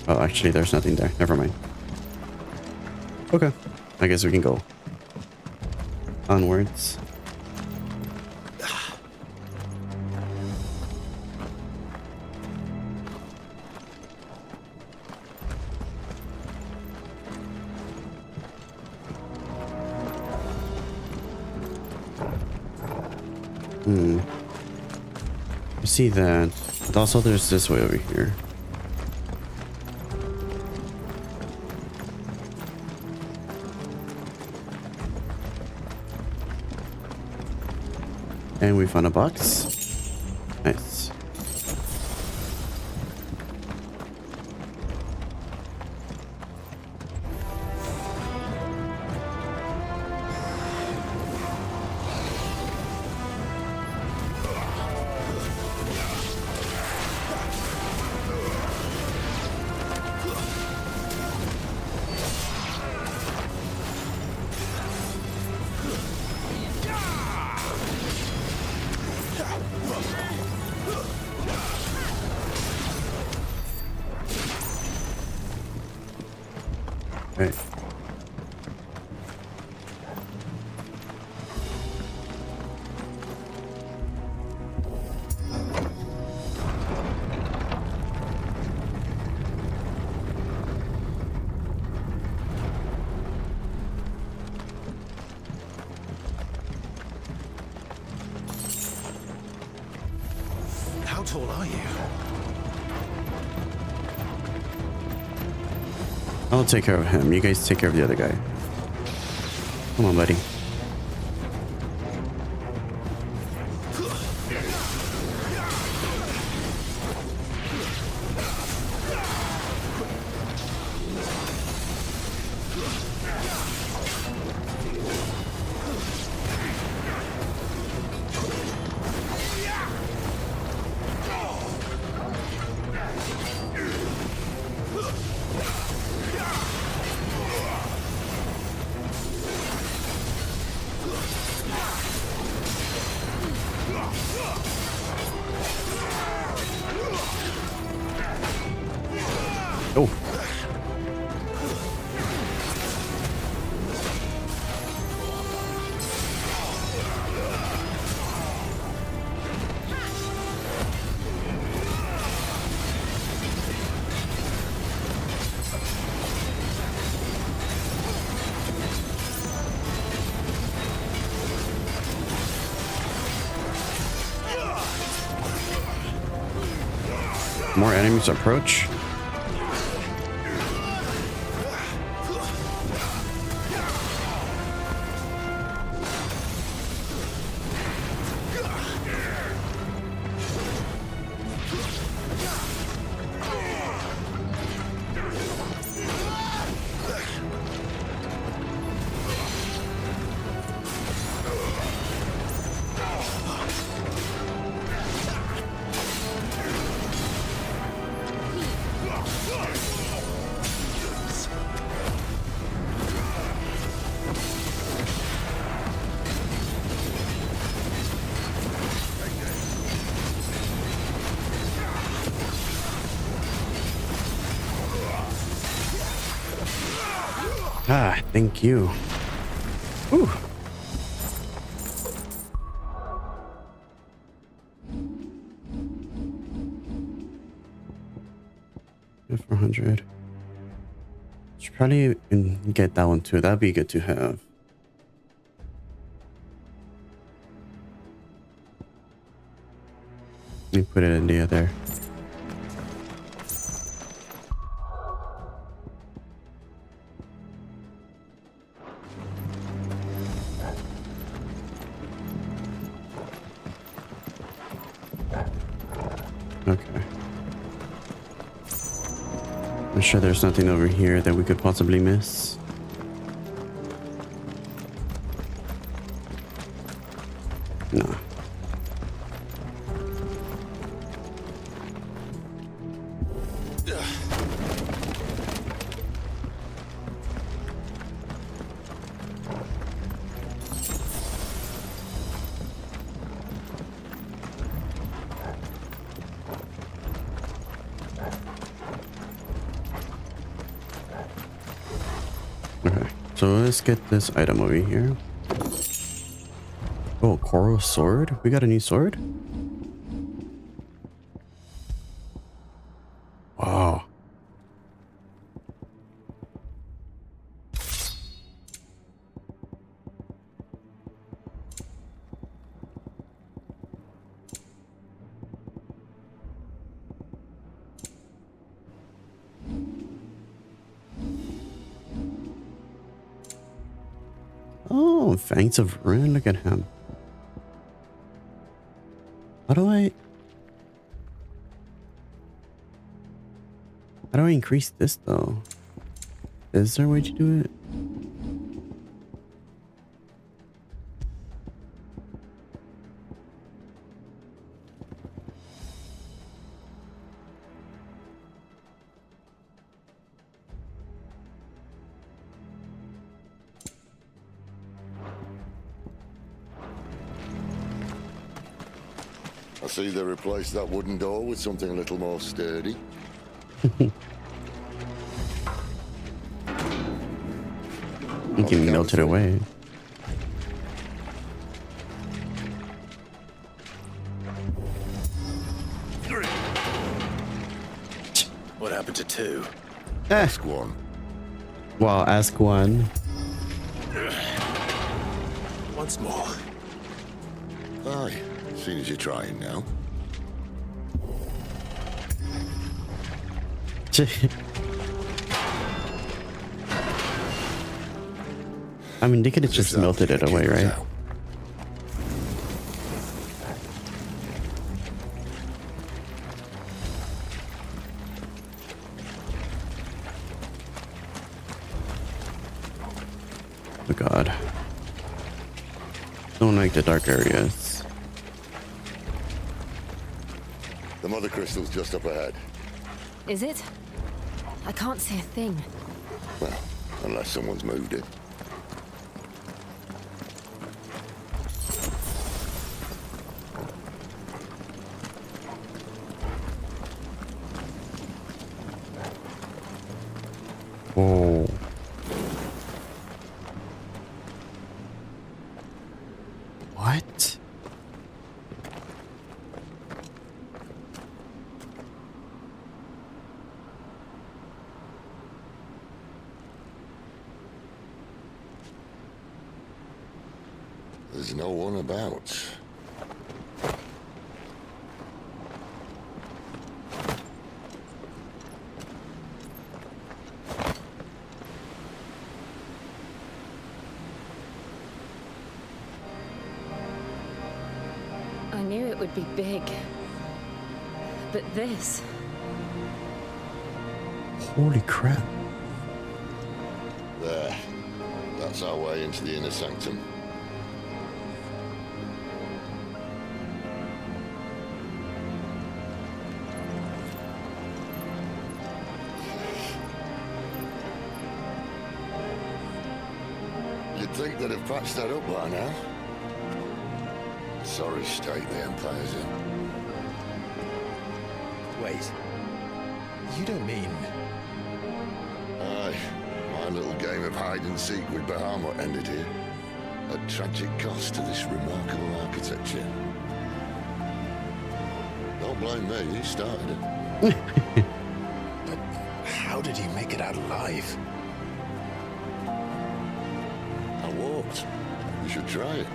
Speaker 1: Oh, actually, there's nothing there. Never mind. Okay. I guess we can go onwards. See that, but also there's this way over here. And we found a box. Nice. Right.
Speaker 11: How tall are you?
Speaker 1: I'll take care of him. You guys take care of the other guy. Come on, buddy. More enemies approach. Ah, thank you. Ooh. For 100. Should probably get that one too. That'd be good to have. Let me put it in the other. Okay. I'm sure there's nothing over here that we could possibly miss. No. Okay, so let's get this item over here. Oh, coral sword? We got a new sword? Wow. Oh, Fangs of Ruin, look at him. How do I increase this though? Is there a way to do it?
Speaker 18: I see they replaced that wooden door with something a little more sturdy.
Speaker 1: You can melt it away.
Speaker 4: What happened to 2?
Speaker 18: Ask one.
Speaker 1: Well, ask one.
Speaker 4: Once more.
Speaker 18: Aye, seeing as you're trying now.
Speaker 1: I mean, they could have just melted it away, right? Oh god. Don't like the dark areas.
Speaker 18: The mother crystal's just up ahead.
Speaker 17: Is it? I can't see a thing.
Speaker 18: Well, unless someone's moved it.
Speaker 1: Oh. What?
Speaker 18: There's no one about.
Speaker 17: knew it would be big. But this...
Speaker 1: Holy crap.
Speaker 18: There. That's our way into the inner sanctum. You'd think they'd have patched that up by now. Sorry state the Empire's in.
Speaker 12: Wait. You don't mean...
Speaker 18: Aye. My little game of hide-and-seek with Bahamut ended here. At tragic cost to this remarkable architecture. Don't blame me, you started it.
Speaker 12: But how did you make it out alive?
Speaker 18: I walked. You should try it.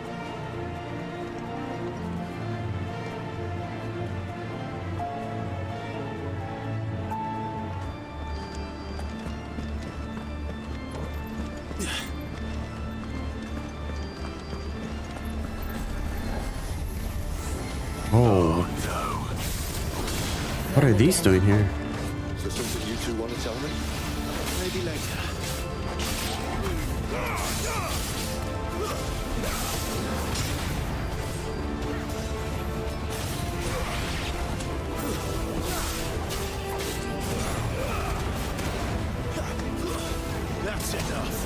Speaker 1: Oh. What are these doing here?
Speaker 18: Is there something you two want to tell me?
Speaker 12: Maybe later.
Speaker 11: That's enough.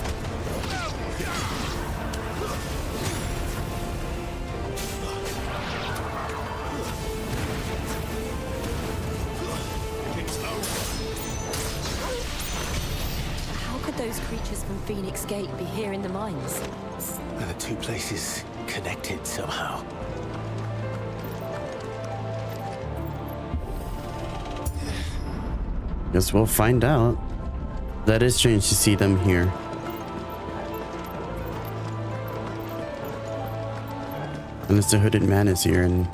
Speaker 17: How could those creatures from Phoenix Gate be here in the mines?
Speaker 5: Are the two places connected somehow?
Speaker 1: Guess we'll find out. That is strange to see them here. Unless the hooded man is here and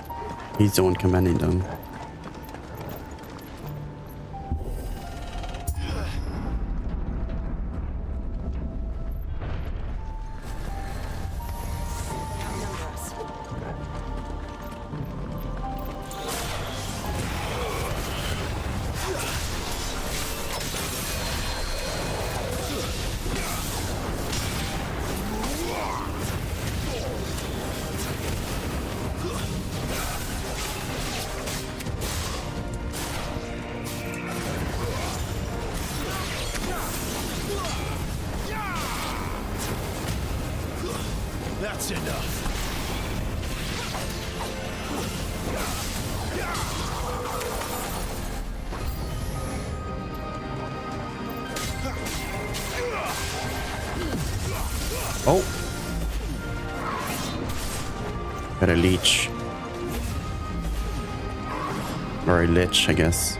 Speaker 1: he's the one commanding them.
Speaker 11: That's enough.
Speaker 1: Oh. Got a leech. Or a lich, I guess.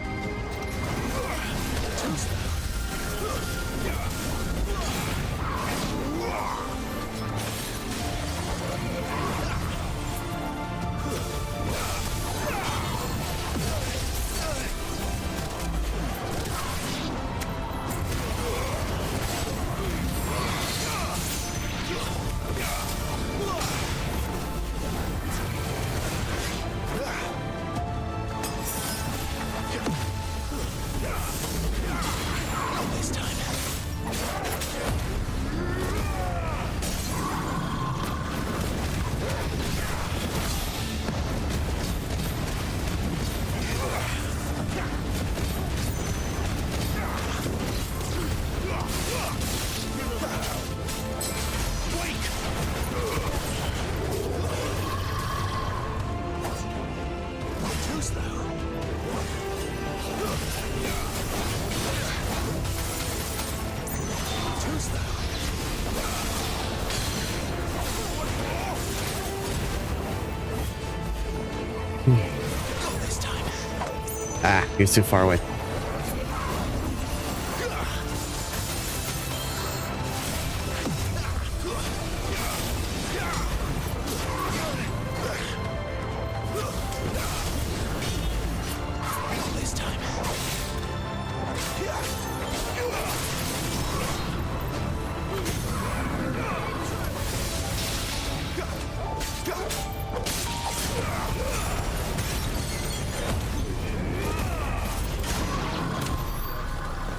Speaker 1: Ah, he was too far away.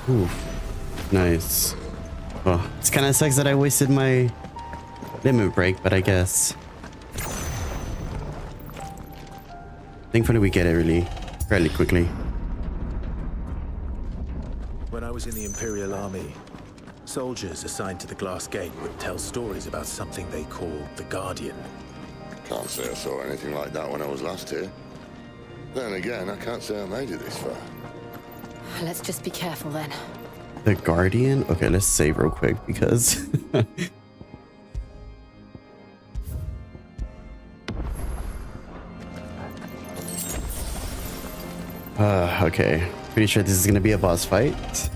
Speaker 1: Ooh, nice. Oh, it's kind of sucks that I wasted my limit break, but I guess. Thankfully, we get it really fairly quickly.
Speaker 4: When I was in the Imperial Army, soldiers assigned to the Glass Gate would tell stories about something they called the Guardian.
Speaker 18: Can't say I saw anything like that when I was last here. Then again, I can't say I made it this far.
Speaker 17: Let's just be careful then.
Speaker 1: The Guardian? Okay, let's save real quick because... okay. Pretty sure this is gonna be a boss fight.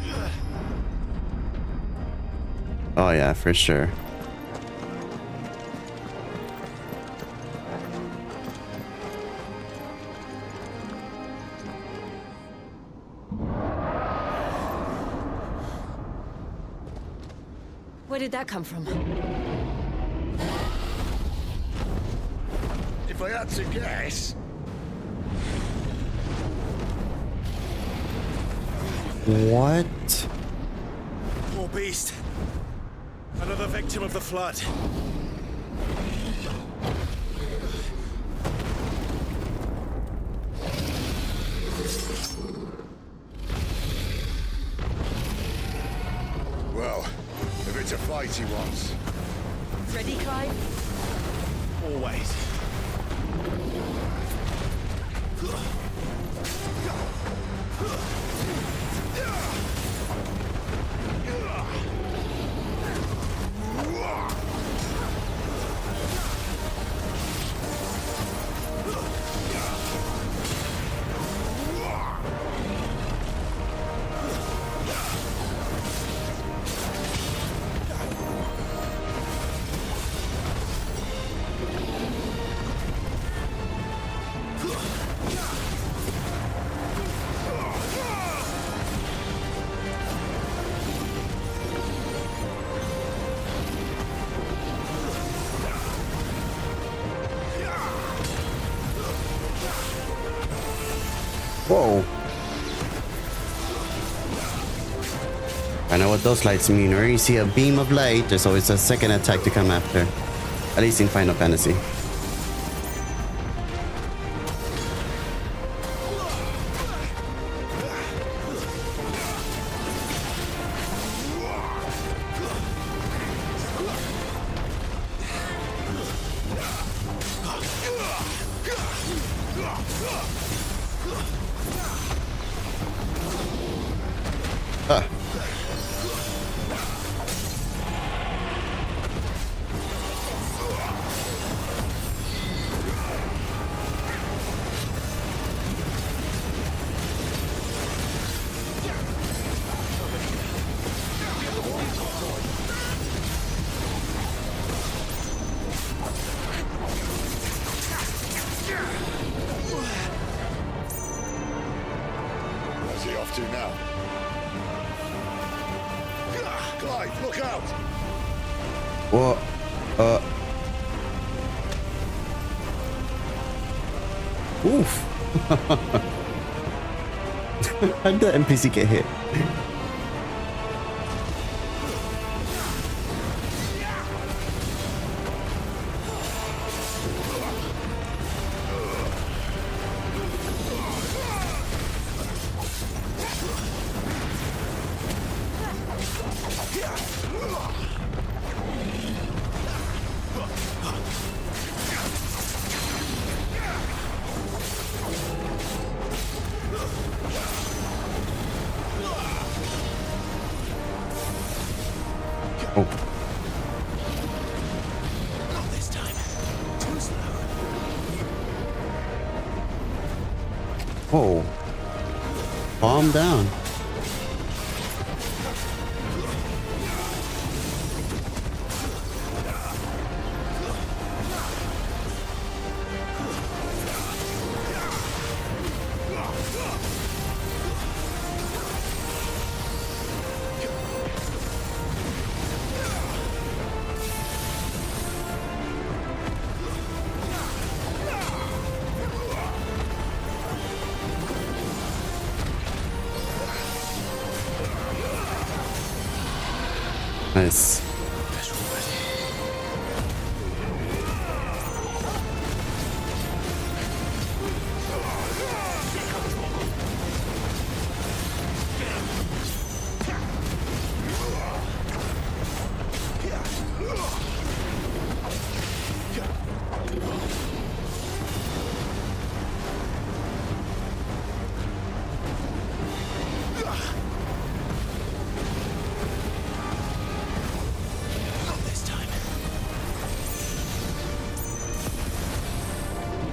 Speaker 1: Oh yeah, for sure.
Speaker 17: Where did that come from?
Speaker 11: If I had to guess...
Speaker 1: What?
Speaker 4: Poor beast. Another victim of the flood.
Speaker 18: Well, if it's a fight he wants.
Speaker 17: Ready, Clive?
Speaker 4: Always.
Speaker 1: Whoa. I know what those lights mean. Where you see a beam of light, there's always a second attack to come after. At least in Final Fantasy.
Speaker 18: Where's he off to now? Clive, look out!
Speaker 1: What? Oof. How did the NPC get hit?
Speaker 5: Not this time. Too slow.
Speaker 1: Whoa. Calm down. Nice.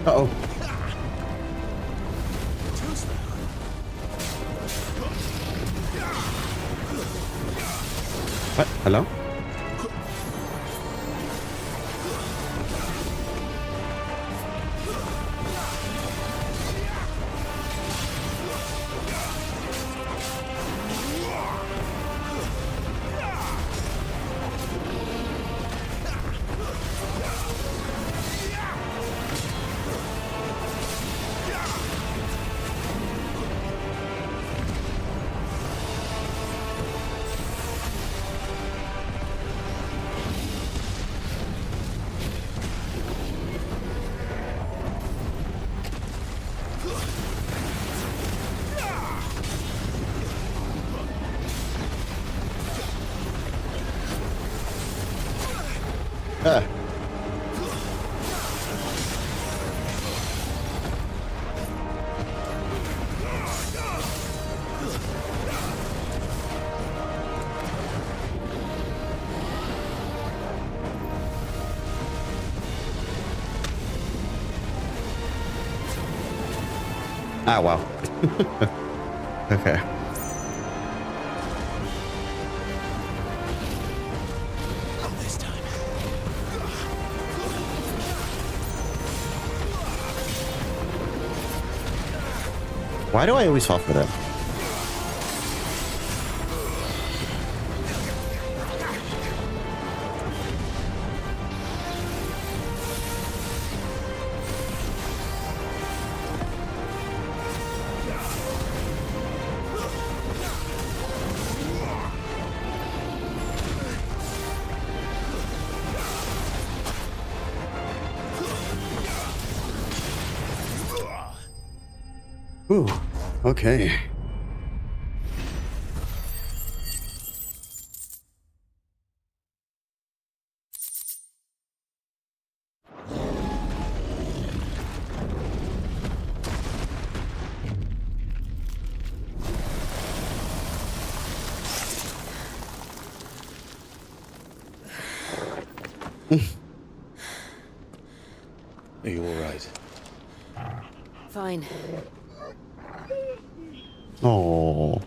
Speaker 1: Uh-oh. What? Hello? Ah, wow. Okay. Why do I always fall for that? Ooh, okay.
Speaker 4: Are you all right?
Speaker 22: Fine.
Speaker 1: Oh.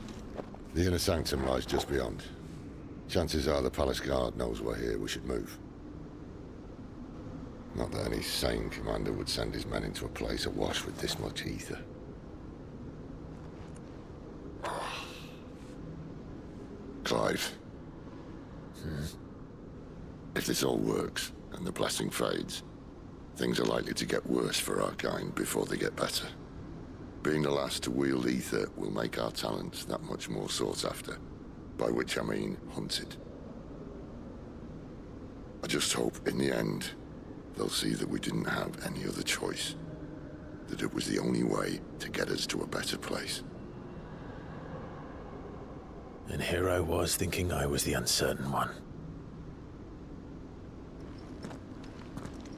Speaker 18: The inner sanctum lies just beyond. Chances are the palace guard knows we're here. We should move. Not that any sane commander would send his men into a place awash with this much ether. Clive. If this all works, and the blessing fades, things are likely to get worse for our kind before they get better. Being the last to wield ether will make our talents that much more sought after, by which I mean hunted. I just hope, in the end, they'll see that we didn't have any other choice, that it was the only way to get us to a better place.
Speaker 5: And here I was thinking I was the uncertain one.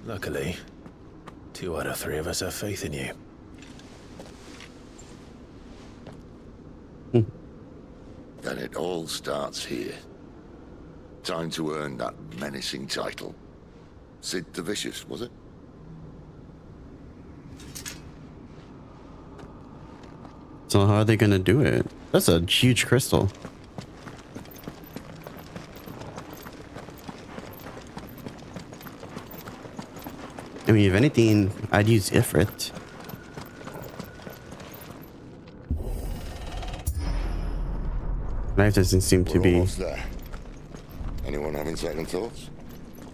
Speaker 5: Luckily, 2 out of 3 of us have faith in you.
Speaker 18: Then it all starts here. Time to earn that menacing title. Sid the Vicious, was it?
Speaker 1: So how are they gonna do it? That's a huge crystal. I mean, if anything, I'd use Ifrit. Knife doesn't seem to be.
Speaker 18: Almost there. Anyone having second thoughts?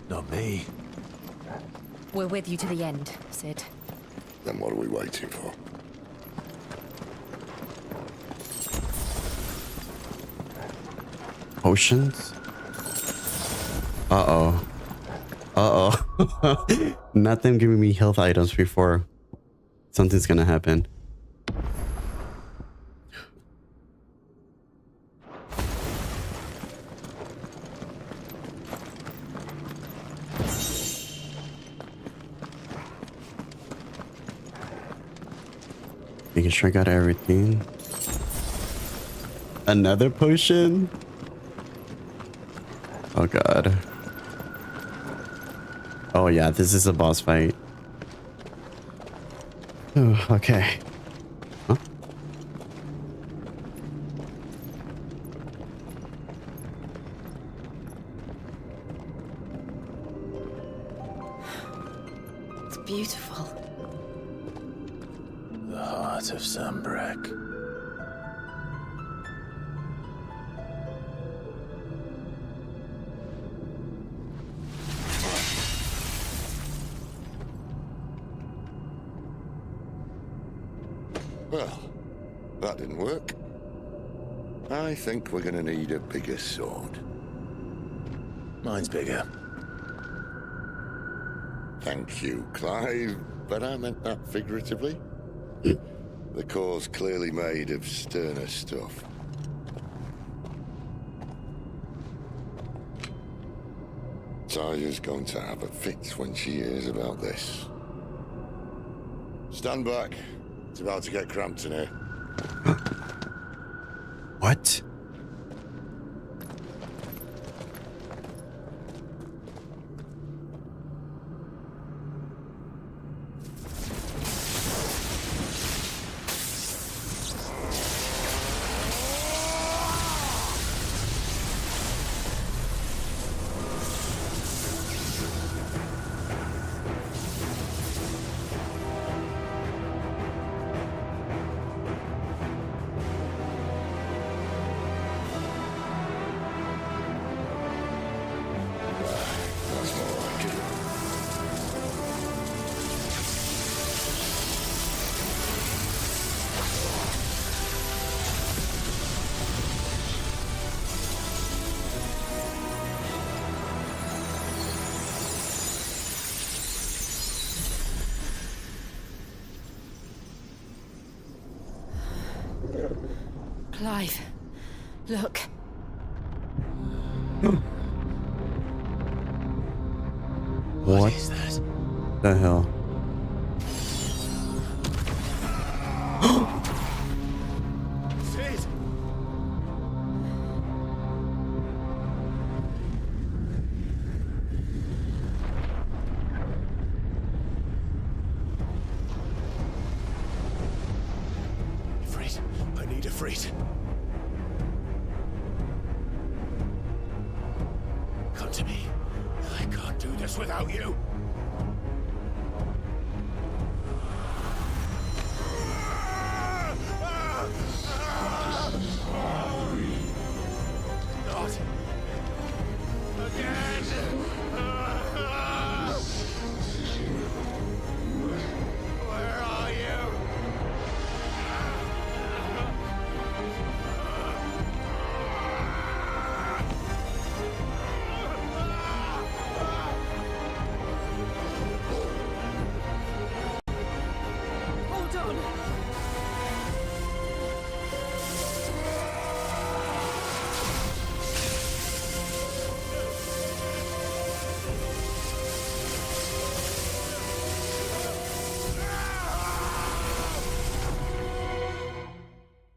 Speaker 5: Not me.
Speaker 17: We're with you to the end, Sid.
Speaker 18: Then what are we waiting for?
Speaker 1: Potions? Uh-oh. Uh-oh. Not them giving me health items before something's gonna happen. Making sure I got everything. Another potion? Oh god. Oh yeah, this is a boss fight. Ooh, okay. Huh?
Speaker 22: It's beautiful.
Speaker 4: The heart of Sambrek.
Speaker 18: Well, that didn't work. I think we're gonna need a bigger sword.
Speaker 4: Mine's bigger.
Speaker 18: Thank you, Clive, but I meant that figuratively. The core's clearly made of sterner stuff. Taya's going to have a fit when she hears about this. Stand back. It's about to get cramped in here.
Speaker 1: What?
Speaker 22: Clive, look.
Speaker 1: What
Speaker 4: is that?
Speaker 1: the hell?
Speaker 2: Sid!
Speaker 11: Frit, I need a Frit. Come to me. I can't do this without you. Not again. Where are you?
Speaker 15: Hold on.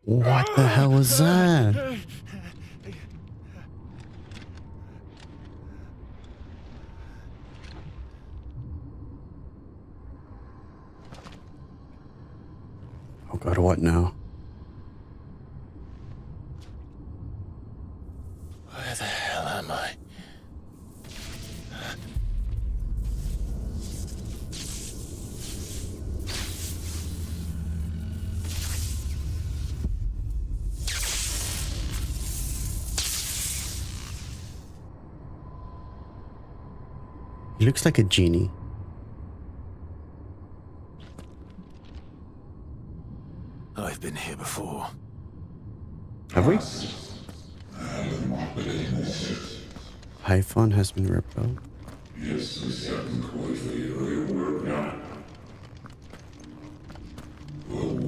Speaker 1: What the hell was that? Oh god, what now?
Speaker 4: Where the hell am I?
Speaker 1: He looks like a genie.
Speaker 4: I've been here before.
Speaker 1: Have we? python has been ripped out.
Speaker 9: Yes, the second quietly, are you aware of that?